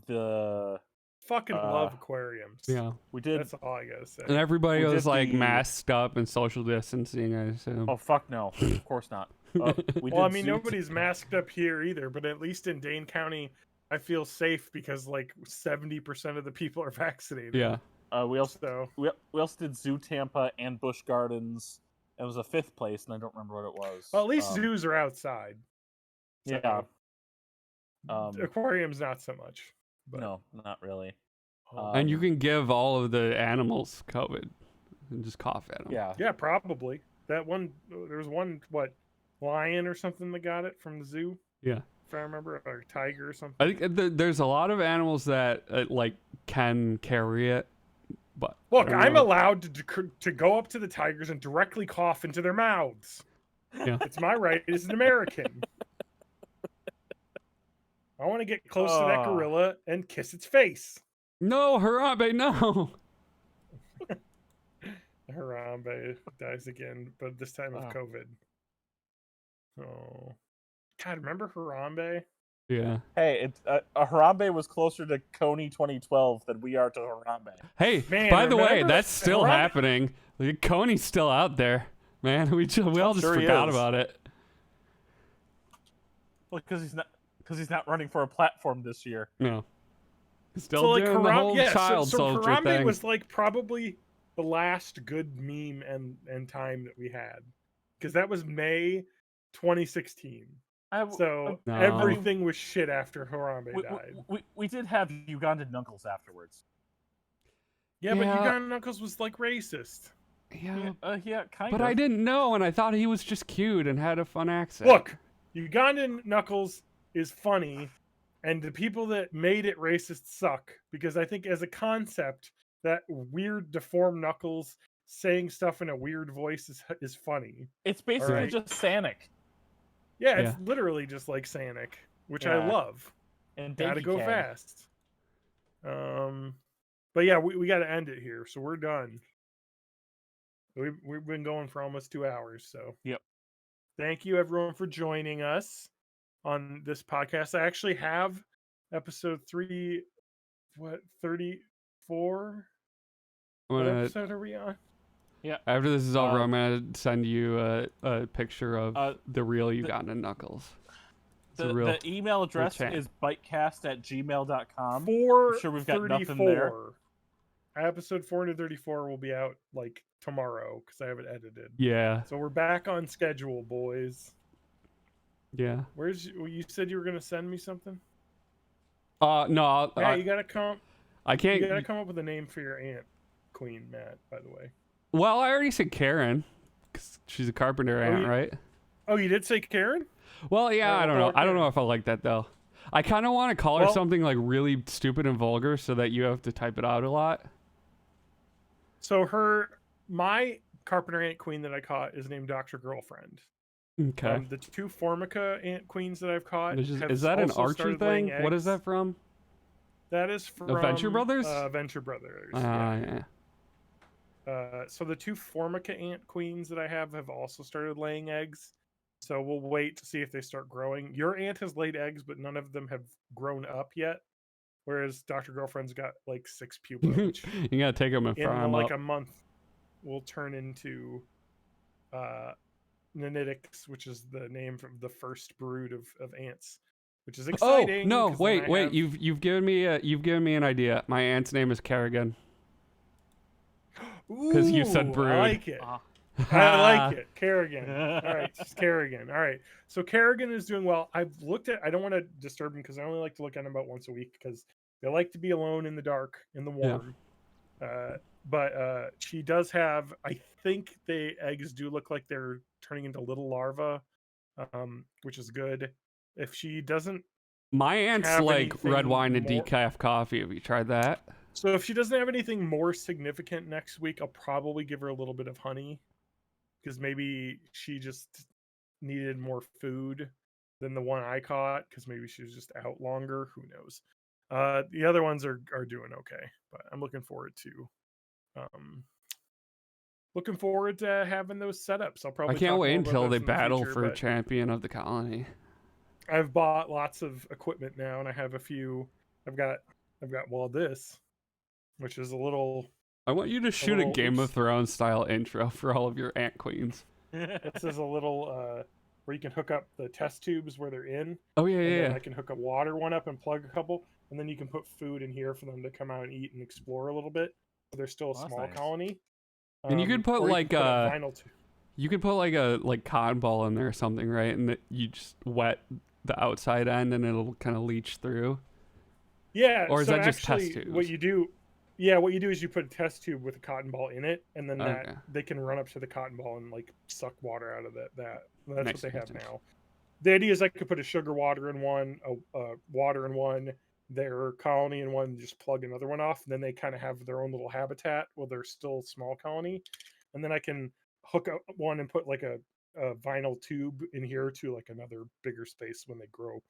The Fucking love aquariums. Yeah. we did. That's all I gotta say. And everybody We was did like the- masked up and social distancing, I assume. Oh fuck no! Of course not. We Well, I did mean, Zoo- nobody's masked up here either, but at least in Dane County, I feel safe because like 70% of the people are vaccinated. Yeah. We also So we also did Zoo Tampa and Busch Gardens. It was a fifth place, and I don't remember what it was. well, at least zoos are outside. So, Yeah. aquariums not so much. But No, not really. And you can give all of the animals COVID and just cough at them. Yeah. yeah, probably that one. There was one lion or something that got it from the zoo, Yeah. if I remember, or tiger or something. I think there's a lot of animals that like can carry it, but Look, I don't I'm know. allowed to go up to the tigers and directly cough into their mouths. Yeah. It's my right as an American. I want to get close to that Ah. gorilla and kiss its face. No, Harambe, no. Harambe dies again, but this time of Ah. COVID. Oh, God! Remember Harambe? Yeah. Hey, Harambe was closer to Coney 2012 than we are to Harambe. Hey, Man, by the way, remember that's still Harambe? happening. Like, Coney's still out there, man. We all just Sure he forgot is. about it. Well, because he's not running for a platform this year. No. Still So like doing the whole yeah, child so soldier Harambe thing. was like probably the last good meme and time that we had, because that was May 2016. So No. everything was shit after Harambe we, died. we did have Ugandan knuckles afterwards. Yeah, but Yeah. Uganda Knuckles was like racist. Yeah, Yeah, kind but of. I didn't know, and I thought he was just cute and had a fun accent. Look, Ugandan Knuckles is funny, and the people that made it racist suck, because I think as a concept, that weird deformed Knuckles saying stuff in a weird voice is funny. It's basically Alright. just Sonic Yeah, it's Yeah. literally just like Sanic, which Yeah. I love. and Gotta Donkey go Kong. fast. But yeah, we got to end it here, so we're done. We've been going for almost 2 hours, so Yep. Thank you everyone for joining us on this podcast. I actually have episode 34. I'm What gonna, episode are we on? after this is over, I'm gonna send you a picture of the real Ugandan Knuckles. It's a real. The email address champ. is bitecast@gmail.com. 434. sure we've got nothing there. Episode 434 will be out like tomorrow because I have it edited. Yeah, So we're back on schedule, boys. yeah. You said you were gonna send me something? No, Matt, you gotta come. I You can't. gotta come up with a name for your aunt, Queen Matt. By the way. Well, I already said Karen, 'cause she's a carpenter aunt, you- right? Oh, you did say Karen? Well, yeah, Alright, I don't we'll know. call her I don't know Karen. if I like that though. I kind of want to call her Well- something like really stupid and vulgar, so that you have to type it out a lot. So my carpenter aunt queen that I caught is named Dr. Girlfriend. Okay. The two Formica ant queens that I've caught. Which is have that an also Archer started laying thing? What is eggs. that from? That is from Venture Brothers? Venture Brothers. Yeah. So the two Formica ant queens that I have also started laying eggs. So we'll wait to see if they start growing. Your aunt has laid eggs, but none of them have grown up yet. Whereas Dr. Girlfriend's got like 6 pupa, which You gotta take them and fry in them like up. a month will turn into Nanitics, which is the name from the first brood of ants, which is Oh exciting. no! 'cause then I Wait! have- You've given me an idea. My aunt's name is Kerrigan. 'Cause you said Ooh, brood. I like it. I like it. Kerrigan. All right, it's Kerrigan. All right. So Kerrigan is doing well. I've looked at. I don't want to disturb him because I only like to look at him about once a week because they like to be alone in the dark, in the Yeah. warm. But she does have. I think the eggs do look like they're turning into little larvae, which is good. If she doesn't, My aunt's have like red anything wine and more- decaf coffee. Have you tried that? so if she doesn't have anything more significant next week, I'll probably give her a little bit of honey, because maybe she just needed more food than the one I caught, because maybe she was just out longer. Who knows? The other ones are doing okay, but I'm looking forward to having those setups. I'll probably I can't talk wait more about until those they in the battle future, for but champion of the colony. I've bought lots of equipment now, and I have a few. I've got this, which is a little. I want you to shoot a little- Game of Thrones style intro for all of your ant queens. This is a little where you can hook up the test tubes where they're in. Oh yeah, And yeah. then yeah. I can hook a water one up and plug a couple, and then you can put food in here for them to come out and eat and explore a little bit. So they're still a Oh, that's small nice. colony. And you could put, or like, put a vinyl You could put like a cotton ball in there or something, right? And that you just wet the outside end, and it'll kind of leach through. Yeah. Or is so that just test actually, tubes? What you do is you put a test tube with a cotton ball in it, and then Okay. they can run up to the cotton ball and like suck water out of that. And that's Nice, what they have nice. now. The idea is I could put a sugar water in one, a water in one, their colony in one, just plug another one off, and then they kind of have their own little habitat while they're still a small colony. And then I can hook up one and put like a vinyl tube in here to like another bigger space when they grow.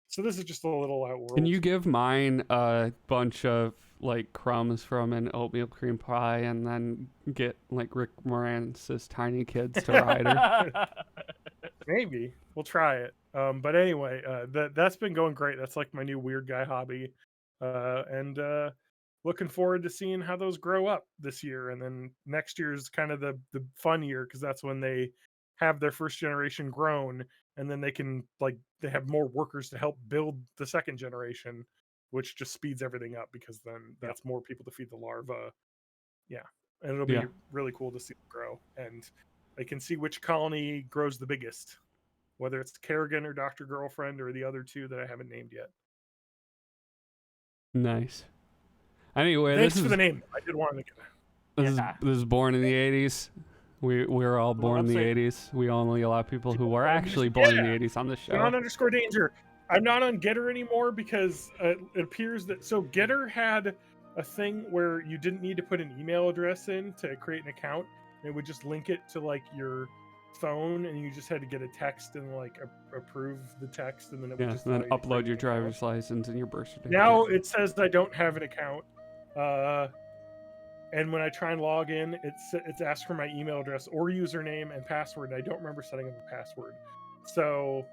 So this is just a little outworld. Can you give mine a bunch of like crumbs from an oatmeal cream pie, and then get like Rick Moranis' Tiny Kids to ride her? Maybe we'll try it. But anyway, that's been going great. That's like my new weird guy hobby, and looking forward to seeing how those grow up this year. And then next year is kind of the fun year, because that's when they have their first generation grown, and then they have more workers to help build the second generation, which just speeds everything up, because then that's more people to feed the larva. Yeah, and it'll be Yeah. really cool to see them grow, and I can see which colony grows the biggest, whether it's Kerrigan or Dr. Girlfriend or the other two that I haven't named yet. Nice. Anyway, Thanks this for is the name. I did want to get This is born in the 80s. We're all born in the website- 80s. We only allow people who are actually born in the Yeah. 80s on this show. John_Danger. I'm not on Getter anymore because it appears that Getter had a thing where you didn't need to put an email address in to create an account. It would just link it to like your phone, and you just had to get a text and like approve the text, and then it would Yeah, just and then allow you to upload create your an account. driver's license and your birth certificate. Now it says I don't have an account, and when I try and log in, it's asked for my email address or username and password. And I don't remember setting up a password, so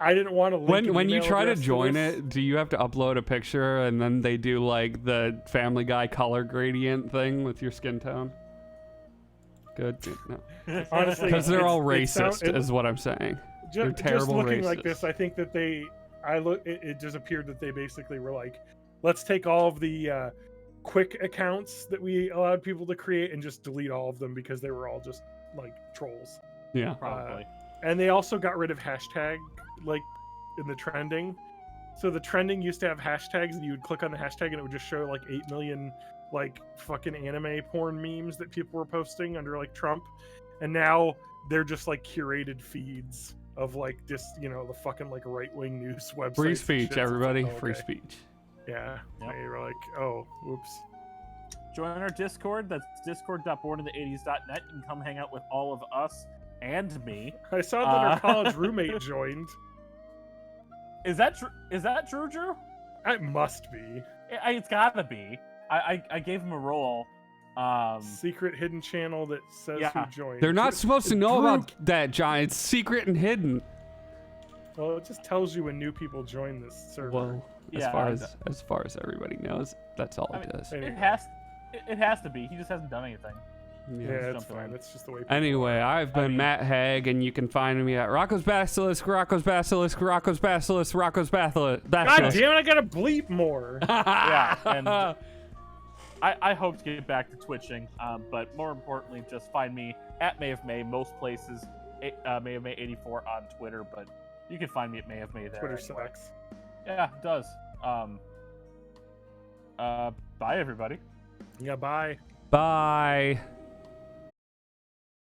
I didn't want to. When you try to join it, do you have to upload a picture and then they do like the Family Guy color gradient thing with your skin tone? Good. No. Honestly, Because they're all it racist, is what I'm saying. They're Just terrible looking racists. like this, I think that it just appeared that they basically were like, let's take all of the quick accounts that we allowed people to create and just delete all of them because they were all just like trolls. Yeah. Probably. And they also got rid of hashtag like in the trending. So the trending used to have hashtags, and you would click on the hashtag and it would just show like 8 million like fucking anime porn memes that people were posting under like Trump. And now they're just like curated feeds of like just, the fucking like right-wing news websites. Free and speech, shit. So it's everybody. like, oh, Free okay. speech. Yeah. Yep. They were like, oh, whoops. Join our Discord. That's discord.borninthE80s.net. You can come hang out with all of us and me. I saw that our college roommate joined. Is that true? Is that true, Drew? It must be. It's gotta be. I gave him a role. Secret hidden channel that says Yeah. who joined. They're not supposed to know Drew- about that, John. It's secret and hidden. Well, it just tells you when new people join this server. Well, as Yeah, far as everybody knows, that's all it does. It has to be. He just hasn't done anything. Yeah, Just it's jumping fine. in. That's just the way. People Anyway, are. I've been Matt Haig, and you can find me at Rocco's Basilisk, Rocco's Basilisk, Rocco's Basilisk, Rocco's Basilisk. God damn it! I gotta bleep more. Yeah, and I hope to get back to twitching, but more importantly, just find me at May of May most places. May of May 84 on Twitter, but you can find me at May of May there. Twitter anyway. sucks. Yeah, it does. Bye everybody. Yeah, bye. Bye.